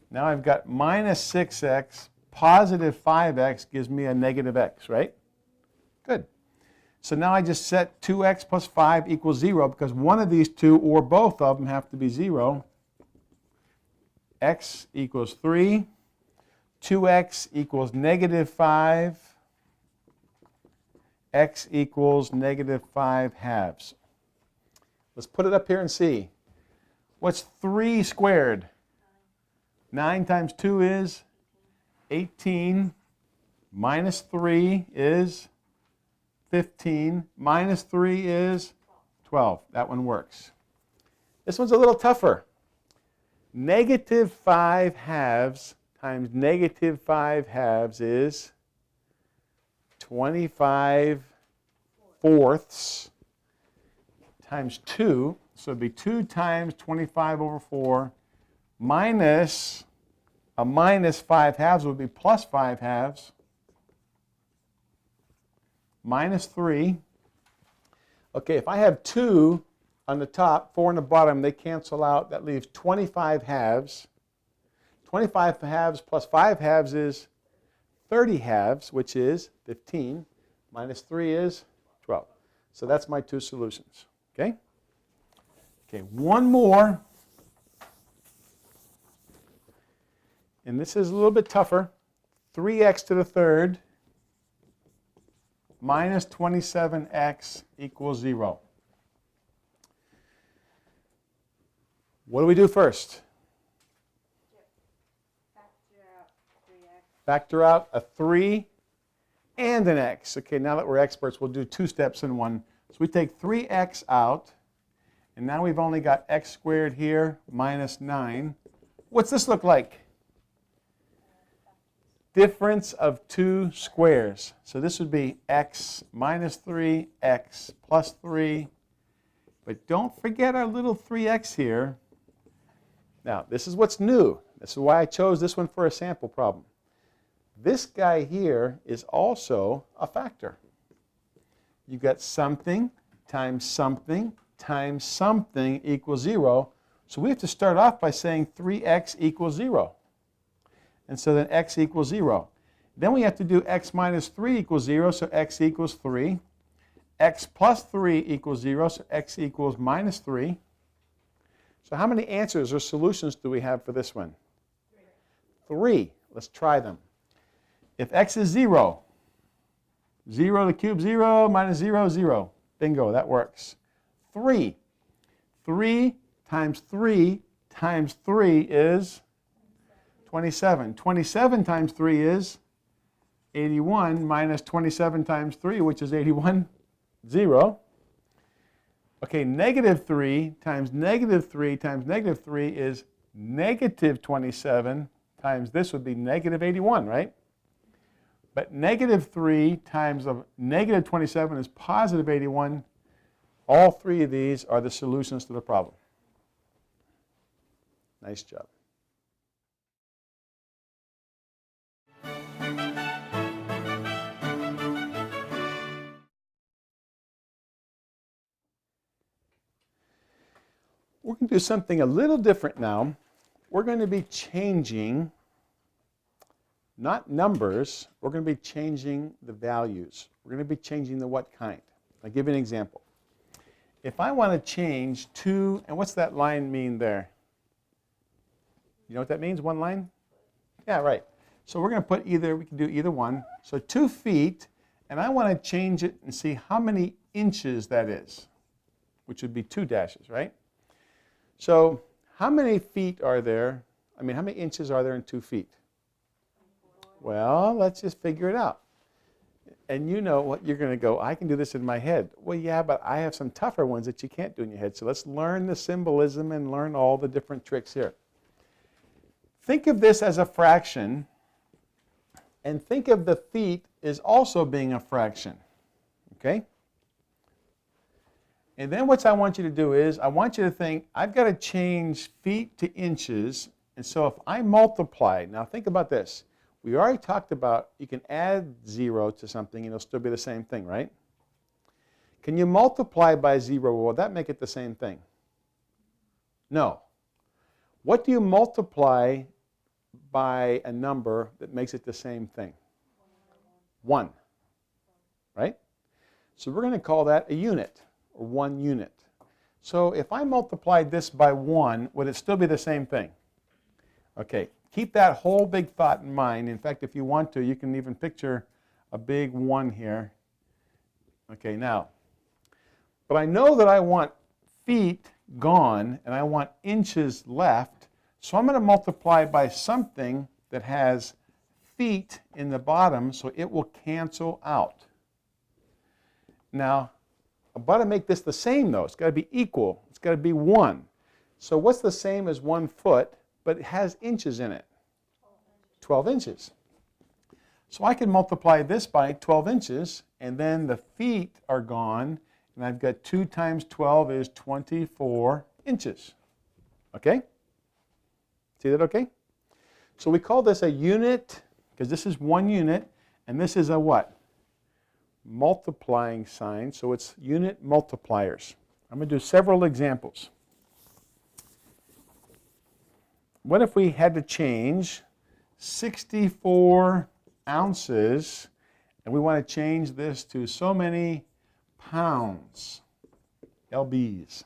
Now I've got minus 6x, positive 5x gives me a negative x, right? Good. So now I just set 2x plus 5 equals 0 because one of these two or both of them have to be 0. X equals 3. 2x equals negative 5. X equals negative 5/2. Let's put it up here and see. What's 3 squared? 9 times 2 is 18. Minus 3 is 15. Minus 3 is 12. That one works. This one's a little tougher. Negative 5/2 times negative 5/2 is 25/4 times 2. So it'd be 2 times 25/4 minus a minus 5/2 would be plus 5/2 minus 3. Okay, if I have 2 on the top, 4 on the bottom, they cancel out. That leaves 25 halves. 25 halves plus 5 halves is 30 halves, which is 15, minus 3 is 12. So that's my two solutions. Okay? Okay, one more. And this is a little bit tougher. 3x to the third minus 27x equals 0. What do we do first? Factor out 3x. Factor out a 3 and an x. Okay, now that we're experts, we'll do 2 steps in one. So we take 3x out, and now we've only got x squared here minus 9. What's this look like? Difference of 2 squares. So this would be x minus 3, x plus 3. But don't forget our little 3x here. Now, this is what's new. This is why I chose this one for a sample problem. This guy here is also a factor. You've got something times something times something equals 0. So we have to start off by saying 3x equals 0. And so then x equals 0. Then we have to do x minus 3 equals 0, so x equals 3. X plus 3 equals 0, so x equals minus 3. So how many answers or solutions do we have for this one? 3. Let's try them. If x is 0, 0 to the cube, 0, minus 0, 0. Bingo, that works. 3. 3 times 3 times 3 is 27. 27 times 3 is 81 minus 27 times 3, which is 81, 0. Okay, negative 3 times negative 3 times negative 3 is negative 27 times this would be negative 81, right? But negative 3 times of negative 27 is positive 81. All three of these are the solutions to the problem. Nice job. We're going to do something a little different now. We're going to be changing, not numbers, we're going to be changing the values. We're going to be changing the what kind. I'll give you an example. If I want to change 2, and what's that line mean there? You know what that means, one line? Yeah, right. So we're going to put either, we can do either one. So 2 feet, and I want to change it and see how many inches that is, which would be 2 dashes, right? So how many feet are there? I mean, how many inches are there in 2 feet? Well, let's just figure it out. And you know what, you're going to go, I can do this in my head. Well, yeah, but I have some tougher ones that you can't do in your head. So let's learn the symbolism and learn all the different tricks here. Think of this as a fraction, and think of the feet as also being a fraction. Okay? And then what I want you to do is, I want you to think, I've got to change feet to inches. And so if I multiply, now think about this. We already talked about you can add 0 to something and it'll still be the same thing, right? Can you multiply by 0? Will that make it the same thing? No. What do you multiply by a number that makes it the same thing? 1. Right? So we're going to call that a unit, or 1 unit. So if I multiplied this by 1, would it still be the same thing? Okay, keep that whole big thought in mind. In fact, if you want to, you can even picture a big 1 here. Okay, now, but I know that I want feet gone and I want inches left, so I'm going to multiply by something that has feet in the bottom, so it will cancel out. Now, I've got to make this the same, though. It's got to be equal. It's got to be 1. So what's the same as 1 foot, but it has inches in it? 12 inches. So I can multiply this by 12 inches, and then the feet are gone, and I've got 2 times 12 is 24 inches. Okay? See that okay? So we call this a unit, because this is 1 unit, and this is a what? Multiplying sign, so it's unit multipliers. I'm going to do several examples. What if we had to change 64 ounces and we want to change this to so many pounds, lbs?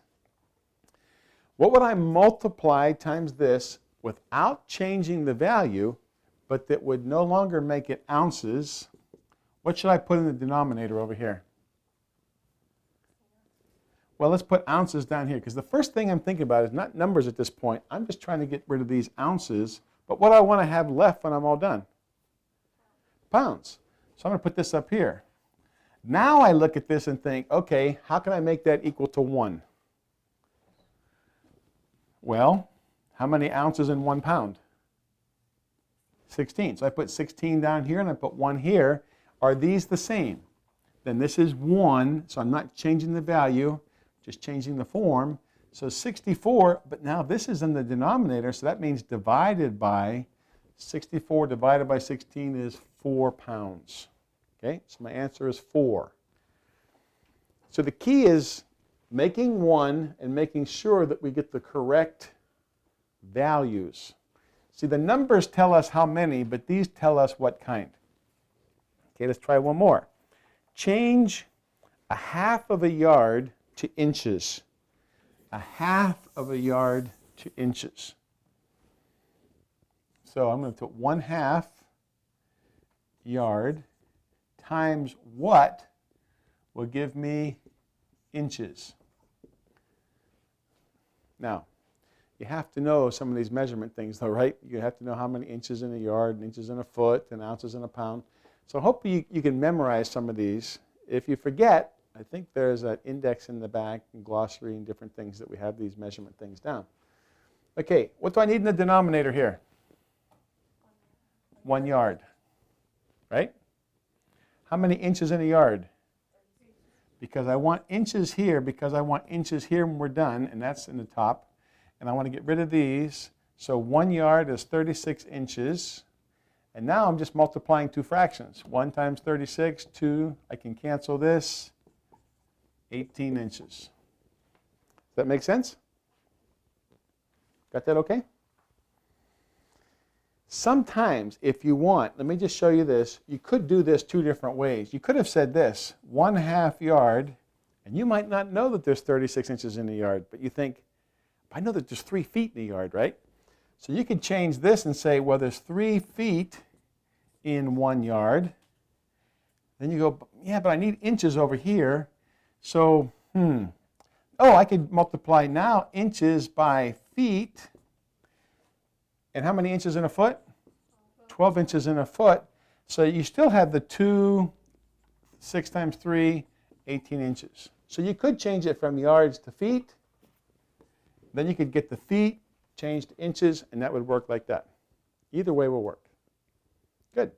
What would I multiply times this without changing the value, but that would no longer make it ounces? What should I put in the denominator over here? Well, let's put ounces down here, because the first thing I'm thinking about is not numbers at this point. I'm just trying to get rid of these ounces. But what do I want to have left when I'm all done? Pounds. So I'm going to put this up here. Now I look at this and think, okay, how can I make that equal to 1? Well, how many ounces in 1 pound? 16. So I put 16 down here and I put 1 here. Are these the same? Then this is 1, so I'm not changing the value, just changing the form. So 64, but now this is in the denominator, so that means divided by 64 divided by 16 is 4 pounds. Okay, so my answer is 4. So the key is making 1 and making sure that we get the correct values. See, the numbers tell us how many, but these tell us what kind. Okay, let's try one more. Change 1/2 of a yard to inches. 1/2 of a yard to inches. So I'm going to put 1/2 yard times what will give me inches. Now, you have to know some of these measurement things though, right? You have to know how many inches in a yard, and inches in a foot, and ounces in a pound. So hopefully you can memorize some of these. If you forget, I think there's an index in the back and glossary and different things that we have these measurement things down. Okay, what do I need in the denominator here? 1 yard, right? How many inches in a yard? Because I want inches here, because I want inches here when we're done, and that's in the top. And I want to get rid of these. So 1 yard is 36 inches. And now I'm just multiplying 2 fractions. 1 times 36, 2. I can cancel this. 18 inches. Does that make sense? Got that okay? Sometimes, if you want, let me just show you this. You could do this 2 different ways. You could have said this, 1/2 yard, and you might not know that there's 36 inches in a yard, but you think, I know that there's 3 feet in a yard, right? So you could change this and say, well, there's 3 feet in 1 yard. Then you go, yeah, but I need inches over here. So, oh, I could multiply now inches by feet. And how many inches in a foot? 12 inches in a foot. So you still have the 2, 6 times 3, 18 inches. So you could change it from yards to feet. Then you could get the feet changed to inches, and that would work like that. Either way will work. Good.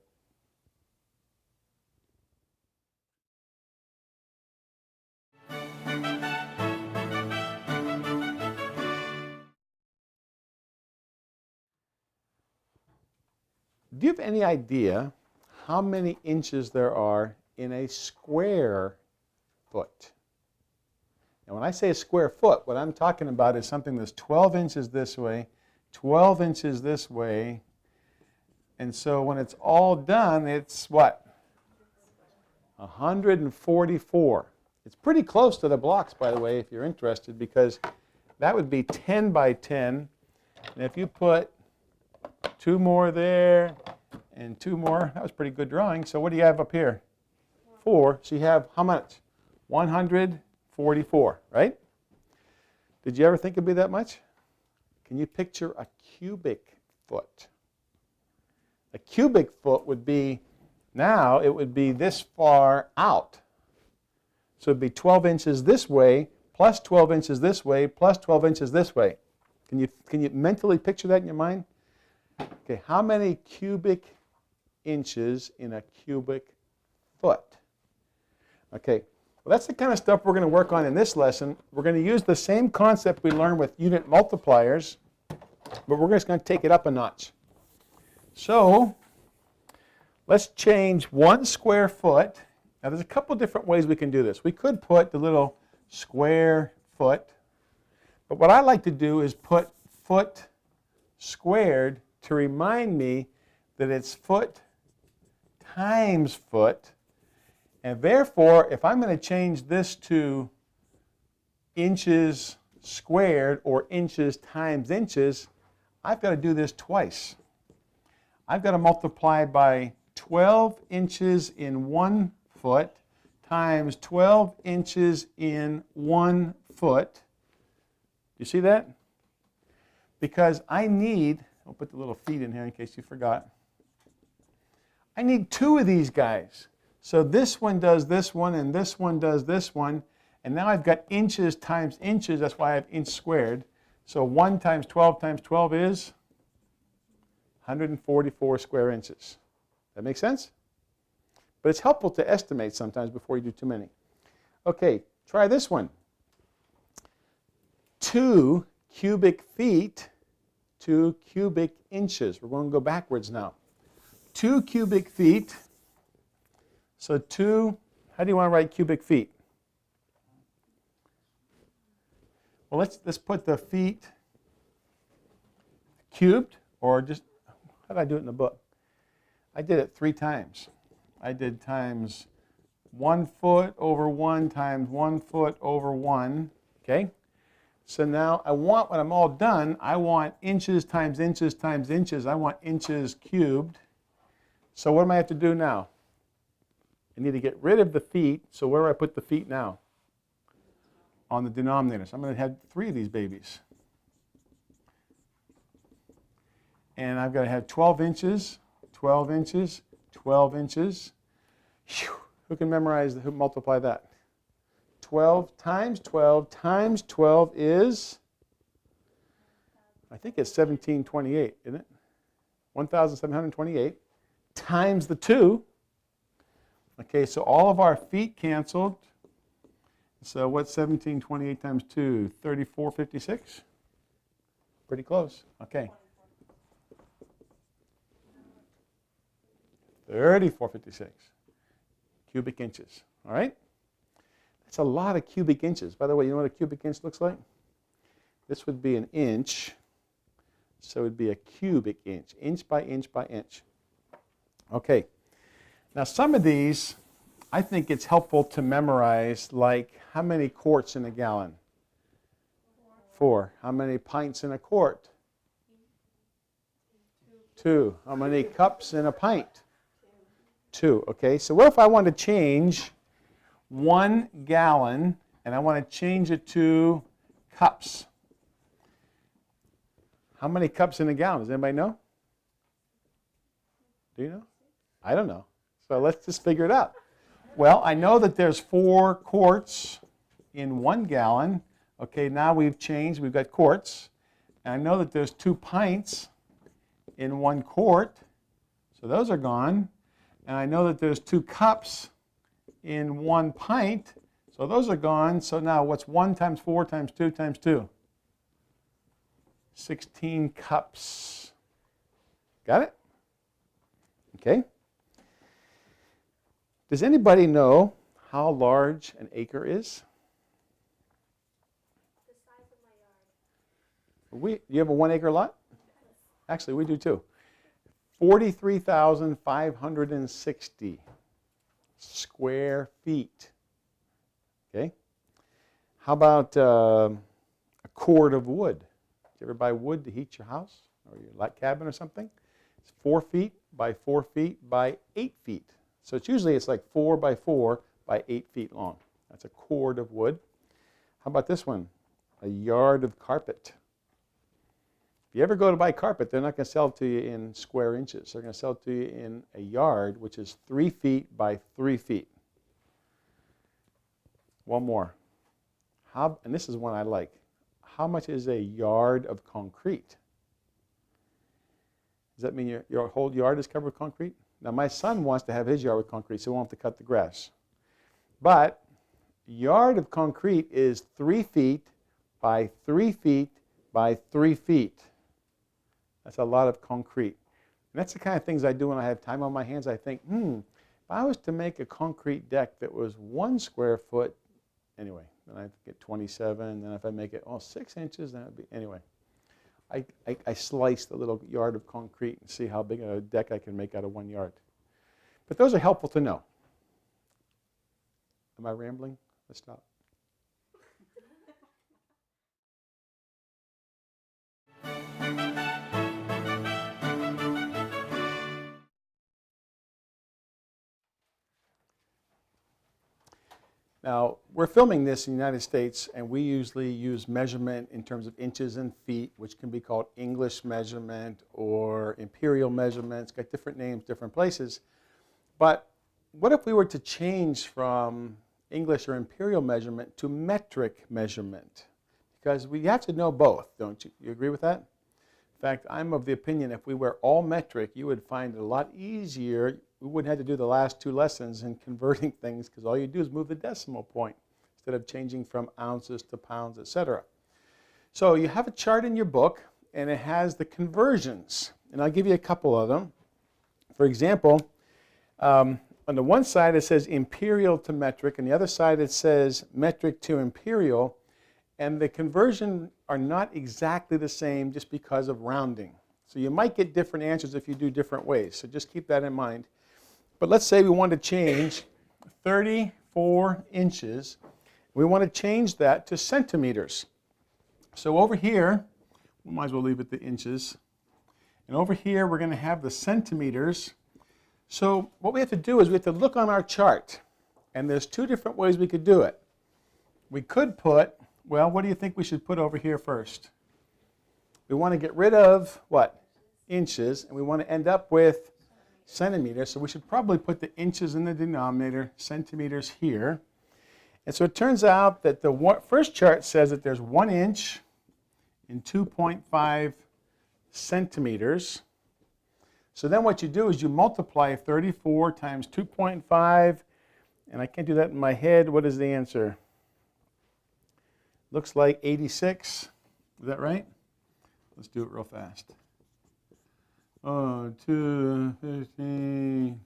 Do you have any idea how many inches there are in a square foot? And when I say a square foot, what I'm talking about is something that's 12 inches this way, 12 inches this way. And so when it's all done, it's what? 144. It's pretty close to the blocks, by the way, if you're interested, because that would be 10 by 10. And if you put 2 more there and 2 more, that was pretty good drawing. So what do you have up here? 4. So you have how much? 144, right? Did you ever think it'd be that much? Can you picture a cubic foot? A cubic foot would be, now it would be this far out. So it'd be 12 inches this way, plus 12 inches this way, plus 12 inches this way. Can you mentally picture that in your mind? Okay, how many cubic inches in a cubic foot? Okay, well, that's the kind of stuff we're going to work on in this lesson. We're going to use the same concept we learned with unit multipliers, but we're just going to take it up a notch. So let's change 1 square foot. Now there's a couple different ways we can do this. We could put the little square foot foot. But what I like to do is put foot squared to remind me that it's foot times foot. And therefore, if I'm going to change this to inches squared or inches times inches, I've got to do this twice. I've got to multiply by 12 inches in 1 foot times 12 inches in 1 foot. You see that? Because I need, I'll put the little feet in here in case you forgot. I need 2 of these guys. So this one does this one and this one does this one. And now I've got inches times inches. That's why I have inch squared. So 1 times 12 is 144 square inches. That make sense? But it's helpful to estimate sometimes before you do too many. Okay, try this one. 2 cubic feet, 2 cubic inches. We're going to go backwards now. 2 cubic feet. So 2, how do you want to write cubic feet? Well, let's put the feet cubed, or just, how did I do it in the book? I did it 3 times. I did times 1 foot over 1 times 1 foot over 1, okay? So now I want, when I'm all done, I want inches times inches times inches. I want inches cubed. So what do I have to do now? I need to get rid of the feet. So where do I put the feet now? On the denominator. So I'm going to have 3 of these babies. And I've got to have 12 inches, 12 inches, 12 inches. Whew. Who can memorize, who multiply that? 12 times 12 times 12 is, I think it's 1728, isn't it? 1,728 times the 2. Okay, so all of our feet canceled. So what's 1728 times 2? 3456? Pretty close. Okay. 3456 cubic inches. All right? That's a lot of cubic inches. By the way, you know what a cubic inch looks like? This would be an inch. So it would be a cubic inch by inch by inch. Okay. Now some of these, I think it's helpful to memorize, like how many quarts in a gallon? 4. How many pints in a quart? 2. How many cups in a pint? 2. Okay, so what if I want to change 1 gallon and I want to change it to cups? How many cups in a gallon? Does anybody know? Do you know? I don't know. So let's just figure it out. Well, I know that there's 4 quarts in 1 gallon. Okay, now we've changed. We've got quarts. And I know that there's 2 pints in 1 quart. So those are gone. And I know that there's 2 cups in 1 pint. So those are gone. So now what's 1 times 4 times 2 times 2? 16 cups. Got it? Okay. Does anybody know how large an acre is? The size of my yard. You have a 1 acre lot? Actually, we do too. 43,560 square feet. Okay. How about a cord of wood? Did you ever buy wood to heat your house or your cabin or something? It's 4 feet by 4 feet by 8 feet. So it's like 4 by 4 by 8 feet long. That's a cord of wood. How about this one? A yard of carpet. If you ever go to buy carpet, they're not going to sell it to you in square inches. They're going to sell it to you in a yard, which is 3 feet by 3 feet. One more. And this is one I like. How much is a yard of concrete? Does that mean your whole yard is covered with concrete? Now, my son wants to have his yard with concrete, so he won't have to cut the grass. But a yard of concrete is 3 feet by 3 feet by 3 feet. That's a lot of concrete. And that's the kind of things I do when I have time on my hands. I think, if I was to make a concrete deck that was 1 square foot anyway, then I have to get 27. Then if I make it, 6 inches, then it would be, anyway. I sliced a little yard of concrete and see how big a deck I can make out of 1 yard. But those are helpful to know. Am I rambling? Let's stop. Now, we're filming this in the United States, and we usually use measurement in terms of inches and feet, which can be called English measurement or imperial measurement. It's got different names, different places. But what if we were to change from English or imperial measurement to metric measurement? Because we have to know both, don't you? You agree with that? In fact, I'm of the opinion if we were all metric, you would find it a lot easier. We wouldn't have to do the last 2 lessons in converting things because all you do is move the decimal point instead of changing from ounces to pounds, etc. So you have a chart in your book, and it has the conversions. And I'll give you a couple of them. For example, on the one side it says imperial to metric, and the other side it says metric to imperial. And the conversion are not exactly the same just because of rounding. So you might get different answers if you do different ways. So just keep that in mind. But let's say we want to change 34 inches. We want to change that to centimeters. So over here, we might as well leave it the inches. And over here, we're going to have the centimeters. So what we have to do is we have to look on our chart. And there's 2 different ways we could do it. We could put, well, what do you think we should put over here first? We want to get rid of, what? Inches. And we want to end up with centimeters. So we should probably put the inches in the denominator, centimeters here. And so it turns out that the first chart says that there's 1 inch in 2.5 centimeters. So then what you do is you multiply 34 times 2.5, and I can't do that in my head. What is the answer? Looks like 86. Is that right? Let's do it real fast. 2, 15,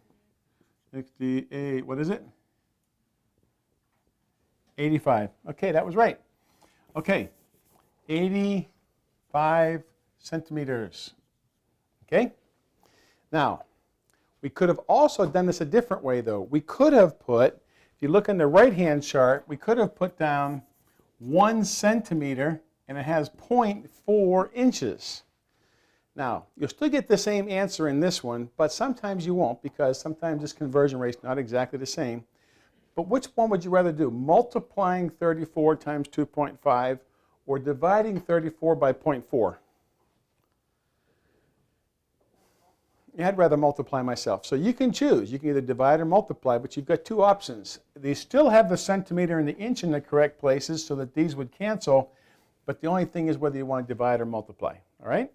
68. What is it? 85. Okay, that was right. Okay, 85 centimeters. Okay? Now, we could have also done this a different way, though. We could have put, if you look in the right-hand chart, we could have put down 1 centimeter, and it has 0.4 inches. Now, you'll still get the same answer in this one, but sometimes you won't because sometimes this conversion rate is not exactly the same. But which one would you rather do? Multiplying 34 times 2.5 or dividing 34 by 0.4? Yeah, I'd rather multiply myself. So you can choose. You can either divide or multiply, but you've got 2 options. They still have the centimeter and the inch in the correct places so that these would cancel, but the only thing is whether you want to divide or multiply. All right?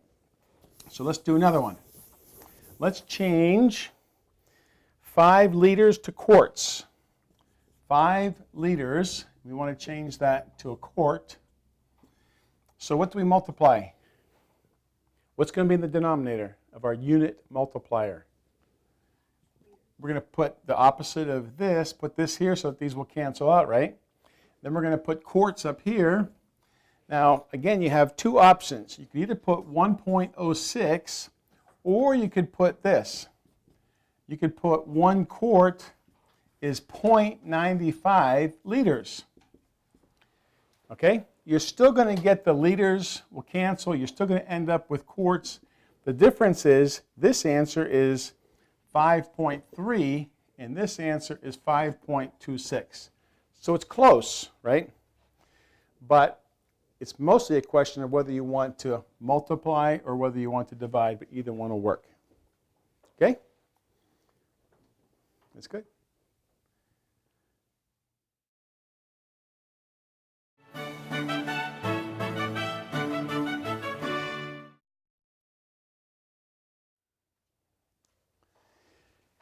So let's do another one. Let's change 5 liters to quarts. 5 liters, we want to change that to a quart. So what do we multiply? What's going to be in the denominator of our unit multiplier? We're going to put the opposite of this, put this here so that these will cancel out, right? Then we're going to put quarts up here. Now, again, you have 2 options. You can either put 1.06 or you could put this. You could put 1 quart is 0.95 liters. Okay? You're still going to get the liters will cancel. You're still going to end up with quarts. The difference is this answer is 5.3 and this answer is 5.26. So it's close, right? But it's mostly a question of whether you want to multiply or whether you want to divide, but either one will work. Okay? That's good.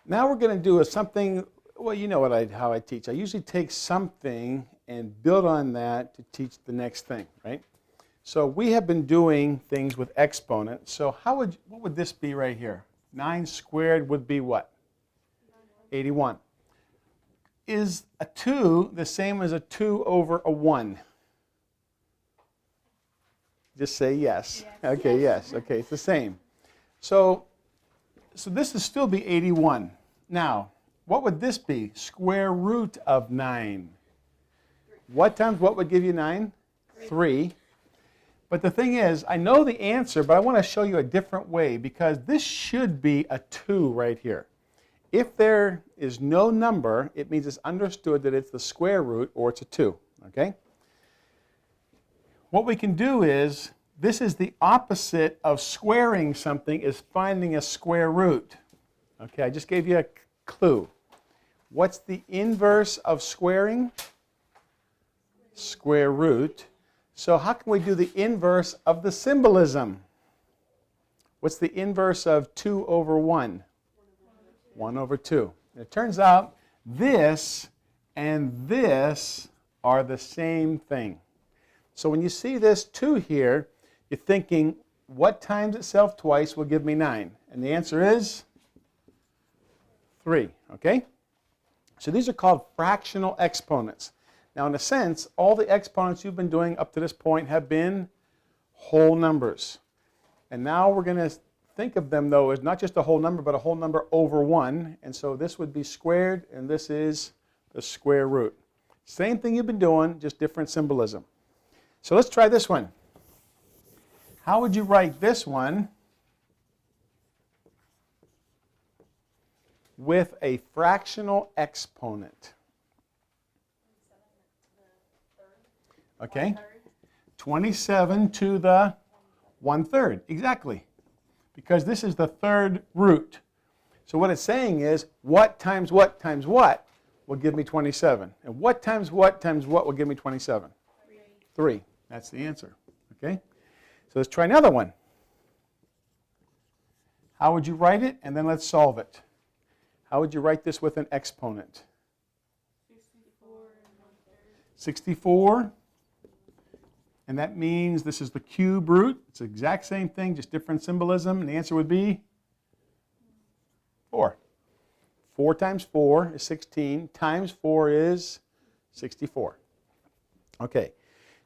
Now we're going to do something, well, you know how I teach. I usually take something and build on that to teach the next thing, right? So we have been doing things with exponents. So what would this be right here? 9 squared would be what? 81. is a 2 the same as a 2 over a 1? Just say yes. Yes. Okay, yes. Okay, it's the same. So this would still be 81. Now, what would this be? Square root of 9. What times what would give you 9? 3. But the thing is, I know the answer, but I want to show you a different way because this should be a 2 right here. If there is no number, it means it's understood that it's the square root or it's a 2. Okay? What we can do is, this is the opposite of squaring something, is finding a square root. Okay, I just gave you a clue. What's the inverse of squaring? Square root. So how can we do the inverse of the symbolism? What's the inverse of 2 over 1? 1 over 2. And it turns out this and this are the same thing. So when you see this 2 here, you're thinking, what times itself twice will give me 9? And the answer is 3. Okay? So these are called fractional exponents. Now, in a sense, all the exponents you've been doing up to this point have been whole numbers. And now we're going to think of them, though, as not just a whole number, but a whole number over 1. And so this would be squared, and this is the square root. Same thing you've been doing, just different symbolism. So let's try this one. How would you write this one with a fractional exponent? Okay. 27 to the 1/3. Exactly. Because this is the third root. So what it's saying is, what times what times what will give me 27? And what times what times what will give me 27? 3. That's the answer. Okay? So let's try another one. How would you write it? And then let's solve it. How would you write this with an exponent? 64. And that means this is the cube root. It's the exact same thing, just different symbolism. And the answer would be 4. 4 times 4 is 16. Times 4 is 64. Okay.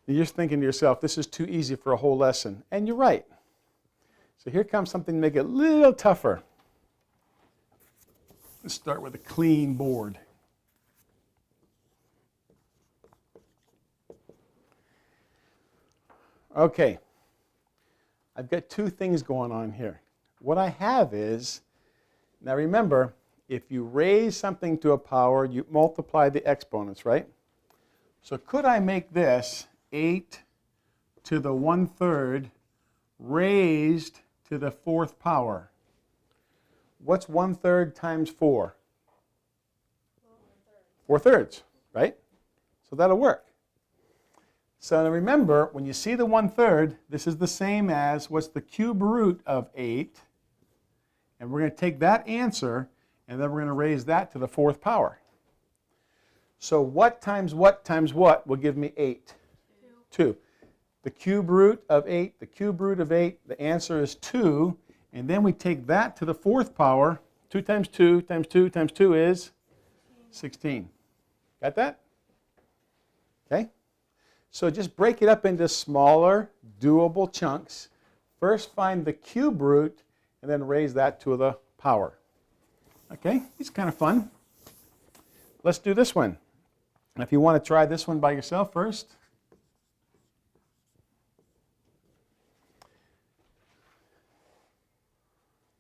You're just thinking to yourself, this is too easy for a whole lesson. And you're right. So here comes something to make it a little tougher. Let's start with a clean board. Okay. I've got 2 things going on here. What I have is, now remember, if you raise something to a power, you multiply the exponents, right? So could I make this 8 to the 1/3 raised to the 4th power? What's 1/3 times 4? 4/3, right? So that'll work. So now remember, when you see the 1/3, this is the same as what's the cube root of 8. And we're going to take that answer, and then we're going to raise that to the 4th power. So what times what times what will give me 8? 2. The cube root of 8, the cube root of 8, the answer is 2. And then we take that to the 4th power. 2 times 2 times 2 times 2 is 16. Got that? Okay? So just break it up into smaller, doable chunks. First find the cube root, and then raise that to the power. Okay? It's kind of fun. Let's do this one. If you want to try this one by yourself first.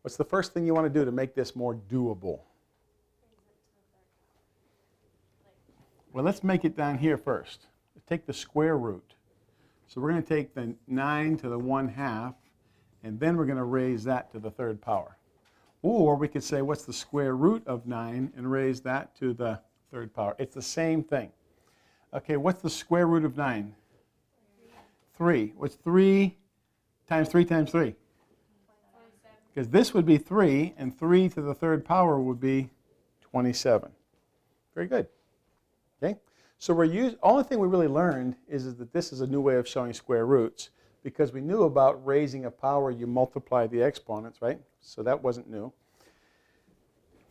What's the first thing you want to do to make this more doable? Well, let's make it down here first. Let's take the square root. So we're going to take the 9 to the 1/2, and then we're going to raise that to the 3rd power. Or we could say, what's the square root of 9, and raise that to the 3rd power. It's the same thing. Okay, what's the square root of 9? 3. What's 3 times 3 times 3? Because this would be 3, and 3 to the 3rd power would be 27. Very good. Okay? So only thing we really learned is that this is a new way of showing square roots, because we knew about raising a power, you multiply the exponents, right? So that wasn't new.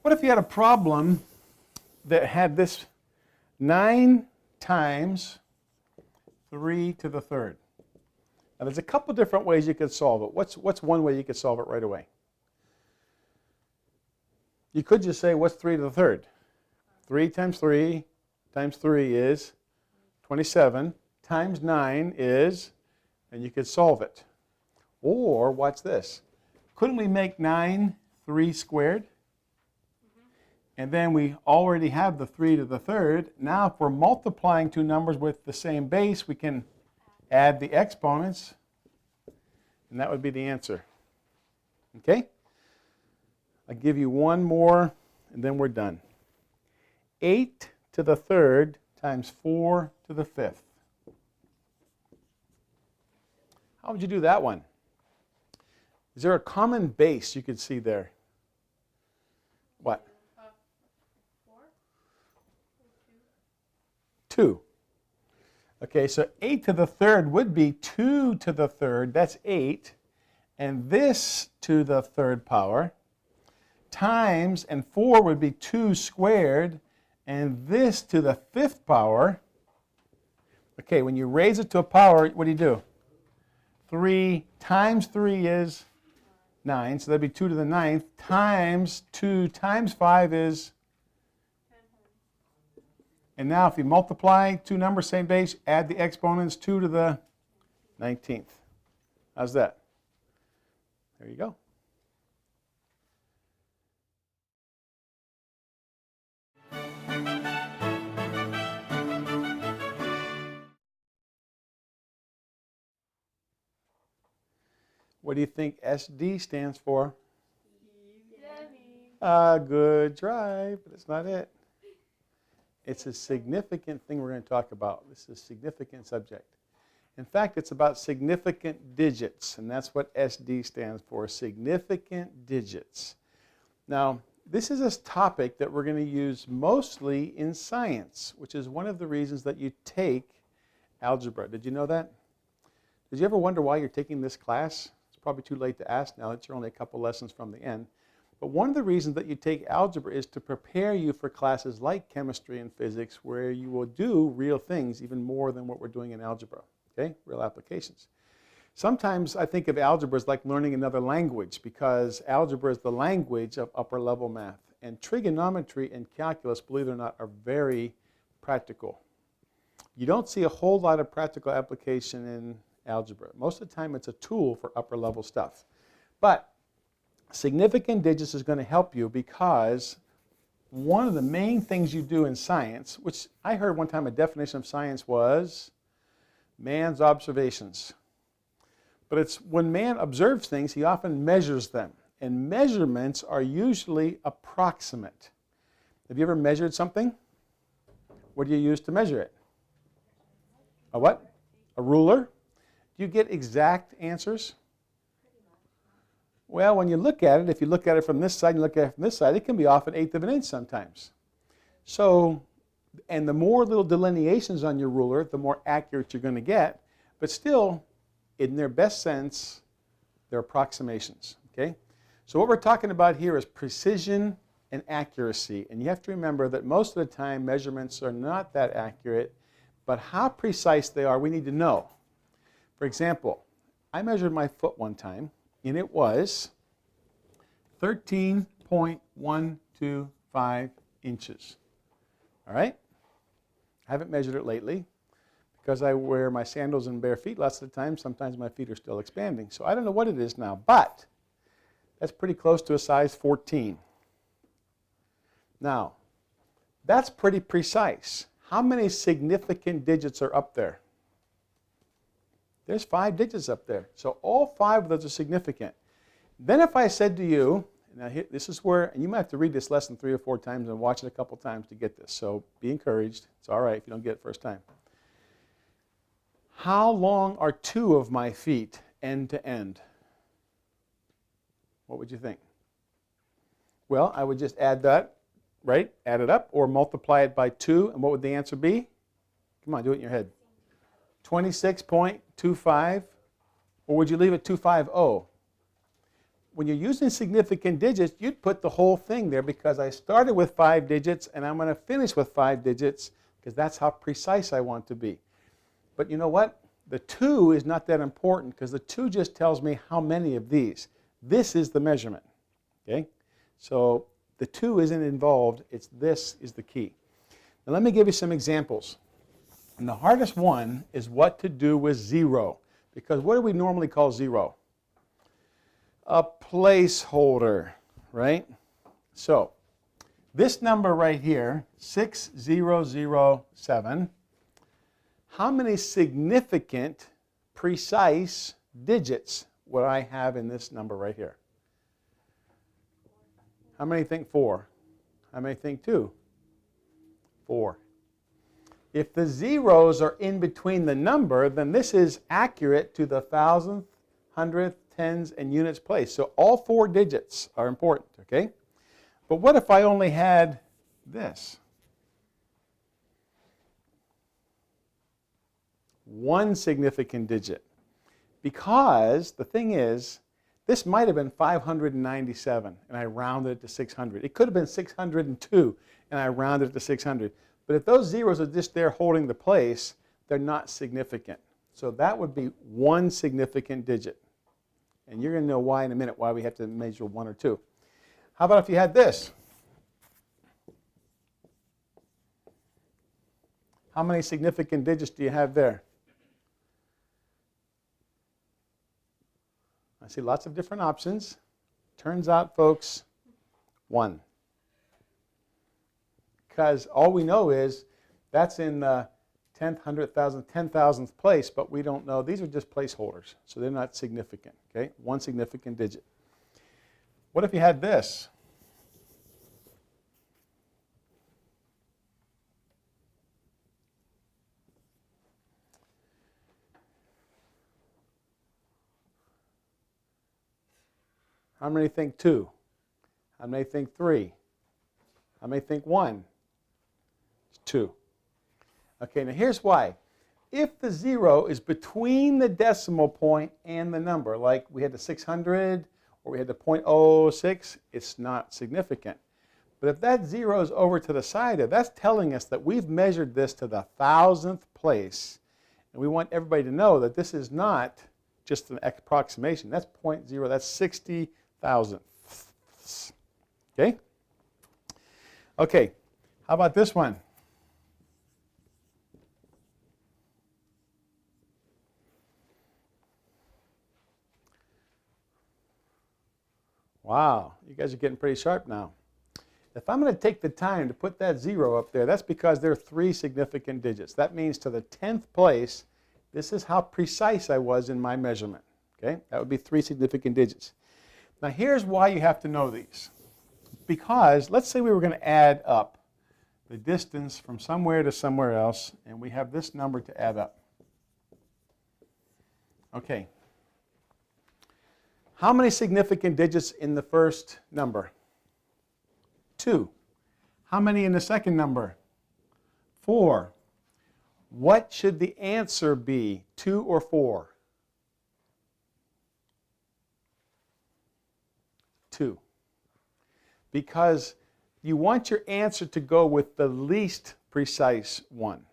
What if you had a problem that had this 9 times 3 to the third. Now, there's a couple different ways you could solve it. What's one way you could solve it right away? You could just say, what's 3 to the third? 3 times 3 times 3 is 27, times 9 is, and you could solve it. Or, watch this. Couldn't we make 9 3 squared? And then we already have the 3 to the third. Now, if we're multiplying two numbers with the same base, we can add the exponents, and that would be the answer. Okay? I'll give you one more, and then we're done. 8 to the third times 4 to the fifth. How would you do that one? Is there a common base you could see there? What? 4 or 2. Okay, so 8 to the third would be 2 to the third. That's 8. And this to the third power times, and 4 would be 2 squared, and this to the fifth power. Okay, when you raise it to a power, what do? 3 times 3 is 9, so that'd be 2 to the ninth, times 2 times 5 is, and now if you multiply two numbers, same base, add the exponents, 2 to the 19th. How's that? There you go. What do you think SD stands for? Good try, but it's not it. It's a significant thing we're going to talk about. This is a significant subject. In fact, it's about significant digits, and that's what SD stands for, significant digits. Now, this is a topic that we're going to use mostly in science, which is one of the reasons that you take algebra. Did you know that? Did you ever wonder why you're taking this class? It's probably too late to ask now that you're only a couple lessons from the end. But one of the reasons that you take algebra is to prepare you for classes like chemistry and physics, where you will do real things even more than what we're doing in algebra, okay? Real applications. Sometimes I think of algebra as like learning another language, because algebra is the language of upper level math. And trigonometry and calculus, believe it or not, are very practical. You don't see a whole lot of practical application in algebra. Most of the time it's a tool for upper level stuff. But significant digits is going to help you, because one of the main things you do in science, which I heard one time a definition of science was man's observations. But it's when man observes things, he often measures them. And measurements are usually approximate. Have you ever measured something? What do you use to measure it? A what? A ruler? Do you get exact answers? Well, when you look at it, if you look at it from this side and you look at it from this side, it can be off an eighth of an inch sometimes. So, and the more little delineations on your ruler, the more accurate you're going to get. But still, in their best sense, they're approximations. Okay? So what we're talking about here is precision and accuracy. And you have to remember that most of the time measurements are not that accurate, but how precise they are, we need to know. For example, I measured my foot one time, and it was 13.125 inches. All right? I haven't measured it lately because I wear my sandals and bare feet lots of the time. Sometimes my feet are still expanding. So I don't know what it is now, but that's pretty close to a size 14. Now, that's pretty precise. How many significant digits are up there? There's 5 digits up there. So all 5 of those are significant. Then if I said to you, now here, this is where, and you might have to read this lesson 3 or 4 times and watch it a couple times to get this. So be encouraged. It's all right if you don't get it first time. How long are 2 of my feet end to end? What would you think? Well, I would just add that, right? Add it up or multiply it by 2. And what would the answer be? Come on, do it in your head. 26.25, or would you leave it 250? When you're using significant digits, you'd put the whole thing there, because I started with 5 digits and I'm going to finish with 5 digits. because that's how precise I want to be. But you know what? The 2 is not that important because the 2 just tells me how many of these. This is the measurement. Okay? So the 2 isn't involved. It's this is the key. Now let me give you some examples. And the hardest one is what to do with 0. Because what do we normally call 0? A placeholder, right? So this number right here, 6007, how many significant, precise digits would I have in this number right here? How many think 4? How many think 2? 4. If the zeros are in between the number, then this is accurate to the thousandth, hundredth, tens, and units place. So all 4 digits are important, okay? But what if I only had this? 1 significant digit. Because the thing is, this might have been 597, and I rounded it to 600. It could have been 602, and I rounded it to 600. But if those zeros are just there holding the place, they're not significant. So that would be 1 significant digit. And you're going to know why in a minute, why we have to measure 1 or 2. How about if you had this? How many significant digits do you have there? I see lots of different options. Turns out, folks, 1. Because all we know is that's in the 10th, 100th, 1000th, 10,000th place, but we don't know. These are just placeholders, so they're not significant. Okay, 1 significant digit. What if you had this? How many think 2? How many think 3? How many think 1? It's 2. Okay, now here's why. If the 0 is between the decimal point and the number, like we had the 600 or we had the 0.06, it's not significant. But if that 0 is over to the side of, that's telling us that we've measured this to the 1000th place. And we want everybody to know that this is not just an approximation. That's 0.0, that's 60,000. Okay? Okay, how about this one? Wow, you guys are getting pretty sharp now. If I'm going to take the time to put that 0 up there, that's because there are 3 significant digits. That means to the 10th place, this is how precise I was in my measurement. Okay, that would be 3 significant digits. Now here's why you have to know these. Because let's say we were going to add up the distance from somewhere to somewhere else, and we have this number to add up. Okay. How many significant digits in the first number? 2. How many in the second number? 4. What should the answer be, 2 or 4? 2. Because you want your answer to go with the least precise one.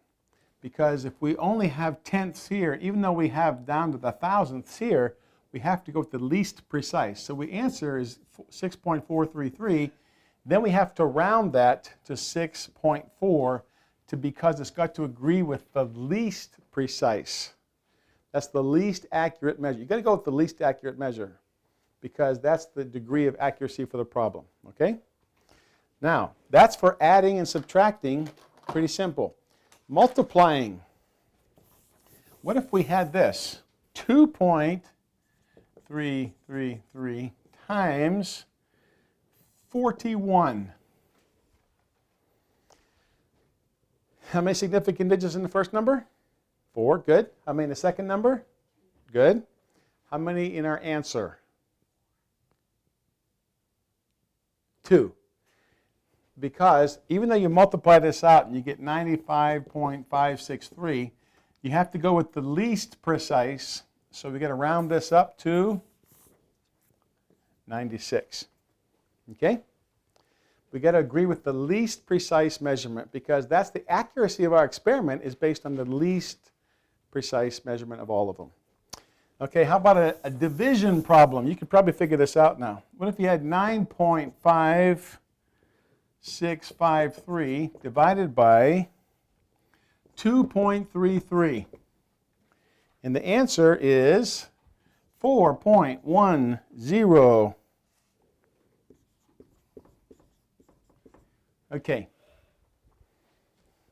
Because if we only have tenths here, even though we have down to the thousandths here, we have to go with the least precise. So the answer is 6.433. Then we have to round that to 6.4 because it's got to agree with the least precise. That's the least accurate measure. You've got to go with the least accurate measure because that's the degree of accuracy for the problem. Okay? Now, that's for adding and subtracting. Pretty simple. Multiplying. What if we had this? 2.333 times 41. How many significant digits in the first number? 4, good. How many in the second number? Good. How many in our answer? 2. Because even though you multiply this out and you get 95.563, you have to go with the least precise. So we're going to round this up to 96. Okay? We got to agree with the least precise measurement because that's the accuracy of our experiment is based on the least precise measurement of all of them. Okay, how about a division problem? You could probably figure this out now. What if you had 9.5653 divided by 2.33? And the answer is 4.10. Okay.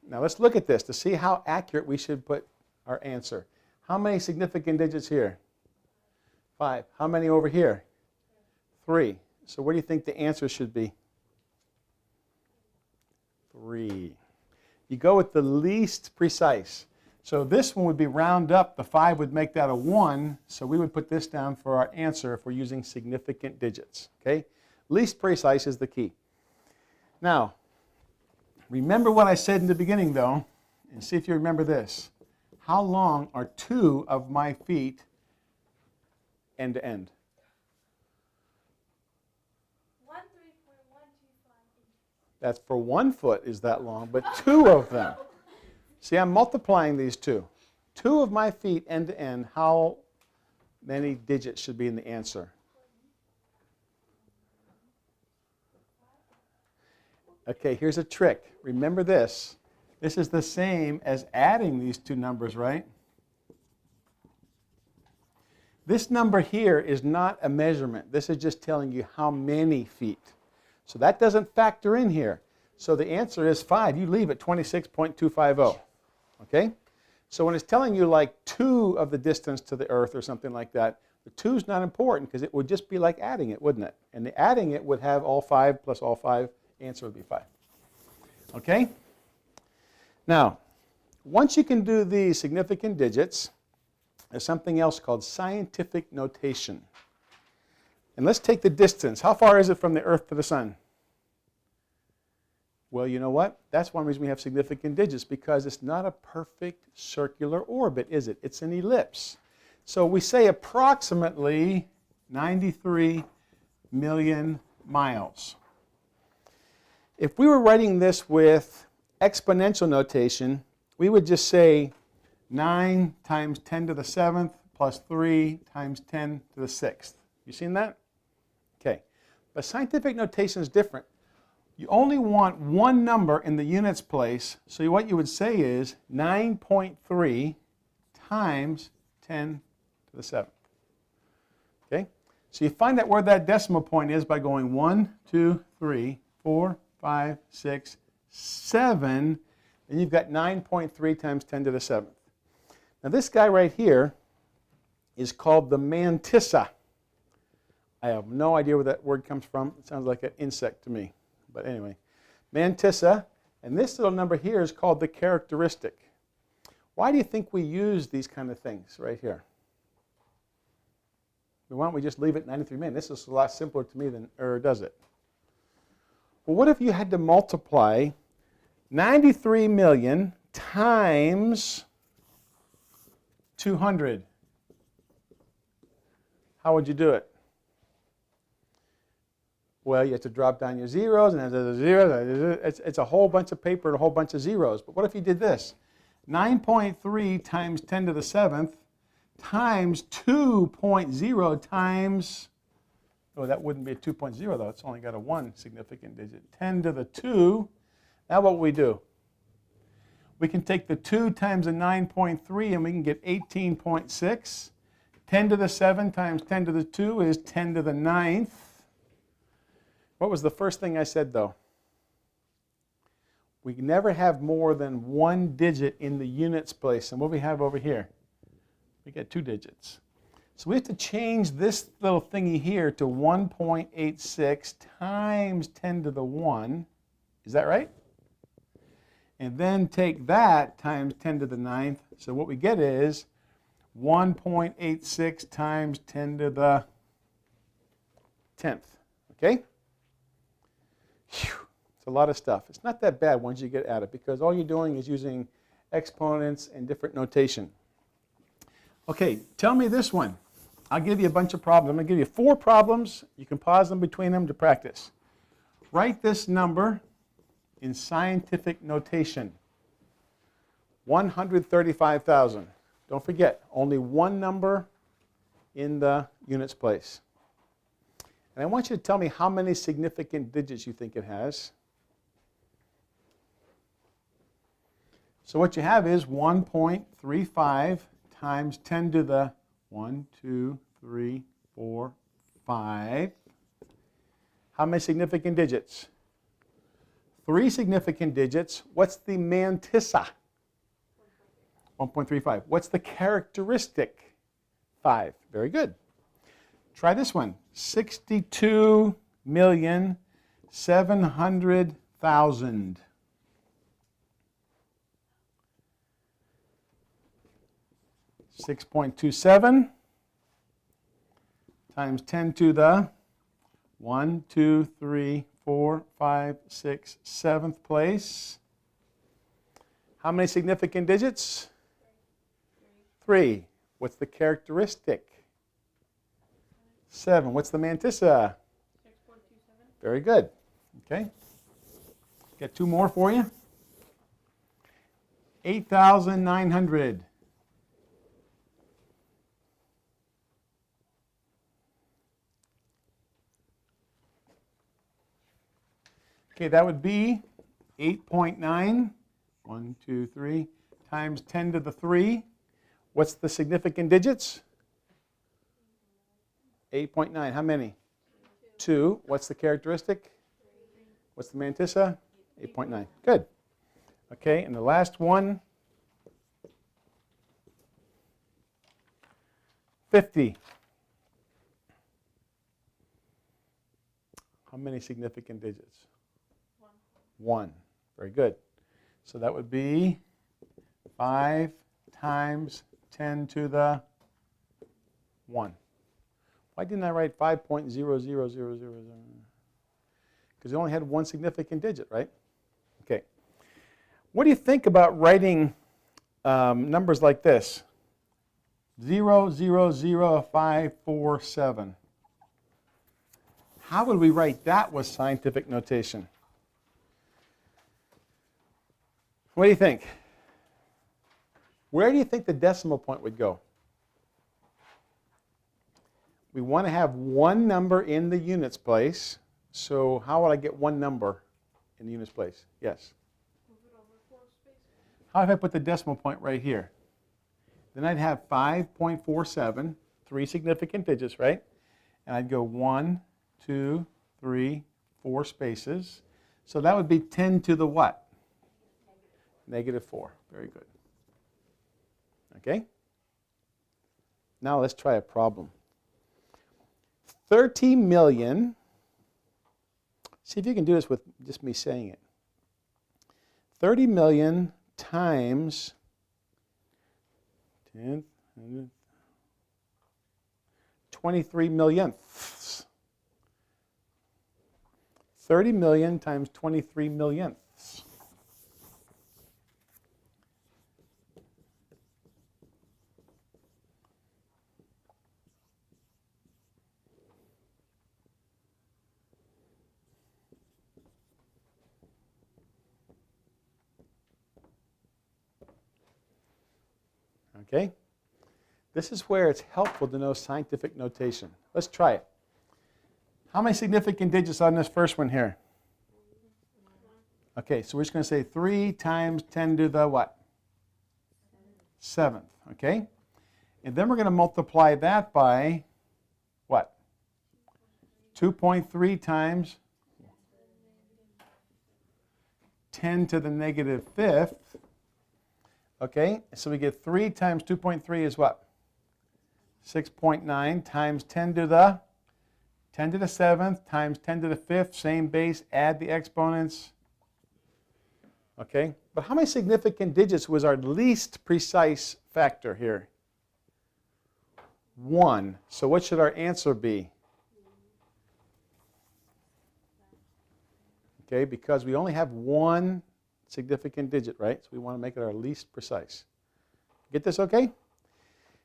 Now let's look at this to see how accurate we should put our answer. How many significant digits here? 5. How many over here? 3. So where do you think the answer should be? 3. You go with the least precise. So this one would be round up. The 5 would make that a 1. So we would put this down for our answer if we're using significant digits. Okay? Least precise is the key. Now, remember what I said in the beginning, though, and see if you remember this. How long are 2 of my feet end to end? 13.125 inches. That's for 1 foot is that long, but 2 of them. See, I'm multiplying these two. 2 of my feet end to end, how many digits should be in the answer? Okay, here's a trick. Remember this. This is the same as adding these two numbers, right? This number here is not a measurement. This is just telling you how many feet. So that doesn't factor in here. So the answer is 5. You leave it 26.250. Okay? So when it's telling you like 2 of the distance to the Earth or something like that, the 2 is not important because it would just be like adding it, wouldn't it? And the adding it would have all 5 plus all 5. Answer would be 5. Okay? Now, once you can do these significant digits, there's something else called scientific notation. And let's take the distance. How far is it from the Earth to the Sun? Well, you know what? That's one reason we have significant digits, because it's not a perfect circular orbit, is it? It's an ellipse. So we say approximately 93 million miles. If we were writing this with exponential notation, we would just say 9 times 10 to the 7th plus 3 times 10 to the 6th. You seen that? Okay. But scientific notation is different. You only want one number in the units place, so what you would say is 9.3 times 10 to the 7th. Okay? So you find out where that decimal point is by going 1, 2, 3, 4, 5, 6, 7, and you've got 9.3 times 10 to the 7th. Now this guy right here is called the mantissa. I have no idea where that word comes from. It sounds like an insect to me. But anyway, mantissa, and this little number here is called the characteristic. Why do you think we use these kind of things right here? Why don't we just leave it 93 million? This is a lot simpler to me than error does it. Well, what if you had to multiply 93 million times 200? How would you do it? Well, you have to drop down your zeros, and there's a zero. It's a whole bunch of paper and a whole bunch of zeros. But what if you did this? 9.3 times 10 to the 7th times 2.0 times, oh, that wouldn't be a 2.0 though. It's only got a 1 significant digit. 10 to the 2. Now what we do? We can take the 2 times a 9.3 and we can get 18.6. 10 to the 7 times 10 to the 2 is 10 to the 9th. What was the first thing I said, though? We never have more than 1 digit in the units place. And what do we have over here? We get 2 digits. So we have to change this little thingy here to 1.86 times 10 to the 1. Is that right? And then take that times 10 to the 9th. So what we get is 1.86 times 10 to the 10th. Okay? Whew. It's a lot of stuff. It's not that bad once you get at it, because all you're doing is using exponents and different notation. Okay, tell me this one. I'll give you a bunch of problems. I'm going to give you 4 problems. You can pause them between them to practice. Write this number in scientific notation. 135,000. Don't forget, only one number in the units place. And I want you to tell me how many significant digits you think it has. So what you have is 1.35 times 10 to the 1, 2, 3, 4, 5. How many significant digits? 3 significant digits. What's the mantissa? 1.35. What's the characteristic? 5. Very good. Try this one. 62,700,000. 6.27 times 10 to the 1, 2, 3, 4, 5, 6, 7th place. How many significant digits? 3. What's the characteristic? 7. What's the mantissa? 6.27. Very good. Okay. Got 2 more for you. 8,900. Okay, that would be 8.9, 1, 2, 3, times 10 to the 3. What's the significant digits? 8.9. How many? 2. What's the characteristic? What's the mantissa? 8.9. Good. Okay, and the last one, 50. How many significant digits? 1. Very good. So that would be 5 times 10 to the 1. Why didn't I write 5.00000? Because you only had 1 significant digit, right? Okay. What do you think about writing numbers like this? 0.00547. How would we write that with scientific notation? What do you think? Where do you think the decimal point would go? We want to have one number in the units place. So how would I get one number in the units place? Yes? Move it over 4 spaces. How if I put the decimal point right here? Then I'd have 5.47, 3 significant digits, right? And I'd go 1, 2, 3, 4 spaces. So that would be 10 to the what? -4. Very good. Okay? Now let's try a problem. 30 million. See if you can do this with just me saying it. 30 million times 10, 23 millionths. 30 million times 23 millionths. Okay? This is where it's helpful to know scientific notation. Let's try it. How many significant digits on this first one here? Okay, so we're just going to say 3 times 10 to the what? 7th. Okay? And then we're going to multiply that by what? 2.3 times 10 to the -5th. Okay, so we get 3 times 2.3 is what? 6.9 times 10 to the 7th times 10 to the 5th, same base, add the exponents. Okay, but how many significant digits was our least precise factor here? 1. So what should our answer be? Okay, because we only have 1 significant digit, right? So we want to make it our least precise. Get this okay?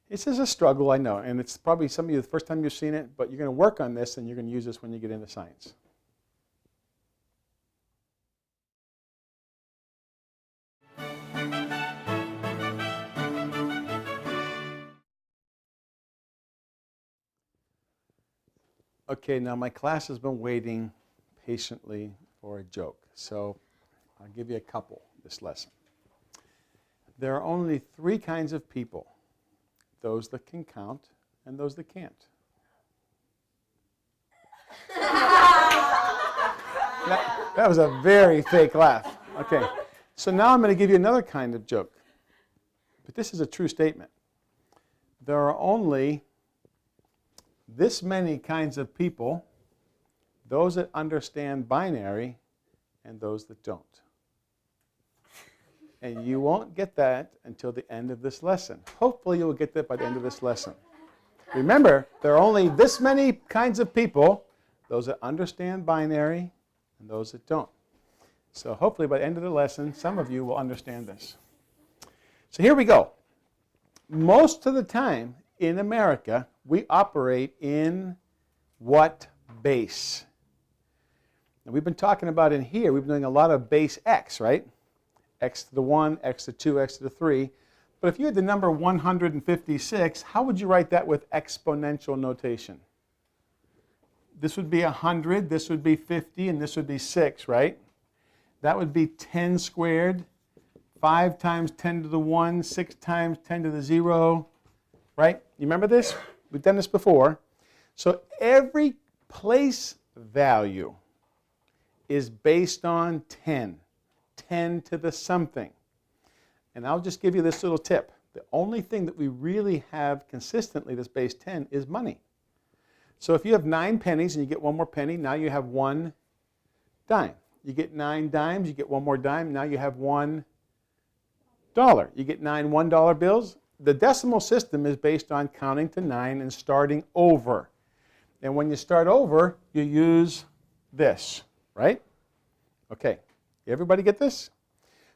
This is a struggle, I know, and it's probably some of you the first time you've seen it, but you're going to work on this and you're going to use this when you get into science. Okay, now my class has been waiting patiently for a joke, so I'll give you a couple this lesson. There are only three kinds of people: those that can count and those that can't. That was a very fake laugh. Okay, so now I'm going to give you another kind of joke. But this is a true statement. There are only this many kinds of people: those that understand binary and those that don't. And you won't get that until the end of this lesson. Hopefully you'll get that by the end of this lesson. Remember, there are only this many kinds of people: those that understand binary and those that don't. So hopefully by the end of the lesson, some of you will understand this. So here we go. Most of the time in America, we operate in what base? Now we've been talking about in here, we've been doing a lot of base x, right? X to the 1, x to the 2, x to the 3. But if you had the number 156, how would you write that with exponential notation? This would be 100, this would be 50, and this would be 6, right? That would be 10 squared, 5 times 10 to the 1, 6 times 10 to the 0, right? You remember this? We've done this before. So every place value is based on 10. 10 to the something. And I'll just give you this little tip. The only thing that we really have consistently that's base 10 is money. So if you have 9 pennies and you get one more penny, now you have 1 dime. You get 9 dimes, you get one more dime, now you have $1. You get 9 $1 bills. The decimal system is based on counting to 9 and starting over. And when you start over, you use this, right? Okay, everybody get this?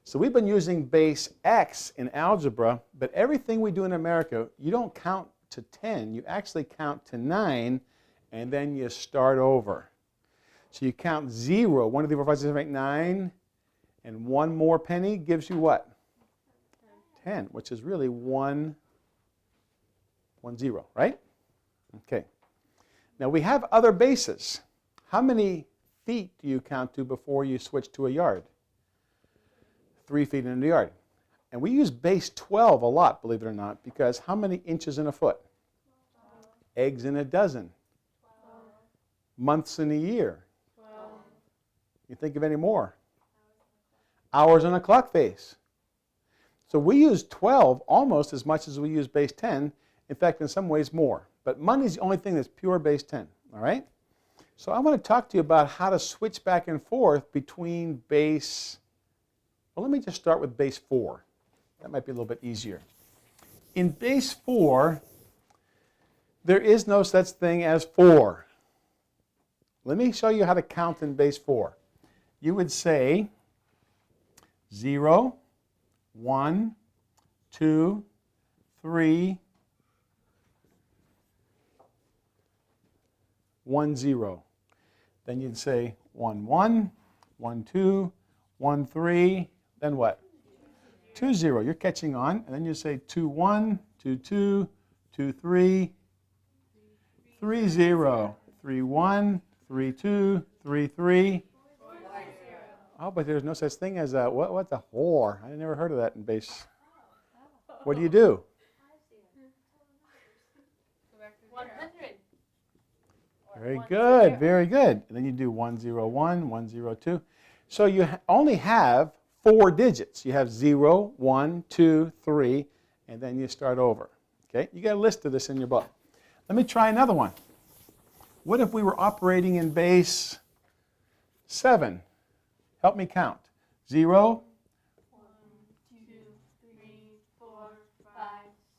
So we've been using base x in algebra, but everything we do in America, you don't count to 10, you actually count to 9, and then you start over. So you count 0, 1, 2, 3, 4, 5, 6, 7, 8, 9, and one more penny gives you what? 10, which is really 1, 1, 0, right? Okay. Now we have other bases. How many feet do you count to before you switch to a yard? 3 feet in a yard. And we use base 12 a lot, believe it or not, because how many inches in a foot? 12. Eggs in a dozen. 12. Months in a year. 12. You think of any more? Hours on a clock face. So we use 12 almost as much as we use base 10. In fact, in some ways more. But money is the only thing that's pure base 10. All right? So I want to talk to you about how to switch back and forth between base. Well, let me just start with base 4. That might be a little bit easier. In base 4, there is no such thing as 4. Let me show you how to count in base 4. You would say 0, 1, 2, 3, 1, 0. Then you'd say 1, 1, 1, 2, 1, 3, then what? 2, 0. You're catching on. And then you say 2, 1, 2, 2, 2, 3, 3, 0, 3, 1, 3, 2, 3, 3. Oh, but there's no such thing as a, what's a whore? I never heard of that in base. What do you do? 100. Very good, very good. And then you do 1, 0, 1, 1, 0, 2. So you only have 4 digits. You have 0, 1, 2, 3, and then you start over. Okay? You got a list of this in your book. Let me try another one. What if we were operating in base 7? Help me count. 0, 1, 2, 3, 4, 5,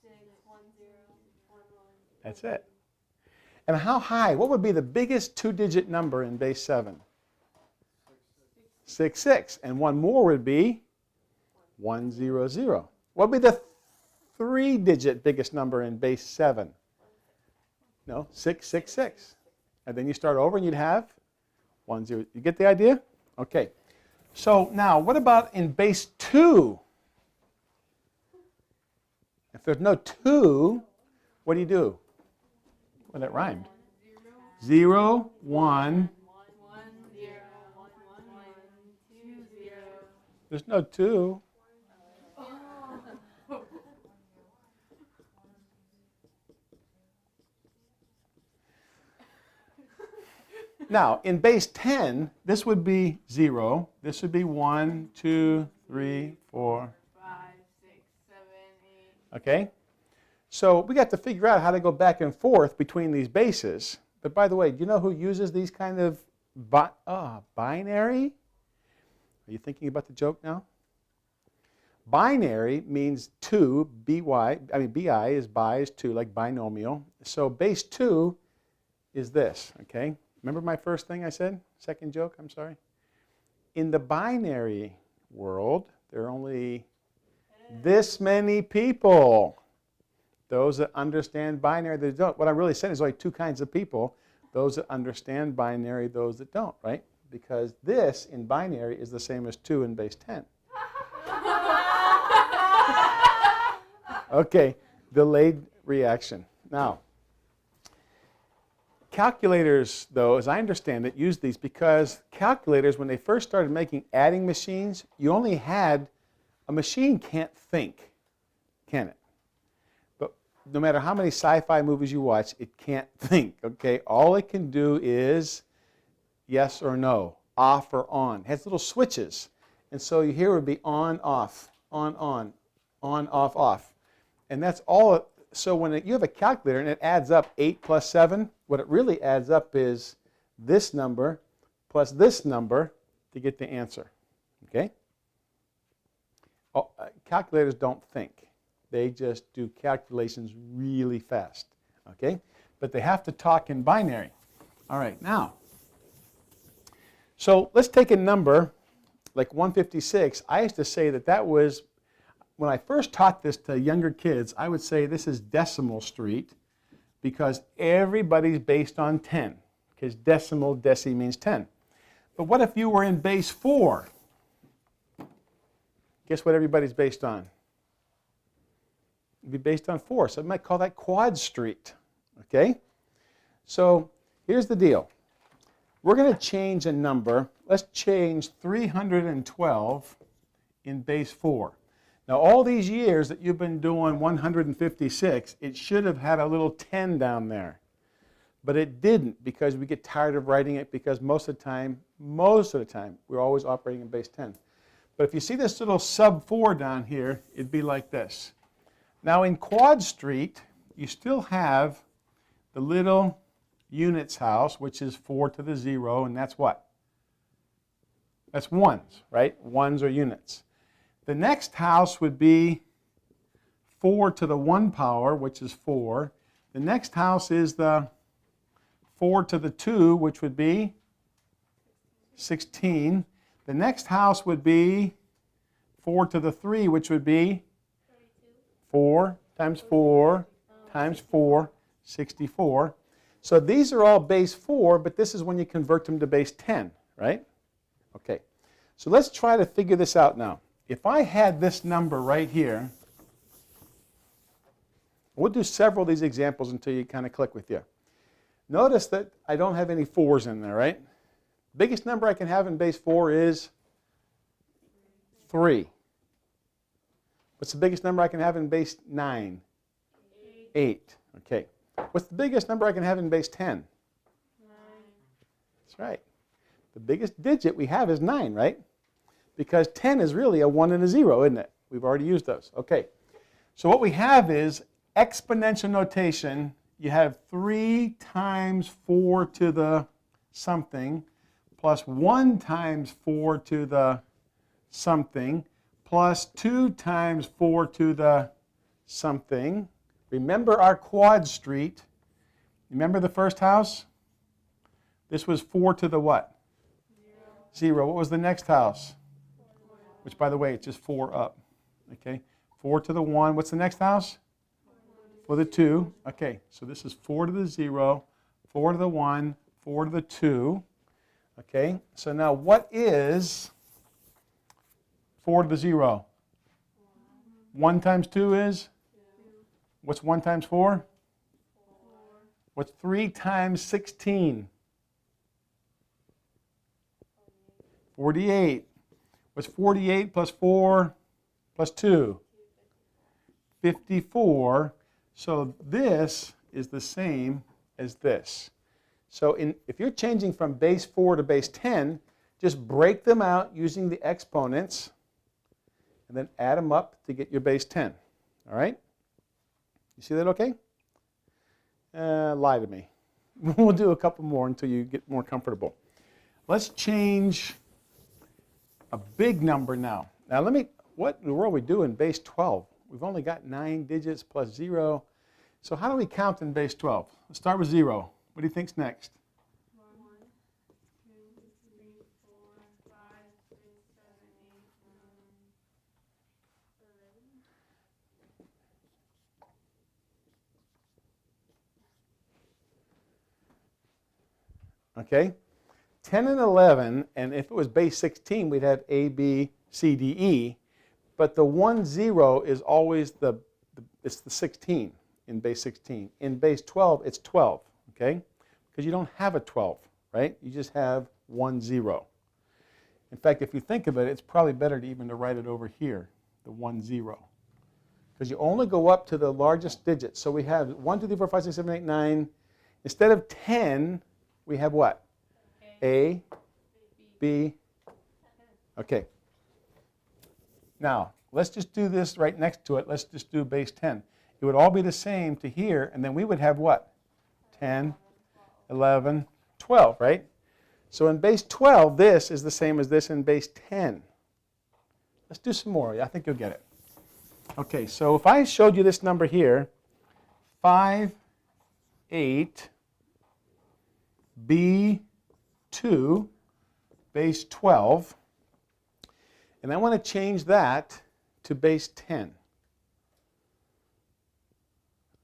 6, 1, 0, 1, 1. that's it. And how high? What would be the biggest 2-digit number in base 7? 6, 6. And one more would be 1, 0, 0. What would be the 3-digit biggest number in base 7? No, 6, 6, 6. And then you start over and you'd have 1, 0. You get the idea? Okay. So now, what about in base 2? If there's no 2, what do you do? Well, that rhymed. 0, 1. 2, 0. There's no 2. Now, in base 10, this would be 0. This would be 1, 2, 3, 4. 5, 6, 7, 8. Okay? So we got to figure out how to go back and forth between these bases. But by the way, do you know who uses these kind of binary? Are you thinking about the joke now? Binary means 2, by, bi is 2, like binomial. So base 2 is this, okay? Remember my first thing I said? Second joke, I'm sorry. In the binary world, there are only this many people. Those that understand binary, they don't. What I'm really saying is only two kinds of people. Those that understand binary, those that don't, right? Because this in binary is the same as 2 in base 10. Okay, delayed reaction. Now, calculators, though, as I understand it, use these because calculators, when they first started making adding machines, you only had, a machine can't think, can it? But no matter how many sci-fi movies you watch, it can't think, okay? All it can do is yes or no, off or on. It has little switches. And so here would be on, off, on, off, off. And that's all. So when you have a calculator and it adds up 8 plus 7, what it really adds up is this number plus this number to get the answer. Okay? Calculators don't think. They just do calculations really fast. Okay? But they have to talk in binary. All right, now. So let's take a number like 156. I used to say that was, when I first taught this to younger kids, I would say this is decimal street because everybody's based on 10, because deci means 10. But what if you were in base 4? Guess what everybody's based on? It'd be based on 4, so I might call that quad street, okay? So here's the deal. We're going to change a number. Let's change 312 in base 4. Now, all these years that you've been doing 156, it should have had a little 10 down there. But it didn't because we get tired of writing it because most of the time, we're always operating in base 10. But if you see this little sub 4 down here, it'd be like this. Now, in quad street, you still have the little units house, which is 4 to the 0, and that's what? That's ones, right? Ones are units. The next house would be 4 to the 1 power, which is 4. The next house is the 4 to the 2, which would be 16. The next house would be 4 to the 3, which would be 4 times 4 times 4, 64. So these are all base 4, but this is when you convert them to base 10, right? Okay, so let's try to figure this out now. If I had this number right here, we'll do several of these examples until you kind of click with you. Notice that I don't have any 4s in there, right? Biggest number I can have in base 4 is 3. What's the biggest number I can have in base 9? 8. Okay. What's the biggest number I can have in base 10? 9. That's right. The biggest digit we have is 9, right? Because 10 is really a 1 and a 0, isn't it? We've already used those. Okay. So what we have is exponential notation. You have 3 times 4 to the something plus 1 times 4 to the something plus 2 times 4 to the something. Remember our quad street. Remember the first house? This was 4 to the what? 0. What was the next house? Which, by the way, it's just 4 up. Okay, 4 to the 1. What's the next house? 4 to the 2. Okay, so this is 4 to the 0, 4 to the 1, 4 to the 2. Okay, so now what is 4 to the 0? 1 times 2 is? What's 1 times 4? What's 3 times 16? 48. What's 48 plus 4 plus 2? 54. So this is the same as this. So if you're changing from base 4 to base 10, just break them out using the exponents and then add them up to get your base 10. All right? You see that okay? Lie to me. We'll do a couple more until you get more comfortable. Let's change a big number now. Now what in the world we do in base 12? We've only got 9 digits plus 0. So how do we count in base 12? Let's start with 0. What do you think's next? 1, 2, 3, 4, 5, 6, 7, 8, 9, 11. Okay? 10 and 11, and if it was base 16, we'd have A, B, C, D, E. But the 1, 0 is always it's the 16 in base 16. In base 12, it's 12, okay? Because you don't have a 12, right? You just have 1, 0. In fact, if you think of it, it's probably better to even to write it over here, the 1, 0. Because you only go up to the largest digit. So we have 1, 2, 3, 4, 5, 6, 7, 8, 9. Instead of 10, we have what? A, B. Okay. Now, let's just do this right next to it. Let's just do base 10. It would all be the same to here, and then we would have what? 10, 11, 12, right? So in base 12, this is the same as this in base 10. Let's do some more. I think you'll get it. Okay, so if I showed you this number here, 5, 8, B2, base 12, and I want to change that to base 10.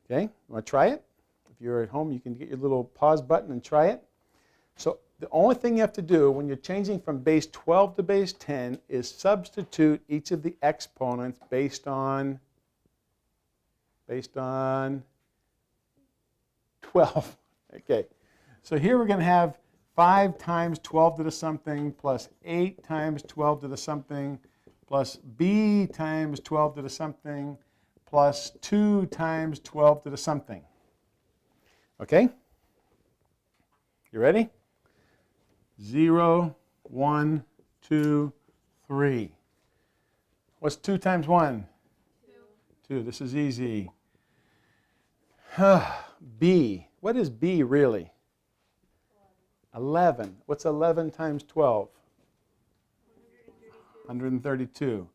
Okay, you want to try it? If you're at home, you can get your little pause button and try it. So the only thing you have to do when you're changing from base 12 to base 10 is substitute each of the exponents based on 12. Okay, so here we're going to have 5 times 12 to the something plus 8 times 12 to the something plus B times 12 to the something plus 2 times 12 to the something. Okay? You ready? 0, 1, 2, 3. What's 2 times 1? 2. This is easy. B. What is B really? 11. What's 11 times 12? 132.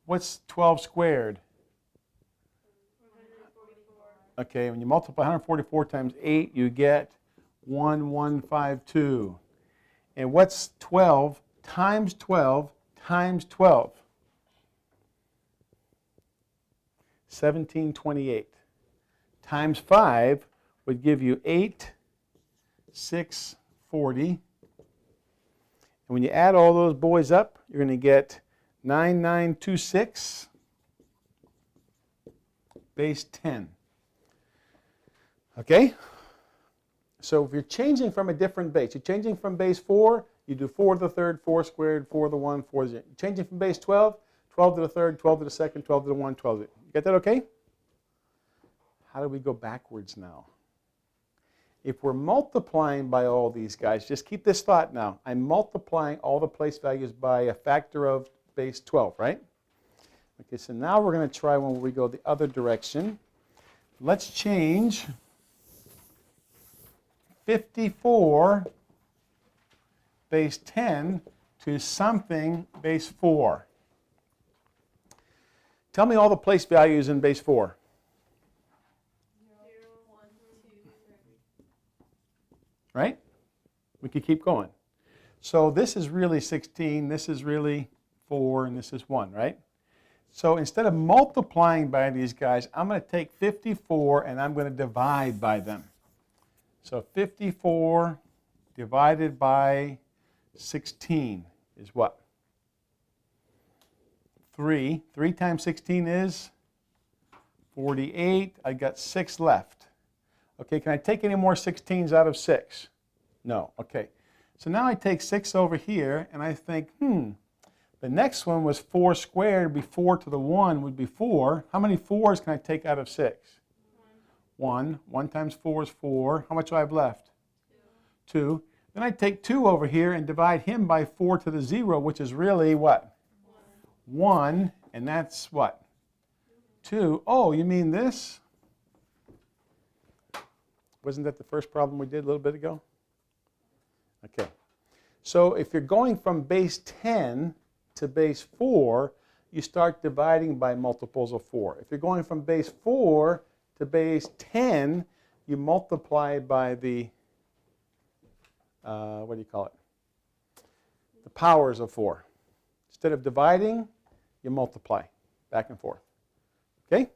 What's 12 squared? 144. Okay, when you multiply 144 times 8, you get 1152. And what's 12 times 12 times 12? 1728. Times 5 would give you 8, 6, 40. And when you add all those boys up, you're going to get 9926 base 10. Okay? So if you're changing from a different base, you're changing from base 4, you do 4 to the third, 4 squared, 4 to the 1, 4 to the 0. Changing from base 12, 12 to the third, 12 to the second, 12 to the 1, 12 to the 0. You get that okay? How do we go backwards now? If we're multiplying by all these guys, just keep this thought now. I'm multiplying all the place values by a factor of base 12, right? Okay, so now we're going to try when we go the other direction. Let's change 54 base 10 to something base 4. Tell me all the place values in base 4. 0, 1, 2, 3. Right? We could keep going. So this is really 16, this is really 4, and this is 1, right? So instead of multiplying by these guys, I'm going to take 54 and I'm going to divide by them. So 54 divided by 16 is what? 3. 3 times 16 is 48. I got 6 left. Okay, can I take any more 16s out of 6? No. Okay. So now I take 6 over here, and I think, the next one was 4 squared. Would be 4 to the 1 would be 4. How many 4s can I take out of 6? 1. 1 times 4 is 4. How much do I have left? 2. Then I take 2 over here and divide him by 4 to the 0, which is really what? 1. And that's what? 2. Oh, you mean this? Wasn't that the first problem we did a little bit ago? Okay. So if you're going from base 10 to base 4, you start dividing by multiples of 4. If you're going from base 4 to base 10, you multiply by the, what do you call it? The powers of 4. Instead of dividing, you multiply back and forth. Okay?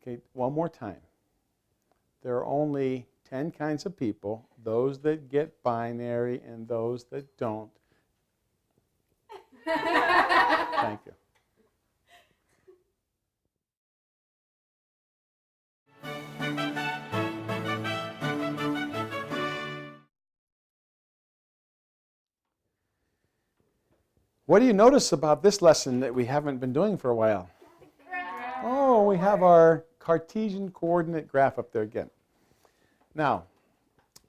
Okay, one more time. There are only 10 kinds of people, those that get binary and those that don't. Thank you. What do you notice about this lesson that we haven't been doing for a while? Oh, we have our Cartesian coordinate graph up there again. Now,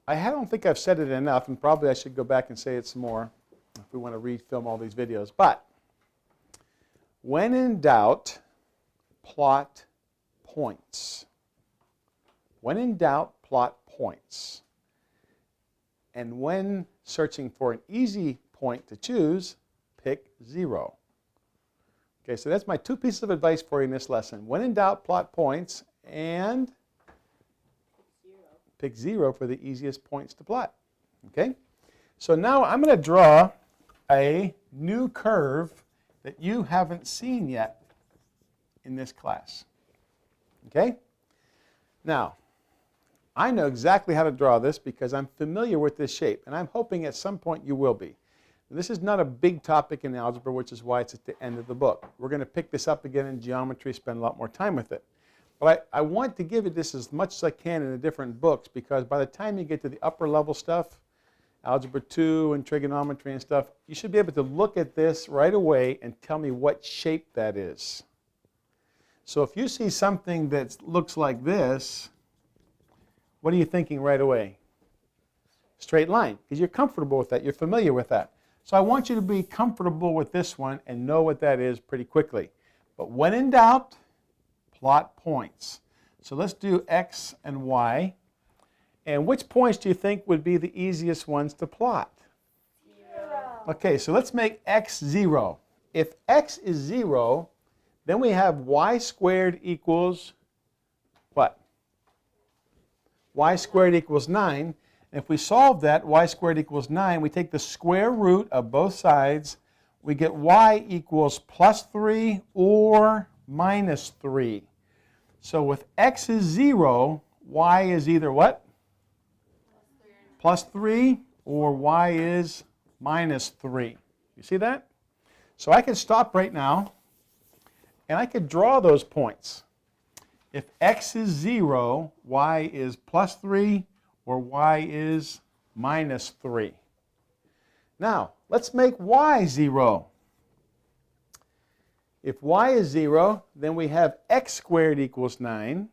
I don't think I've said it enough, and probably I should go back and say it some more if we want to refilm all these videos. But when in doubt, plot points. When in doubt, plot points. And when searching for an easy point to choose, pick 0. Okay, so that's my 2 pieces of advice for you in this lesson. When in doubt, plot points, and pick 0 for the easiest points to plot. Okay? So now I'm going to draw a new curve that you haven't seen yet in this class. Okay? Now, I know exactly how to draw this because I'm familiar with this shape, and I'm hoping at some point you will be. This is not a big topic in algebra, which is why it's at the end of the book. We're going to pick this up again in geometry, spend a lot more time with it. But I want to give you this as much as I can in the different books, because by the time you get to the upper level stuff, Algebra 2 and trigonometry and stuff, you should be able to look at this right away and tell me what shape that is. So if you see something that looks like this, what are you thinking right away? Straight line, because you're comfortable with that, you're familiar with that. So I want you to be comfortable with this one and know what that is pretty quickly. But when in doubt, plot points. So let's do x and y. And which points do you think would be the easiest ones to plot? 0. Okay, so let's make x 0. If x is 0, then we have y squared equals what? Y squared equals 9. And if we solve that, y squared equals 9, we take the square root of both sides. We get y equals plus 3 or minus 3. So with x is 0, y is either what? Plus 3, or y is minus 3. You see that? So I can stop right now, and I could draw those points. If x is 0, y is plus 3, or y is minus 3. Now, let's make y 0. If y is 0, then we have x squared equals 9.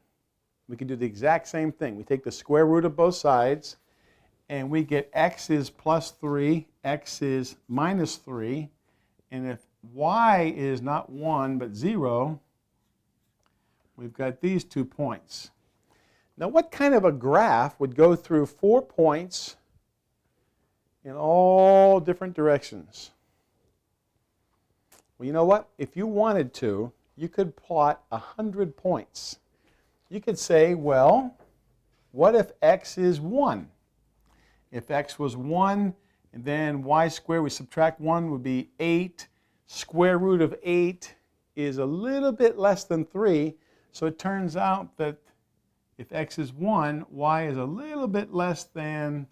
We can do the exact same thing. We take the square root of both sides, and we get x is plus 3, x is minus 3. And if y is not 1 but 0, we've got these 2 points. Now, what kind of a graph would go through 4 points in all different directions? Well, you know what? If you wanted to, you could plot 100 points. You could say, well, what if x is 1? If x was 1, and then y squared, we subtract 1, would be 8. Square root of 8 is a little bit less than 3. So it turns out that if x is 1, y is a little bit less than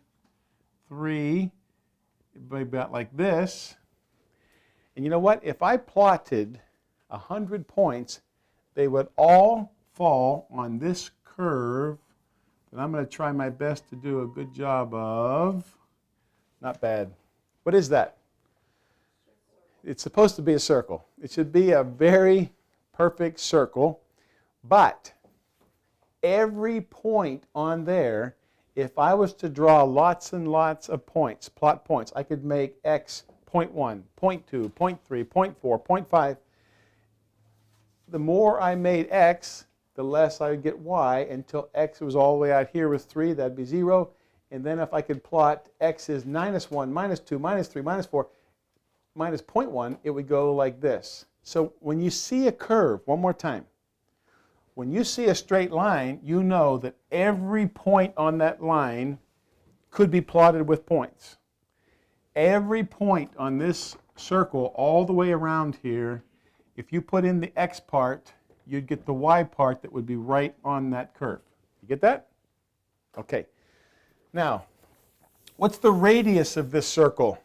3. It would be about like this. And you know what? If I plotted 100 points, they would all fall on this curve And I'm going to try my best to do a good job of, not bad. What is that? It's supposed to be a circle. It should be a very perfect circle, but every point on there, if I was to draw lots and lots of points, plot points, I could make x 0.1, 0.2, 0.3, 0.4, 0.5. The more I made x, the less I would get y until x was all the way out here with 3, that'd be 0. And then if I could plot x is -1, -2, -3, -4, minus 0.1, it would go like this. So when you see a curve, one more time, when you see a straight line, you know that every point on that line could be plotted with points. Every point on this circle all the way around here, if you put in the x part, you'd get the y part that would be right on that curve. You get that? Okay. Now, what's the radius of this circle?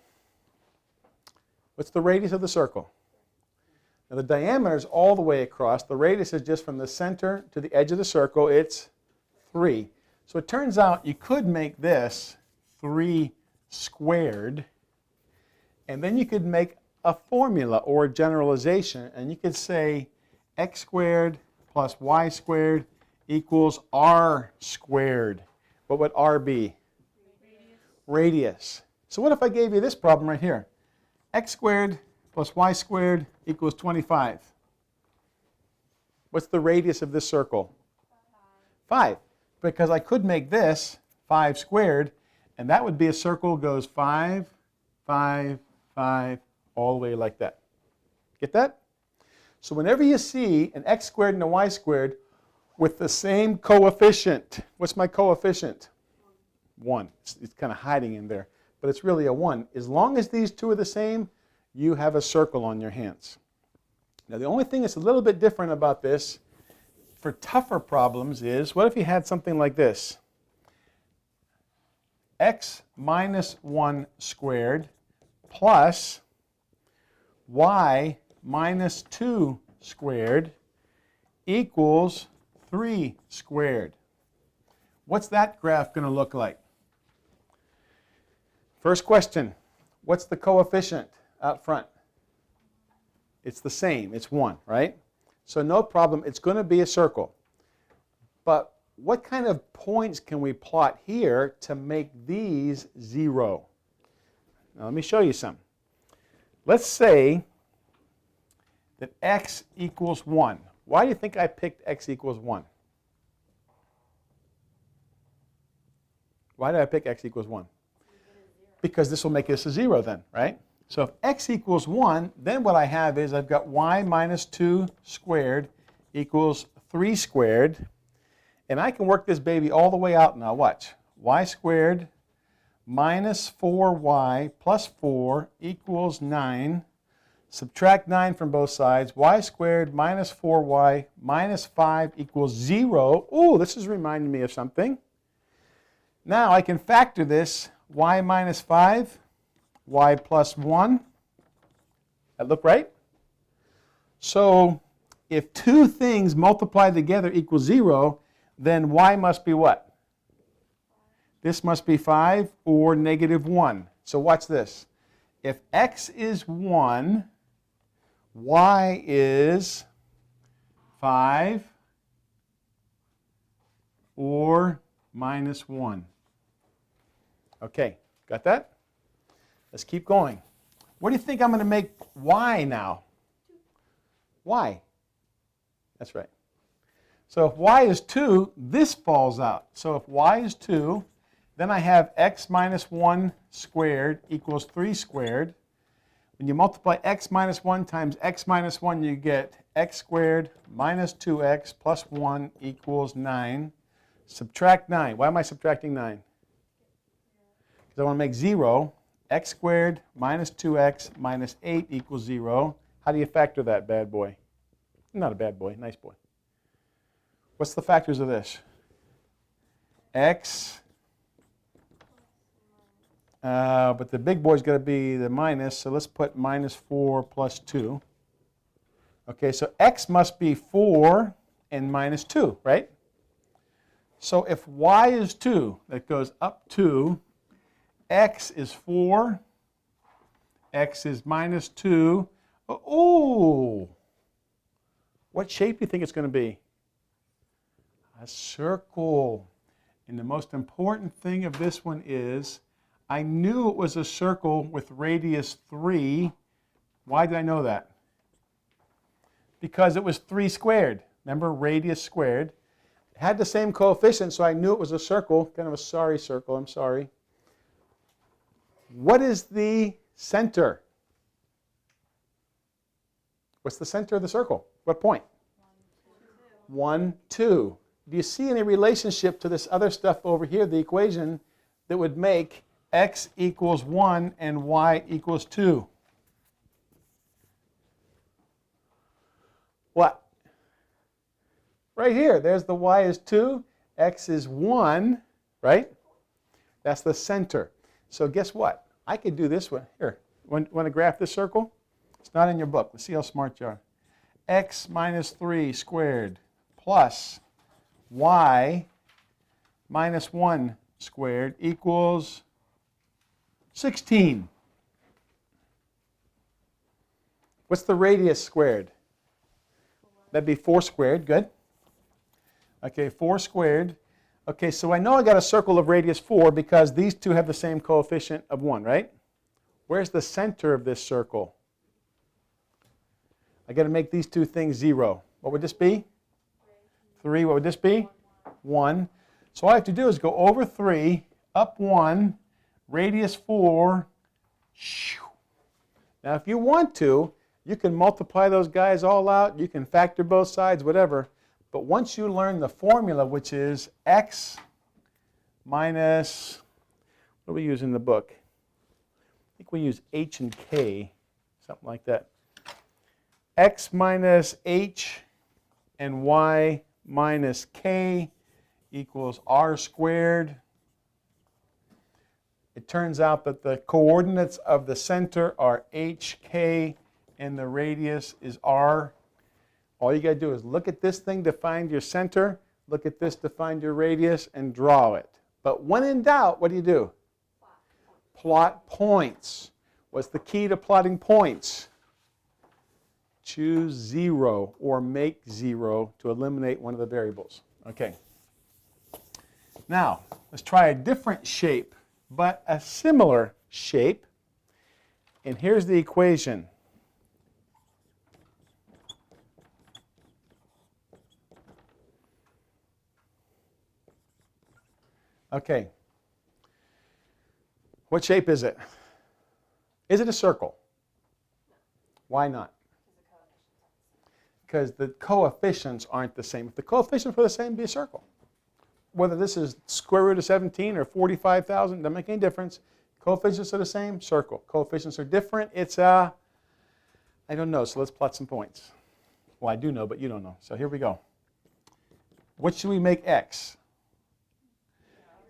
What's the radius of the circle? Now the diameter is all the way across. The radius is just from the center to the edge of the circle. It's 3. So it turns out you could make this 3 squared, and then you could make a formula or a generalization, and you could say x squared plus y squared equals r squared. What would r be? Radius. So what if I gave you this problem right here? X squared plus y squared equals 25. What's the radius of this circle? 5. Because I could make this 5 squared, and that would be a circle goes 5, 5, 5, all the way like that. Get that? So whenever you see an x squared and a y squared with the same coefficient, what's my coefficient? 1. It's kind of hiding in there, but it's really a 1. As long as these two are the same, you have a circle on your hands. Now the only thing that's a little bit different about this for tougher problems is, what if you had something like this? X minus 1 squared plus y minus 2 squared equals 3 squared. What's that graph going to look like? First question, what's the coefficient out front? It's the same, it's 1, right? So no problem, it's going to be a circle. But what kind of points can we plot here to make these 0? Now let me show you some. Let's say that x equals 1. Why do you think I picked x equals 1? Why did I pick x equals 1? Because this will make this a 0 then, right? So if x equals 1, then what I have is I've got y minus 2 squared equals 3 squared. And I can work this baby all the way out now. Watch. Y squared minus 4y plus 4 equals 9. Subtract 9 from both sides. Y squared minus 4y minus 5 equals 0. Ooh, this is reminding me of something. Now I can factor this. Y minus 5, y plus 1. That look right? So if two things multiplied together equals 0, then y must be what? This must be 5 or negative 1. So watch this. If x is 1, y is 5 or minus 1. Okay, got that? Let's keep going. What do you think I'm going to make y now? Y. That's right. So if y is 2, this falls out. So if y is 2, then I have x minus 1 squared equals 3 squared. When you multiply x minus 1 times x minus 1, you get x squared minus 2x plus 1 equals 9. Subtract 9. Why am I subtracting 9? Because I want to make 0. X squared minus 2x minus 8 equals 0. How do you factor that, bad boy? Not a bad boy, nice boy. What's the factors of this? X, but the big boy's got to be the minus, so let's put minus 4 plus 2. Okay, so x must be 4 and minus 2, right? So if y is 2, that goes up 2, x is 4, x is minus 2. Oh! What shape do you think it's going to be? A circle. And the most important thing of this one is, I knew it was a circle with radius 3. Why did I know that? Because it was 3 squared. Remember, radius squared. It had the same coefficient, so I knew it was a circle. Kind of a sorry circle, I'm sorry. What is the center? What's the center of the circle? What point? 1, 2. Do you see any relationship to this other stuff over here, the equation, that would make x equals 1 and y equals 2? What? Right here, there's the y is 2, x is 1, right? That's the center. So guess what? I could do this one. Here, want to graph this circle? It's not in your book. Let's see how smart you are. X minus 3 squared plus y minus 1 squared equals 16. What's the radius squared? That'd be 4 squared. Good. Okay, 4 squared. Okay, so I know I got a circle of radius 4 because these two have the same coefficient of 1, right? Where's the center of this circle? I got to make these two things 0. What would this be? 3. What would this be? 1. So all I have to do is go over 3, up 1, radius 4. Now if you want to, you can multiply those guys all out. You can factor both sides, whatever. But once you learn the formula, which is x minus, what do we use in the book? I think we use h and k, something like that. X minus h and y minus k equals r squared. It turns out that the coordinates of the center are h, k, and the radius is r. All you got to do is look at this thing to find your center, look at this to find your radius, and draw it. But when in doubt, what do? Plot points. What's the key to plotting points? Choose 0 or make 0 to eliminate one of the variables. Okay. Now, let's try a different shape, but a similar shape. And here's the equation. Okay. What shape is it? Is it a circle? Why not? Because the coefficients aren't the same. If the coefficients were the same, it'd be a circle. Whether this is square root of 17 or 45,000, doesn't make any difference. Coefficients are the same, circle. Coefficients are different, it's a, I don't know, so let's plot some points. Well, I do know, but you don't know. So here we go. What should we make x?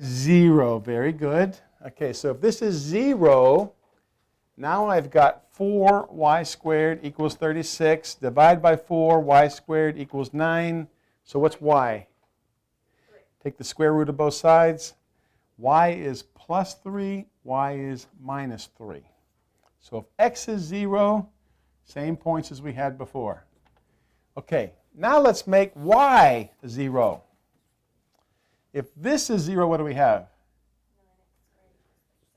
0, very good. Okay, so if this is 0, now I've got 4y squared equals 36. Divide by 4, y squared equals 9. So what's y? Take the square root of both sides. Y is plus 3, y is minus 3. So if x is 0, same points as we had before. Okay, now let's make y 0. If this is 0, what do we have?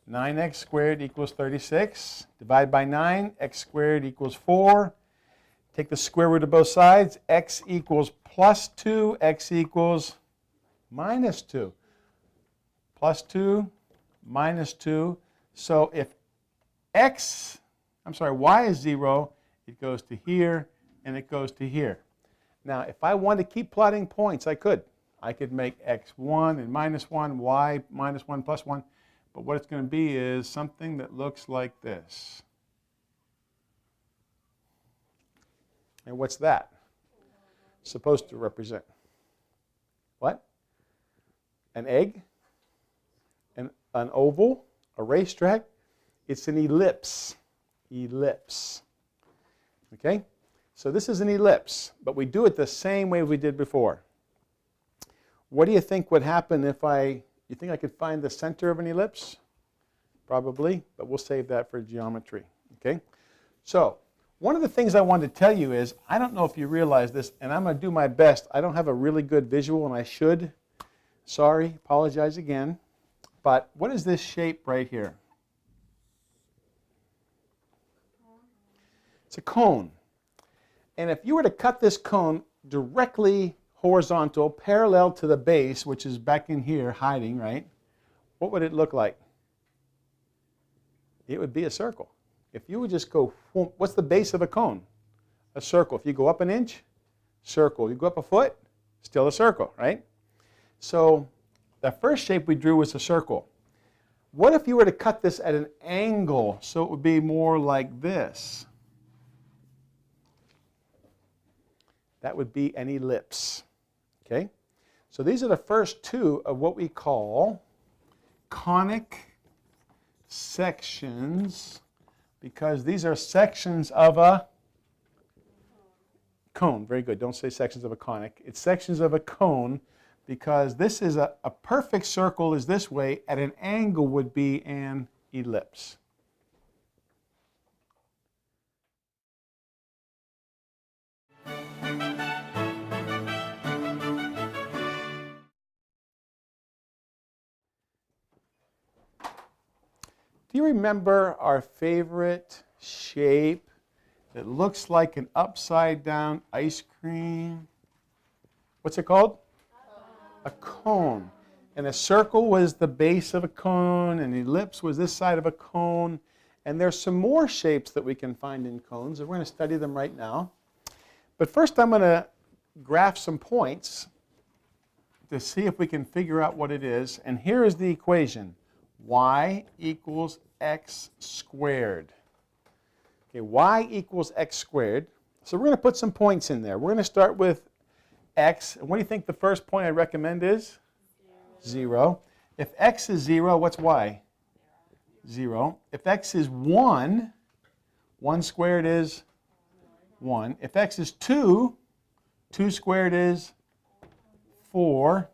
9x squared equals 36. Divide by 9, x squared equals 4. Take the square root of both sides. X equals plus 2, x equals minus 2. Plus 2, minus 2. So if y is 0, it goes to here, and it goes to here. Now, if I want to keep plotting points, I could. I could make x1 and minus 1, y minus 1 plus 1. But what it's going to be is something that looks like this. And what's that supposed to represent? What? An egg? An oval? A racetrack? It's an ellipse. Ellipse. Okay? So this is an ellipse, but we do it the same way we did before. What do you think would happen if you think I could find the center of an ellipse? Probably, but we'll save that for geometry, okay? So, one of the things I wanted to tell you is, I don't know if you realize this, and I'm going to do my best. I don't have a really good visual, and I should. Sorry, apologize again. But what is this shape right here? It's a cone. And if you were to cut this cone directly horizontal, parallel to the base, which is back in here hiding, right? What would it look like? It would be a circle. If you would just go, what's the base of a cone? A circle. If you go up an inch, circle. You go up a foot, still a circle, right? So the first shape we drew was a circle. What if you were to cut this at an angle so it would be more like this? That would be an ellipse. Okay? So these are the first two of what we call conic sections, because these are sections of a cone. Very good. Don't say sections of a conic. It's sections of a cone, because this is a perfect circle is this way. At an angle would be an ellipse. Do you remember our favorite shape that looks like an upside down ice cream? What's it called? A cone. And a circle was the base of a cone, and an ellipse was this side of a cone. And there's some more shapes that we can find in cones, and we're going to study them right now. But first I'm going to graph some points to see if we can figure out what it is. And here is the equation. Y equals x squared. Okay, y equals x squared. So we're going to put some points in there. We're going to start with x. And what do you think the first point I recommend is? 0. If x is 0, what's y? 0. If x is 1, 1 squared is 1. If x is 2, 2 squared is 4.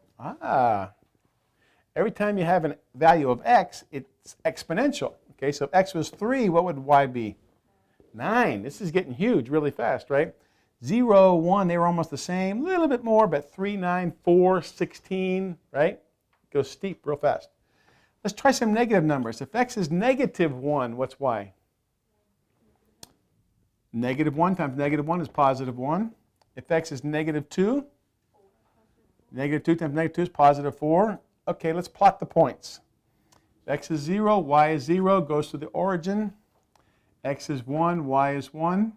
Every time you have a value of x, it's exponential. Okay, so if x was 3, what would y be? 9. This is getting huge really fast, right? 0, 1, they were almost the same. A little bit more, but 3, 9, 4, 16, right? Goes steep real fast. Let's try some negative numbers. If x is negative 1, what's y? Negative 1 times negative 1 is positive 1. If x is negative 2, negative 2 times negative 2 is positive 4. Okay, let's plot the points. X is 0, y is 0, goes to the origin. X is 1, y is 1.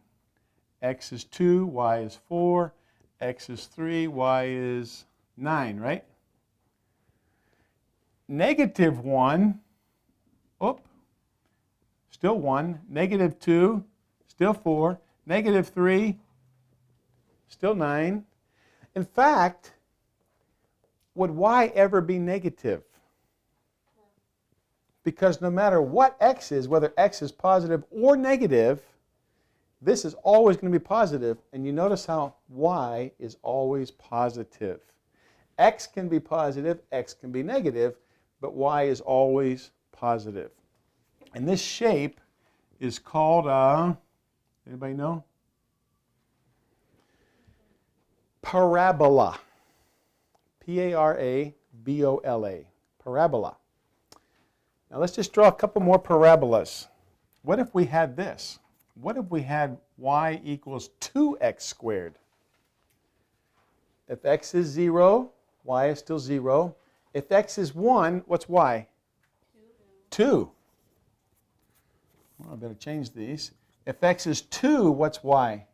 X is 2, y is 4. X is 3, y is 9, right? Negative 1, still 1. Negative 2, still 4. Negative 3, still 9. In fact, would y ever be negative? Because no matter what x is, whether x is positive or negative, this is always going to be positive. And you notice how y is always positive. X can be positive, x can be negative, but y is always positive. And this shape is called, anybody know? Parabola. P-A-R-A-B-O-L-A. Parabola. Now let's just draw a couple more parabolas. What if we had this? What if we had y equals 2x squared? If x is 0, y is still 0. If x is 1, what's y? 2. Well, I better change these. If x is 2, what's y?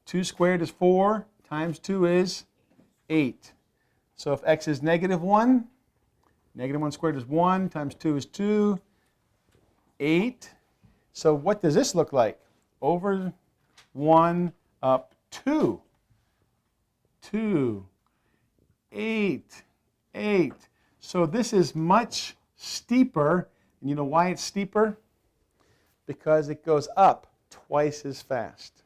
2 squared is 4, times 2 is 8. So if x is negative 1, negative 1 squared is 1, times 2 is 2, 8. So what does this look like? Over 1 up 2. 2, 8, 8. So this is much steeper. And you know why it's steeper? Because it goes up twice as fast.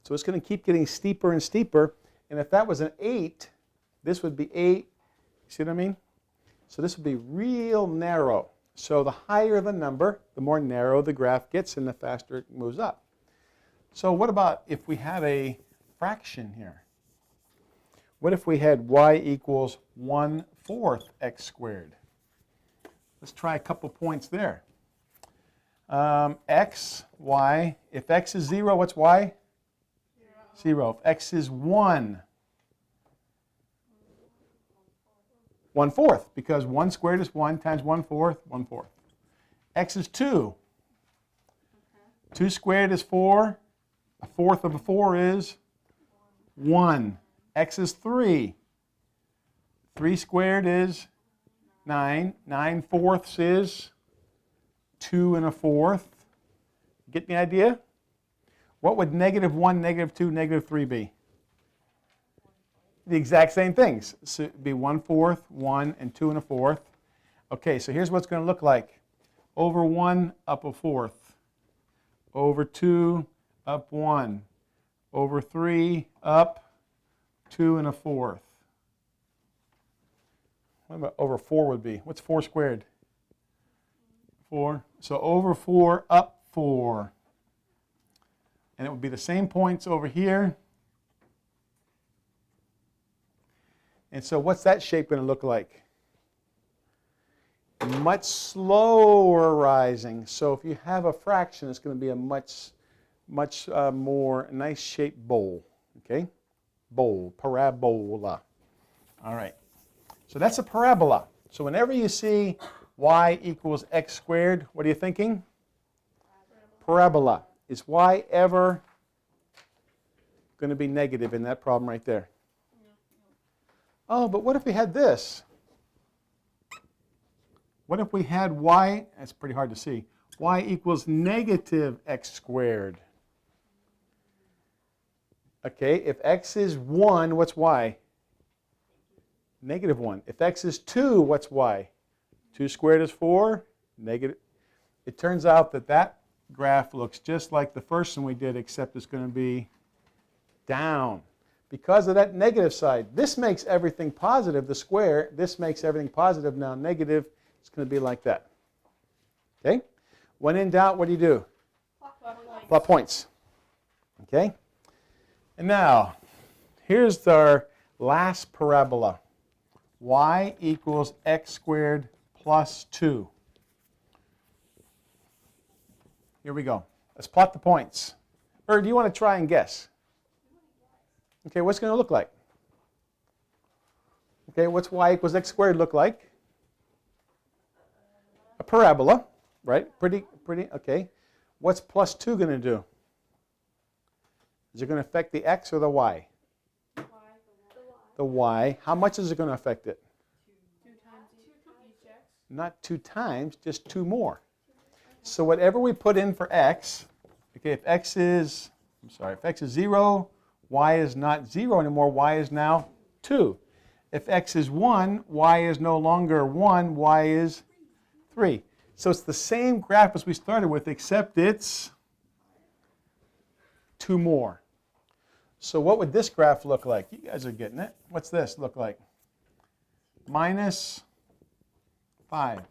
So it's going to keep getting steeper and steeper. And if that was an 8, this would be 8. See what I mean? So this would be real narrow. So the higher the number, the more narrow the graph gets and the faster it moves up. So what about if we had a fraction here? What if we had y equals 1/4 x squared? Let's try a couple points there. X, y. If x is 0, what's y? 0. If x is 1, 1/4, because 1 squared is 1 times 1/4, 1/4. X is 2. 2 squared is 4. A fourth of a 4 is 1. X is 3. 3 squared is 9. 9/4 is 2 1/4. Get the idea? What would -1, -2, -3 be? The exact same things. So it would be 1/4, 1, and 2 1/4. Okay, so here's what it's going to look like. Over 1, up a fourth. Over 2, up 1. Over 3, up 2 1/4. What about over 4 would be? What's 4 squared? 4. So over 4, up 4. And it would be the same points over here. And so what's that shape going to look like? Much slower rising. So if you have a fraction, it's going to be a much more nice shaped bowl. Okay? Bowl, parabola. All right. So that's a parabola. So whenever you see y equals x squared, what are you thinking? Parabola. Is y ever going to be negative in that problem right there? Oh, but what if we had this? What if we had y, that's pretty hard to see, y equals negative x squared? Okay, if x is 1, what's y? -1. If x is 2, what's y? 2 squared is 4, negative. It turns out that that graph looks just like the first one we did, except it's going to be down. Because of that negative side. This makes everything positive, the square. This makes everything positive. Now negative, it's going to be like that. Okay? When in doubt, what do? Plot points. Okay? And now, here's our last parabola. Y equals x squared plus 2. Here we go. Let's plot the points. Or do you want to try and guess? Okay, what's it going to look like? Okay, what's y equals x squared look like? A parabola, right? Pretty, okay. What's plus 2 going to do? Is it going to affect the x or the y? The y. How much is it going to affect it? 2 times each x. Not 2 times, just 2 more. So whatever we put in for x, okay, if x is 0, y is not 0 anymore, y is now 2. If x is 1, y is no longer 1, y is 3. So it's the same graph as we started with, except it's 2 more. So what would this graph look like? You guys are getting it. What's this look like? -5.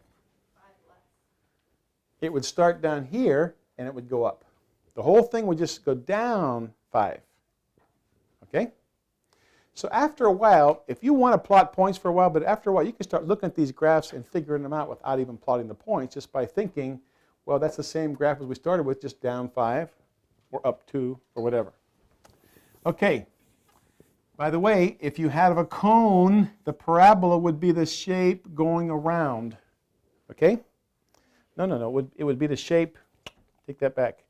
It would start down here, and it would go up. The whole thing would just go down 5. Okay? So after a while, if you want to plot points for a while, but after a while, you can start looking at these graphs and figuring them out without even plotting the points, just by thinking, well, that's the same graph as we started with, just down 5 or up 2 or whatever. Okay. By the way, if you have a cone, the parabola would be the shape going around. Okay? No. It would be the shape. Take that back.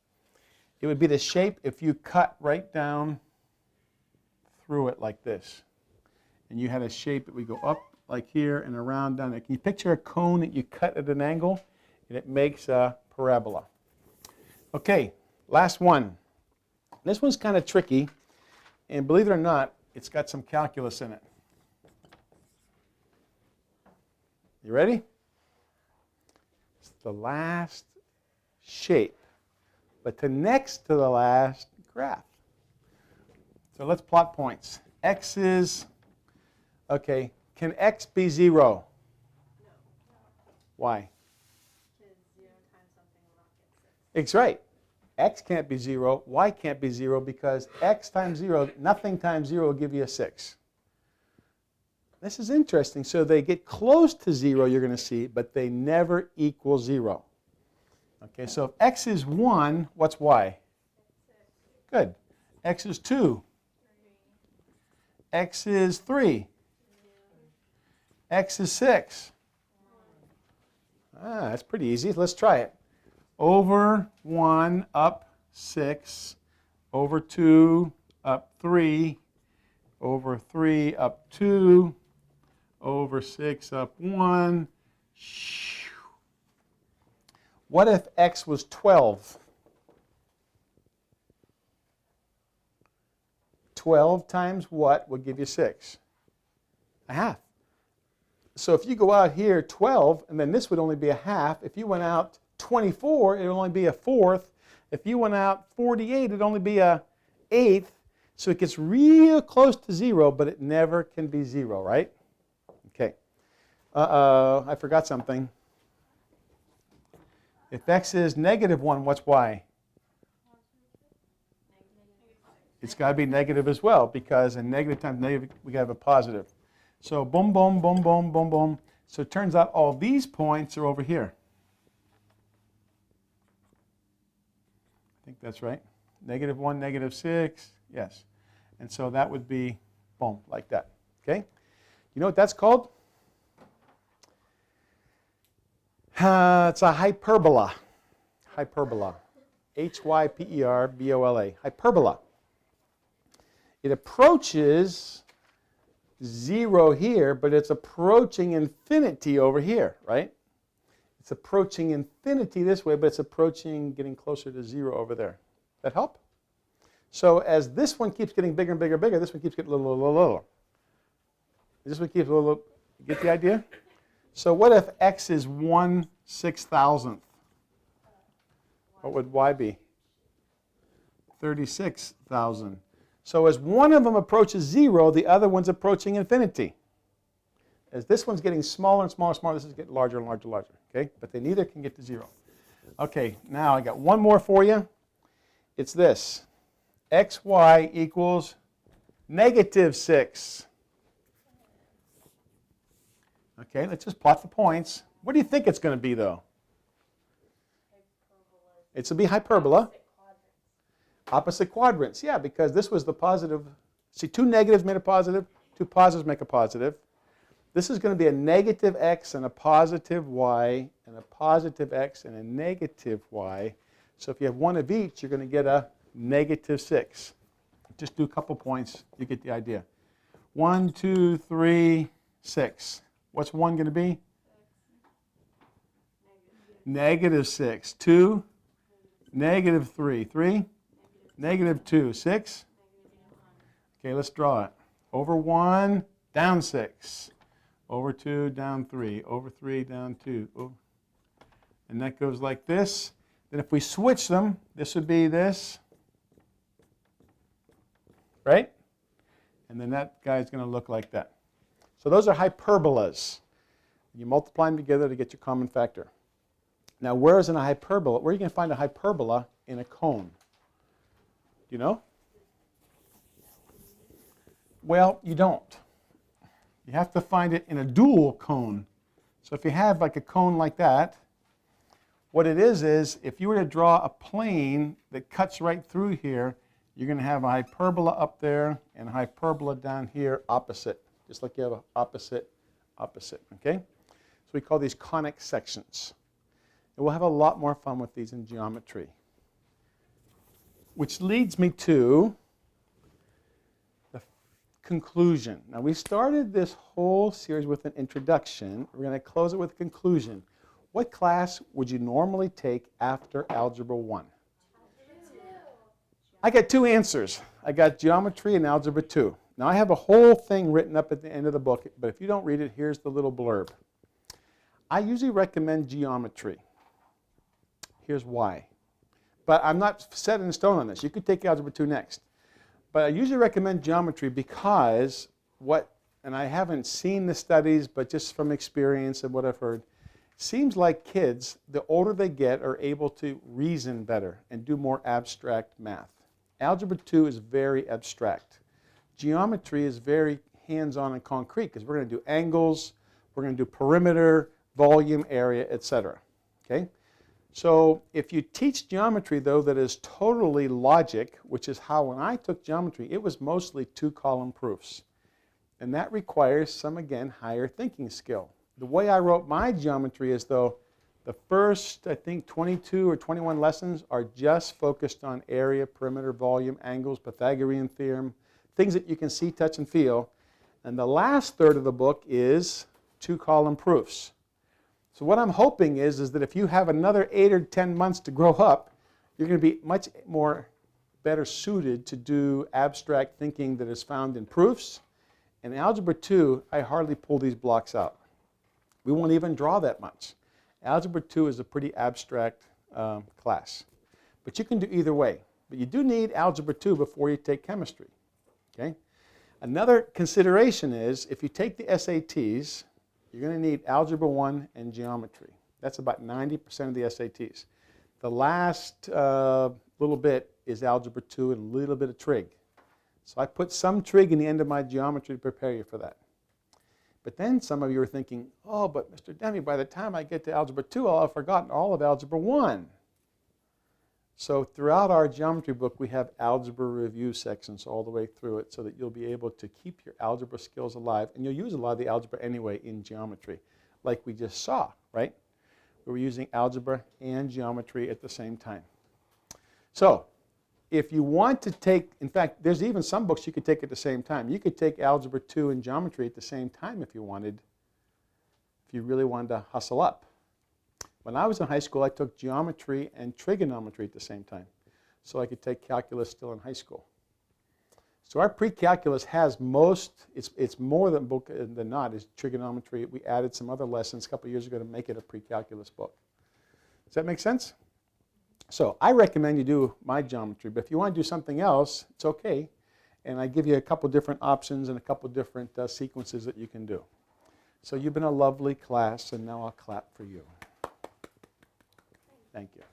It would be the shape if you cut right down through it like this. And you had a shape that would go up like here and around down there. Can you picture a cone that you cut at an angle? And it makes a parabola. Okay, last one. This one's kind of tricky. And believe it or not, it's got some calculus in it. You ready? It's the last shape, but the next to the last graph. So let's plot points. X is, okay, can X be 0? No. Why? Because 0 times something will not get 6. It's right. X can't be 0. Y can't be 0 because X times 0, nothing times 0 will give you a 6. This is interesting. So they get close to 0, you're going to see, but they never equal 0. Okay, so if X is 1, what's Y? 6. Good. X is 2. 3. X is 3. X is 6. That's pretty easy. Let's try it. Over 1 up 6, over 2 up 3, over 3 up 2, over 6 up 1. What if X was 12? 12 times what would give you 6? A half. So if you go out here 12, and then this would only be a half. If you went out 24, it would only be a fourth. If you went out 48, it would only be a eighth. So it gets real close to 0, but it never can be 0, right? Okay. Uh-oh, I forgot something. If X is -1, what's Y? It's got to be negative as well, because a negative times negative, we got to have a positive. So boom, boom, boom, boom, boom, boom. So it turns out all these points are over here. I think that's right. -1, -6, yes. And so that would be, boom, like that. Okay? You know what that's called? It's a hyperbola. Hyperbola. Hyperbola. Hyperbola. It approaches 0 here, but it's approaching infinity over here, right? It's approaching infinity this way, but it's approaching, getting closer to 0 over there. That help? So as this one keeps getting bigger and bigger and bigger, this one keeps getting a little, little, little. This one keeps a little, get the idea? So what if X is 1/6000th? What would Y be? 36,000. So as one of them approaches 0, the other one's approaching infinity. As this one's getting smaller and smaller and smaller, this is getting larger and larger and larger. Okay? But they neither can get to 0. Okay, now I got one more for you. It's this. XY equals -6. Okay, let's just plot the points. What do you think it's going to be, though? It's going to be hyperbola. Opposite quadrants, yeah, because this was the positive. See, two negatives made a positive, two positives make a positive. This is going to be a negative x and a positive y, and a positive x and a negative y. So if you have one of each, you're going to get a -6. Just do a couple points, you get the idea. 1, 2, 3, 6. What's 1 going to be? -6. 2, -3. 3, -2. 6. Okay, let's draw it. Over 1, down 6. Over 2, down 3. Over 3, down 2. Oh. And that goes like this. Then if we switch them, this would be this. Right? And then that guy's going to look like that. So those are hyperbolas. You multiply them together to get your common factor. Now, where is in a hyperbola? Where are you going to find a hyperbola in a cone? Do you know? Well, you don't. You have to find it in a dual cone. So if you have like a cone like that, what it is if you were to draw a plane that cuts right through here, you're going to have a hyperbola up there and a hyperbola down here opposite, just like you have an opposite, opposite, okay? So we call these conic sections. And we'll have a lot more fun with these in geometry. Which leads me to the conclusion. Now, we started this whole series with an introduction. We're going to close it with a conclusion. What class would you normally take after Algebra 1? I got two answers. I got Geometry and Algebra 2. Now, I have a whole thing written up at the end of the book, but if you don't read it, here's the little blurb. I usually recommend Geometry. Here's why. But I'm not set in stone on this. You could take Algebra 2 next. But I usually recommend geometry because and I haven't seen the studies, but just from experience and what I've heard, seems like kids, the older they get, are able to reason better and do more abstract math. Algebra 2 is very abstract. Geometry is very hands-on and concrete because we're going to do angles, we're going to do perimeter, volume, area, etc. Okay? So if you teach geometry, though, that is totally logic, which is how when I took geometry, it was mostly two-column proofs. And that requires some, again, higher thinking skill. The way I wrote my geometry is, though, the first, I think, 22 or 21 lessons are just focused on area, perimeter, volume, angles, Pythagorean theorem, things that you can see, touch, and feel. And the last third of the book is two-column proofs. So what I'm hoping is that if you have another 8 or 10 months to grow up, you're going to be much more better suited to do abstract thinking that is found in proofs. In Algebra 2, I hardly pull these blocks out. We won't even draw that much. Algebra 2 is a pretty abstract class. But you can do either way. But you do need Algebra 2 before you take chemistry. Okay? Another consideration is if you take the SATs, you're going to need Algebra 1 and geometry. That's about 90% of the SATs. The last little bit is Algebra 2 and a little bit of trig. So I put some trig in the end of my geometry to prepare you for that. But then some of you are thinking, oh, but Mr. Demi, by the time I get to Algebra 2, I'll have forgotten all of Algebra 1. So throughout our geometry book, we have algebra review sections all the way through it so that you'll be able to keep your algebra skills alive. And you'll use a lot of the algebra anyway in geometry, like we just saw, right? We were using algebra and geometry at the same time. So if you want to take, in fact, there's even some books you could take at the same time. You could take Algebra 2 and geometry at the same time if you wanted, if you really wanted to hustle up. When I was in high school, I took geometry and trigonometry at the same time, so I could take calculus still in high school. So our pre-calculus has it's more than book than not, is trigonometry. We added some other lessons a couple of years ago to make it a pre-calculus book. Does that make sense? So I recommend you do my geometry, but if you want to do something else, it's okay. And I give you a couple different options and a couple different sequences that you can do. So you've been a lovely class, and now I'll clap for you. Thank you.